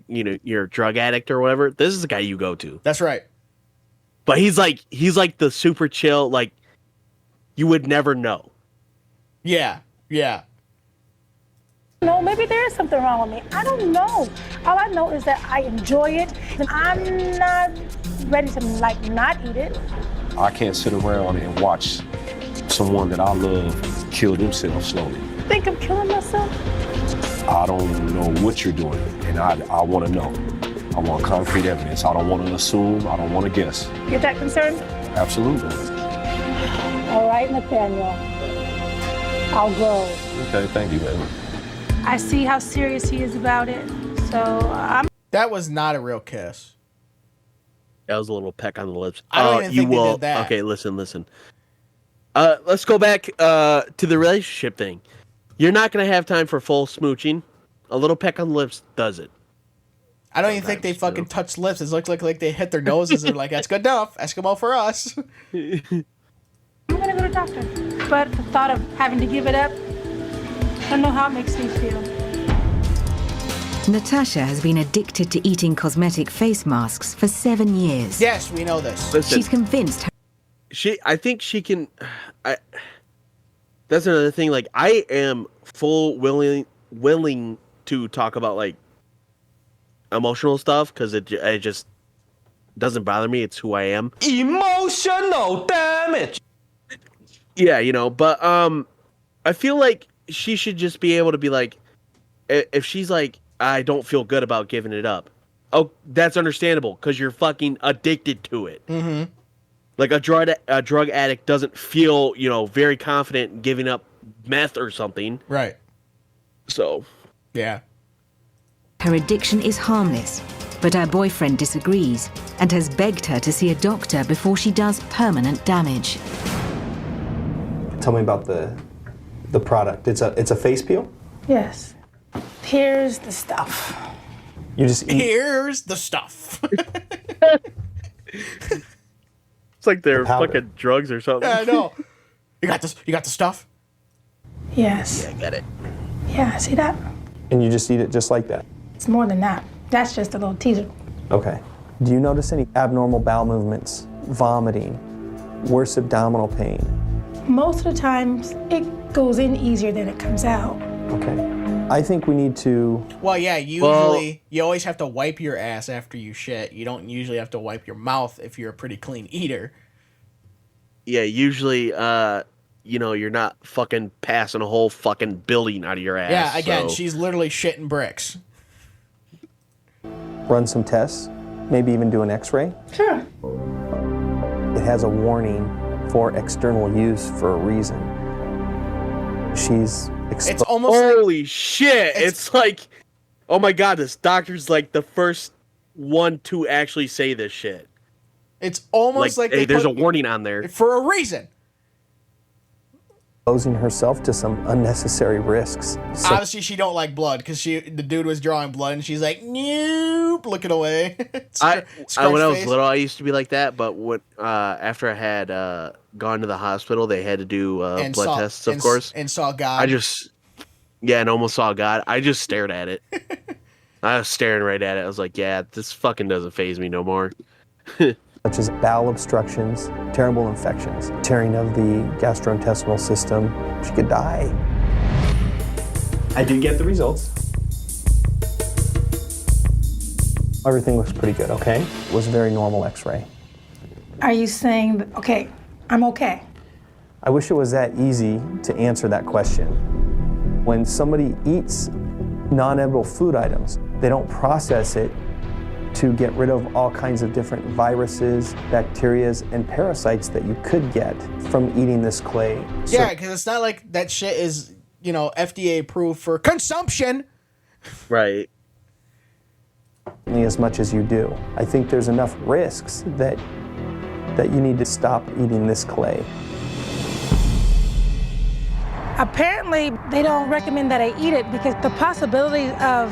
you're a drug addict or whatever, this is the guy you go to. That's right. But he's like the super chill, like you would never know. Yeah. No, maybe there is something wrong with me. I don't know. All I know is that I enjoy it, and I'm not ready to like not eat it. I can't sit around and watch someone that I love kill themselves slowly. Think of killing myself? I don't know what you're doing, and I want to know. I want concrete evidence. I don't want to assume. I don't want to guess. You're that concerned? Absolutely. All right, Nathaniel. I'll go. Okay, thank you, baby. I see how serious he is about it, so I'm... That was not a real kiss. That was a little peck on the lips. I don't even think they did that. Okay, listen. Let's go back to the relationship thing. You're not going to have time for full smooching. A little peck on the lips does it. I don't even think they fucking touched lips. It looked like they hit their noses and they're like, that's good enough. Eskimo for us. I'm going to go to the doctor. But the thought of having to give it up, I don't know how it makes me feel. Natasha has been addicted to eating cosmetic face masks for 7 years. Yes, we know this. Listen, She's convinced her... I think she can. That's another thing. Like, I am willing to talk about like emotional stuff because it just doesn't bother me. It's who I am. Emotional damage. Yeah, but I feel like she should just be able to be like, if she's like, I don't feel good about giving it up. Oh, that's understandable because you're fucking addicted to it. Mm-hmm. Like a drug addict doesn't feel, very confident in giving up meth or something. Right. So. Yeah. Her addiction is harmless, but her boyfriend disagrees and has begged her to see a doctor before she does permanent damage. Tell me about the product. It's a face peel? Yes. Here's the stuff. You just eat. Here's the stuff. It's like they're fucking drugs or something. Yeah, I know. You got this? You got the stuff? Yes. Yeah, I got it. Yeah, see that? And you just eat it just like that? It's more than that. That's just a little teaser. Okay. Do you notice any abnormal bowel movements, vomiting, worse abdominal pain? Most of the times, it goes in easier than it comes out. Okay. I think we need to... Well, yeah, usually you always have to wipe your ass after you shit. You don't usually have to wipe your mouth if you're a pretty clean eater. Yeah, usually, you're not fucking passing a whole fucking building out of your ass. Yeah, again, so. she's literally shitting bricks. Run some tests, maybe even do an x-ray. Sure. It has a warning for external use for a reason. She's It's exposed. almost Holy shit! It's like, oh my god, this doctor's like the first one to actually say this shit. It's almost like hey, they there's put a warning on there for a reason. Exposing herself to some unnecessary risks. So Obviously, she don't like blood because the dude was drawing blood, and she's like, nope, looking away. when I was face. little, I used to be like that, but after I had gone to the hospital, they had to do blood tests, of course. And saw God. And almost saw God. I just stared at it. I was staring right at it. I was like, yeah, this fucking doesn't faze me no more. such as bowel obstructions, terrible infections, tearing of the gastrointestinal system. She could die. I did get the results. Everything looks pretty good, okay? It was a very normal x-ray. Are you saying, okay, I'm okay? I wish it was that easy to answer that question. When somebody eats non-edible food items, they don't process it to get rid of all kinds of different viruses, bacteria, and parasites that you could get from eating this clay. Yeah, because it's not like that shit is FDA approved for consumption. Right. As much as you do. I think there's enough risks that you need to stop eating this clay. Apparently, they don't recommend that I eat it because the possibility of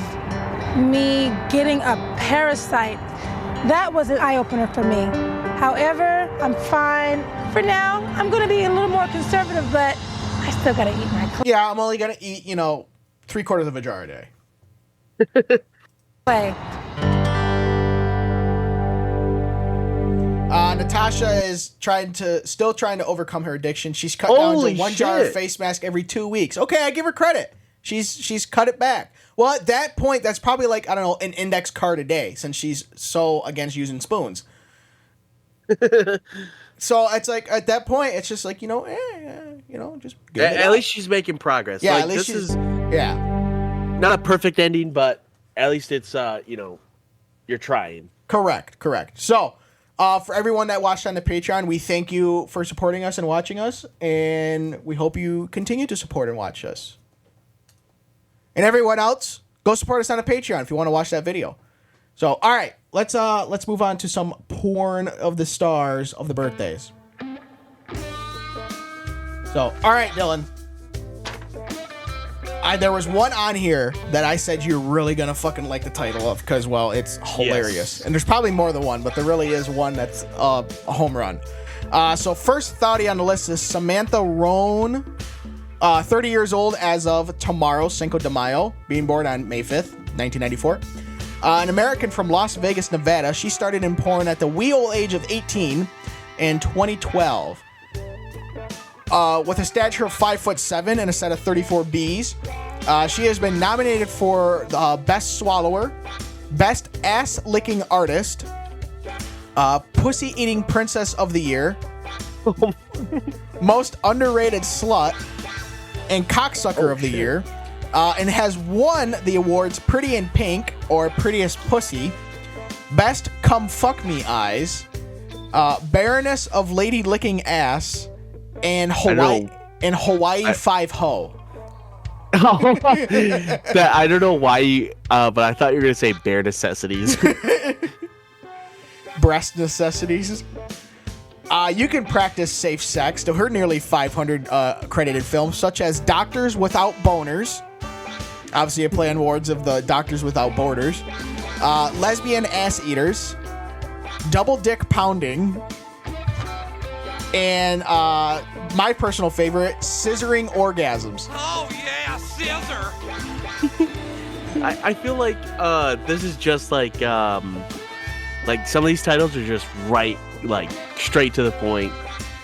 me getting a parasite, that was an eye-opener for me. However, I'm fine. For now, I'm gonna be a little more conservative, but I still gotta eat my clay. Yeah, I'm only gonna eat, 3/4 of a jar a day. Natasha is still trying to overcome her addiction. She's cut down to one jar of face mask every 2 weeks. Okay, I give her credit. She's cut it back. Well, at that point, that's probably like, I don't know, an index card a day since she's so against using spoons. So it's like, at that point, it's just like, just at least she's making progress. Yeah, like, at least this is not a perfect ending, but at least it's you're trying. Correct. So, for everyone that watched on the Patreon, we thank you for supporting us and watching us, and we hope you continue to support and watch us. And everyone else, go support us on the Patreon if you want to watch that video. So, all right, let's move on to some porn of the stars of the birthdays. So, all right, Dylan. There was one on here that I said you're really gonna fucking like the title of because, well, it's hilarious. Yes. And there's probably more than one, but there really is one that's a home run. So first thoughtie on the list is Samantha Roan, 30 years old as of tomorrow, Cinco de Mayo, being born on May 5th, 1994. An American from Las Vegas, Nevada. She started in porn at the wee old age of 18 in 2012. With a stature of 5'7" and a set of 34 Bs. She has been nominated for Best Swallower, Best Ass-Licking Artist, Pussy-Eating Princess of the Year, Most Underrated Slut, and Cocksucker of the Year, and has won the awards Pretty in Pink, or Prettiest Pussy, Best Come Fuck Me Eyes, Baroness of Lady Licking Ass, and Hawaii 5-Ho. I don't know why, but I thought you were gonna say bare necessities. Breast necessities. You can practice safe sex to her nearly 500 credited films, such as Doctors Without Boners. Obviously, a play on words of the Doctors Without Borders. Lesbian Ass Eaters. Double Dick Pounding. And my personal favorite, Scissoring Orgasms. Oh yeah, scissor. I feel like this is just like some of these titles are just right, like straight to the point,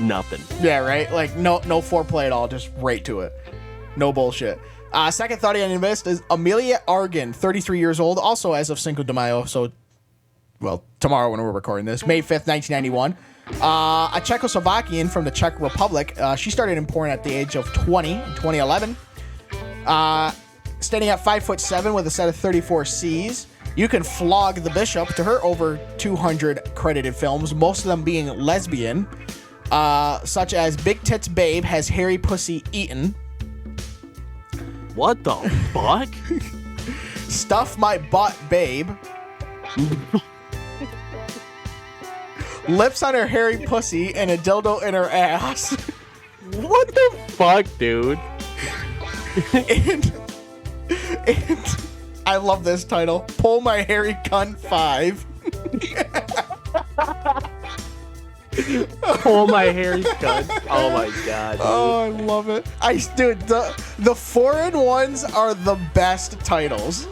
nothing. Yeah, right. Like no foreplay at all, just right to it. No bullshit. Second thought on the list is Amelia Argan, 33 years old, also as of Cinco de Mayo. So, well, tomorrow when we're recording this, May 5th, 1991. A Czechoslovakian from the Czech Republic. She started in porn at the age of 20 in 2011. Standing at 5'7" with a set of 34 Cs. You can flog the bishop to her over 200 credited films, most of them being lesbian, such as Big Tits Babe Has Hairy Pussy Eaten. What the fuck? Stuff My Butt Babe. Lips on Her Hairy Pussy and a Dildo in Her Ass. What the fuck, dude? and I love this title. Pull My Hairy Cunt 5. Pull My Hairy Cunt. Oh my god, dude. Oh, I love it. Dude, the foreign ones are the best titles.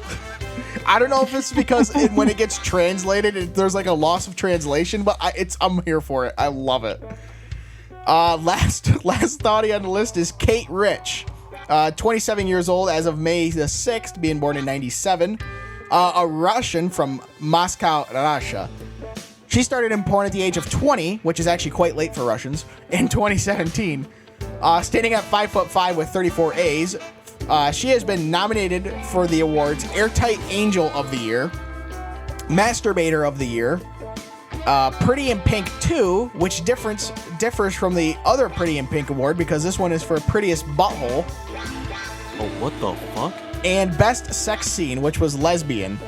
I don't know if it's because when it gets translated, there's like a loss of translation, but I'm here for it. I love it. Last thoughtie on the list is Kate Rich, 27 years old as of May the 6th, being born in 97. A Russian from Moscow, Russia. She started in porn at the age of 20, which is actually quite late for Russians, in 2017. Standing at 5'5" with 34 A's. She has been nominated for the awards Airtight Angel of the Year, Masturbator of the Year, Pretty in Pink 2, which differs from the other Pretty in Pink award because this one is for Prettiest Butthole, Oh, what the fuck? And best sex scene, which was lesbian.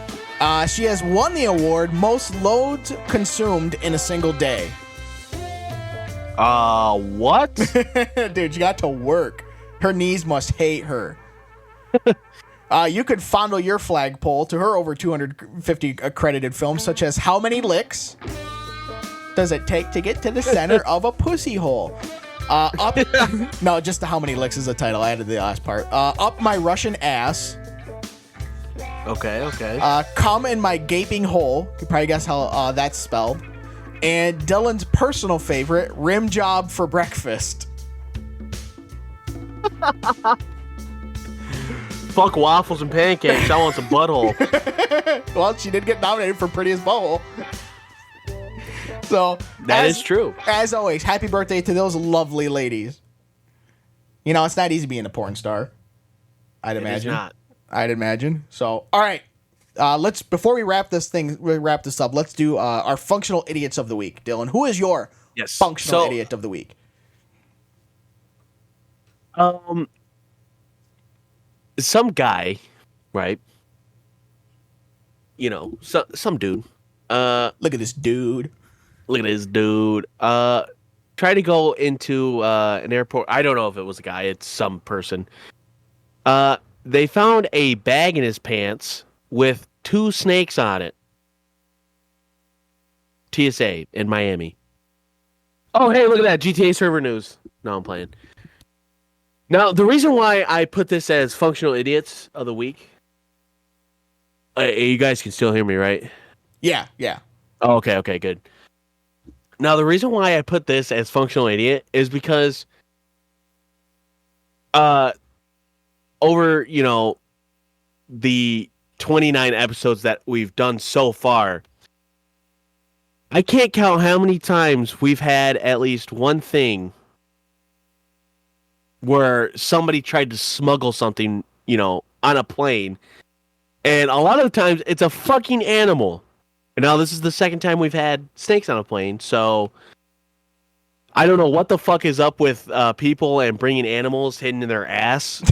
She has won the award most loads consumed in a single day. What? Dude, she got to work. Her knees must hate her. You could fondle your flagpole to her over 250 accredited films, such as How Many Licks Does It Take to Get to the Center of a Pussy Hole? No, just the How Many Licks is the title. I added the last part. Up My Russian Ass. Okay. Come in My Gaping Hole. You probably guess how that's spelled. And Dylan's personal favorite, Rim Job for Breakfast. Fuck waffles and pancakes. I want some butthole. Well, she did get nominated for Prettiest Butthole. So that is true. As always, happy birthday to those lovely ladies. You know, it's not easy being a porn star. I'd imagine. It is not. I'd imagine. So, all right. Let's before we wrap this up, let's do our functional idiots of the week. Dylan, who is your functional idiot of the week? Some guy, right? You know, some dude. Look at this dude. Look at this dude. Try to go into an airport. I don't know if it was a guy. It's some person. They found a bag in his pants with 2 snakes on it. TSA in Miami. Oh, hey, look at that. GTA server news. No, I'm playing. Now, the reason why I put this as functional idiots of the week. You guys can still hear me, right? Yeah. Oh, okay, good. Now, the reason why I put this as functional idiot is because over, the 29 episodes that we've done so far, I can't count how many times we've had at least one thing where somebody tried to smuggle something, on a plane. And a lot of the times it's a fucking animal. And now this is the second time we've had snakes on a plane. So I don't know what the fuck is up with people and bringing animals hidden in their ass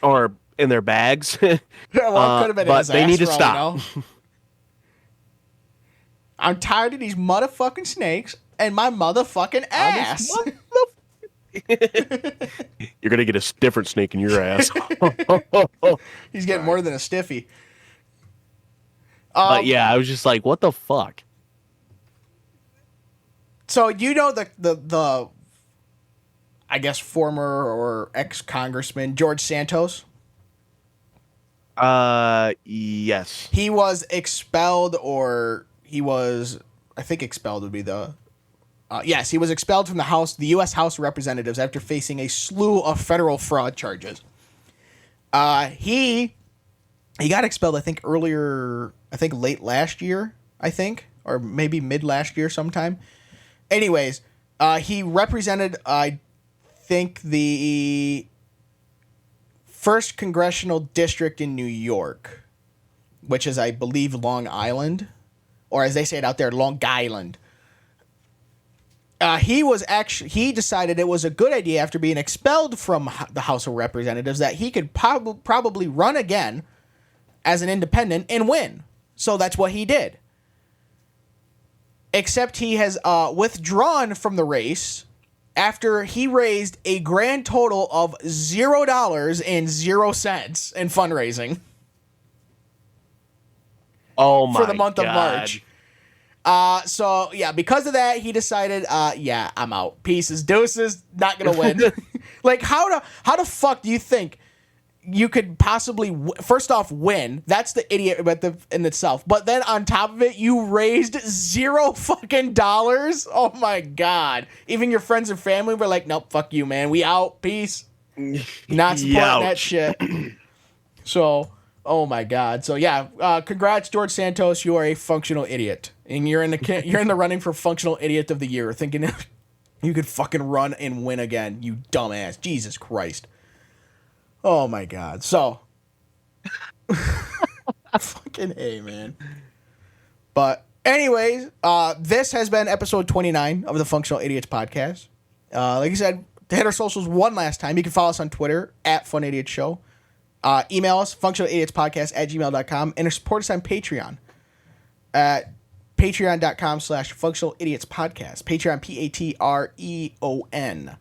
or in their bags. Well, it could have been but his they ass need to for all stop. we know. I'm tired of these motherfucking snakes and my motherfucking ass. You're going to get a different snake in your ass. He's getting more than a stiffy. But yeah, I was just like, what the fuck? So the I guess former or ex-congressman George Santos? Yes. He was expelled, or I think expelled would be the yes, he was expelled from the U.S. House of Representatives after facing a slew of federal fraud charges. He got expelled, I think late last year, or maybe mid last year sometime. Anyways, he represented, I think, the 1st Congressional District in New York, which is, I believe, Long Island, or as they say it out there, Long Island. He decided it was a good idea after being expelled from the House of Representatives that he could probably run again as an independent and win. So that's what he did. Except he has withdrawn from the race after he raised a grand total of $0.00 in fundraising. Oh my God. For the month of March. So yeah, because of that, he decided, I'm out. Pieces, deuces, not gonna win. Like, how the fuck do you think you could possibly first off win? That's the idiot in itself. But then on top of it, you raised $0 fucking. Oh my God! Even your friends and family were like, "Nope, fuck you, man. We out. Peace." Not supporting that shit. So, oh my God. So yeah, congrats, George Santos. You are a functional idiot, and you're in the running for functional idiot of the year. Thinking you could fucking run and win again, you dumbass. Jesus Christ. Oh my God. So fucking A, man. But anyways, this has been episode 29 of the Functional Idiots podcast. Like I said, to hit our socials one last time, you can follow us on Twitter @FunIdiotShow. Email us, functionalidiots.podcast@gmail.com, and support us on Patreon at patreon.com/functionalidiots-podcast. Patreon, Patreon.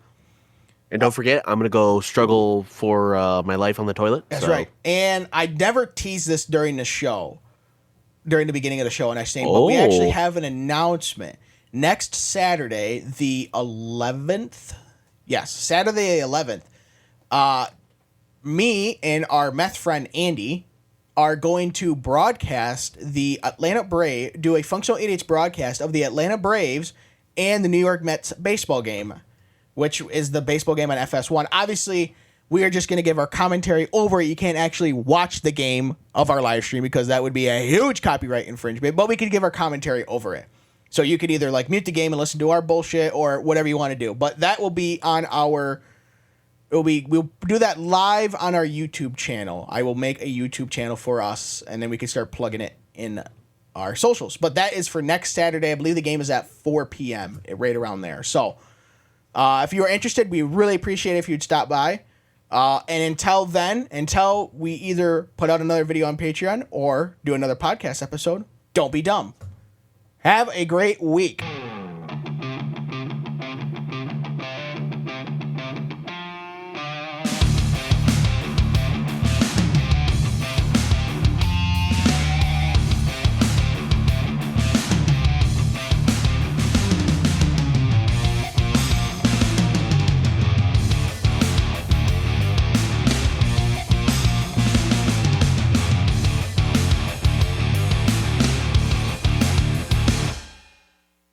And don't forget, I'm going to go struggle for my life on the toilet. That's right. And I never teased this during the show, during the beginning of the show, and I saying, but we actually have an announcement. Next Saturday, the 11th. Yes, Saturday the 11th. Me and our meth friend Andy are going to broadcast the Atlanta Braves, do a Functional Idiots broadcast of the Atlanta Braves and the New York Mets baseball game, which is the baseball game on FS1. Obviously, we are just going to give our commentary over it. You can't actually watch the game of our live stream because that would be a huge copyright infringement, but we could give our commentary over it. So you could either like mute the game and listen to our bullshit or whatever you want to do. But that will be on our... We'll do that live on our YouTube channel. I will make a YouTube channel for us, and then we can start plugging it in our socials. But that is for next Saturday. I believe the game is at 4 p.m., right around there. So if you are interested, we really appreciate it if you'd stop by. And until then, until we either put out another video on Patreon or do another podcast episode, don't be dumb. Have a great week.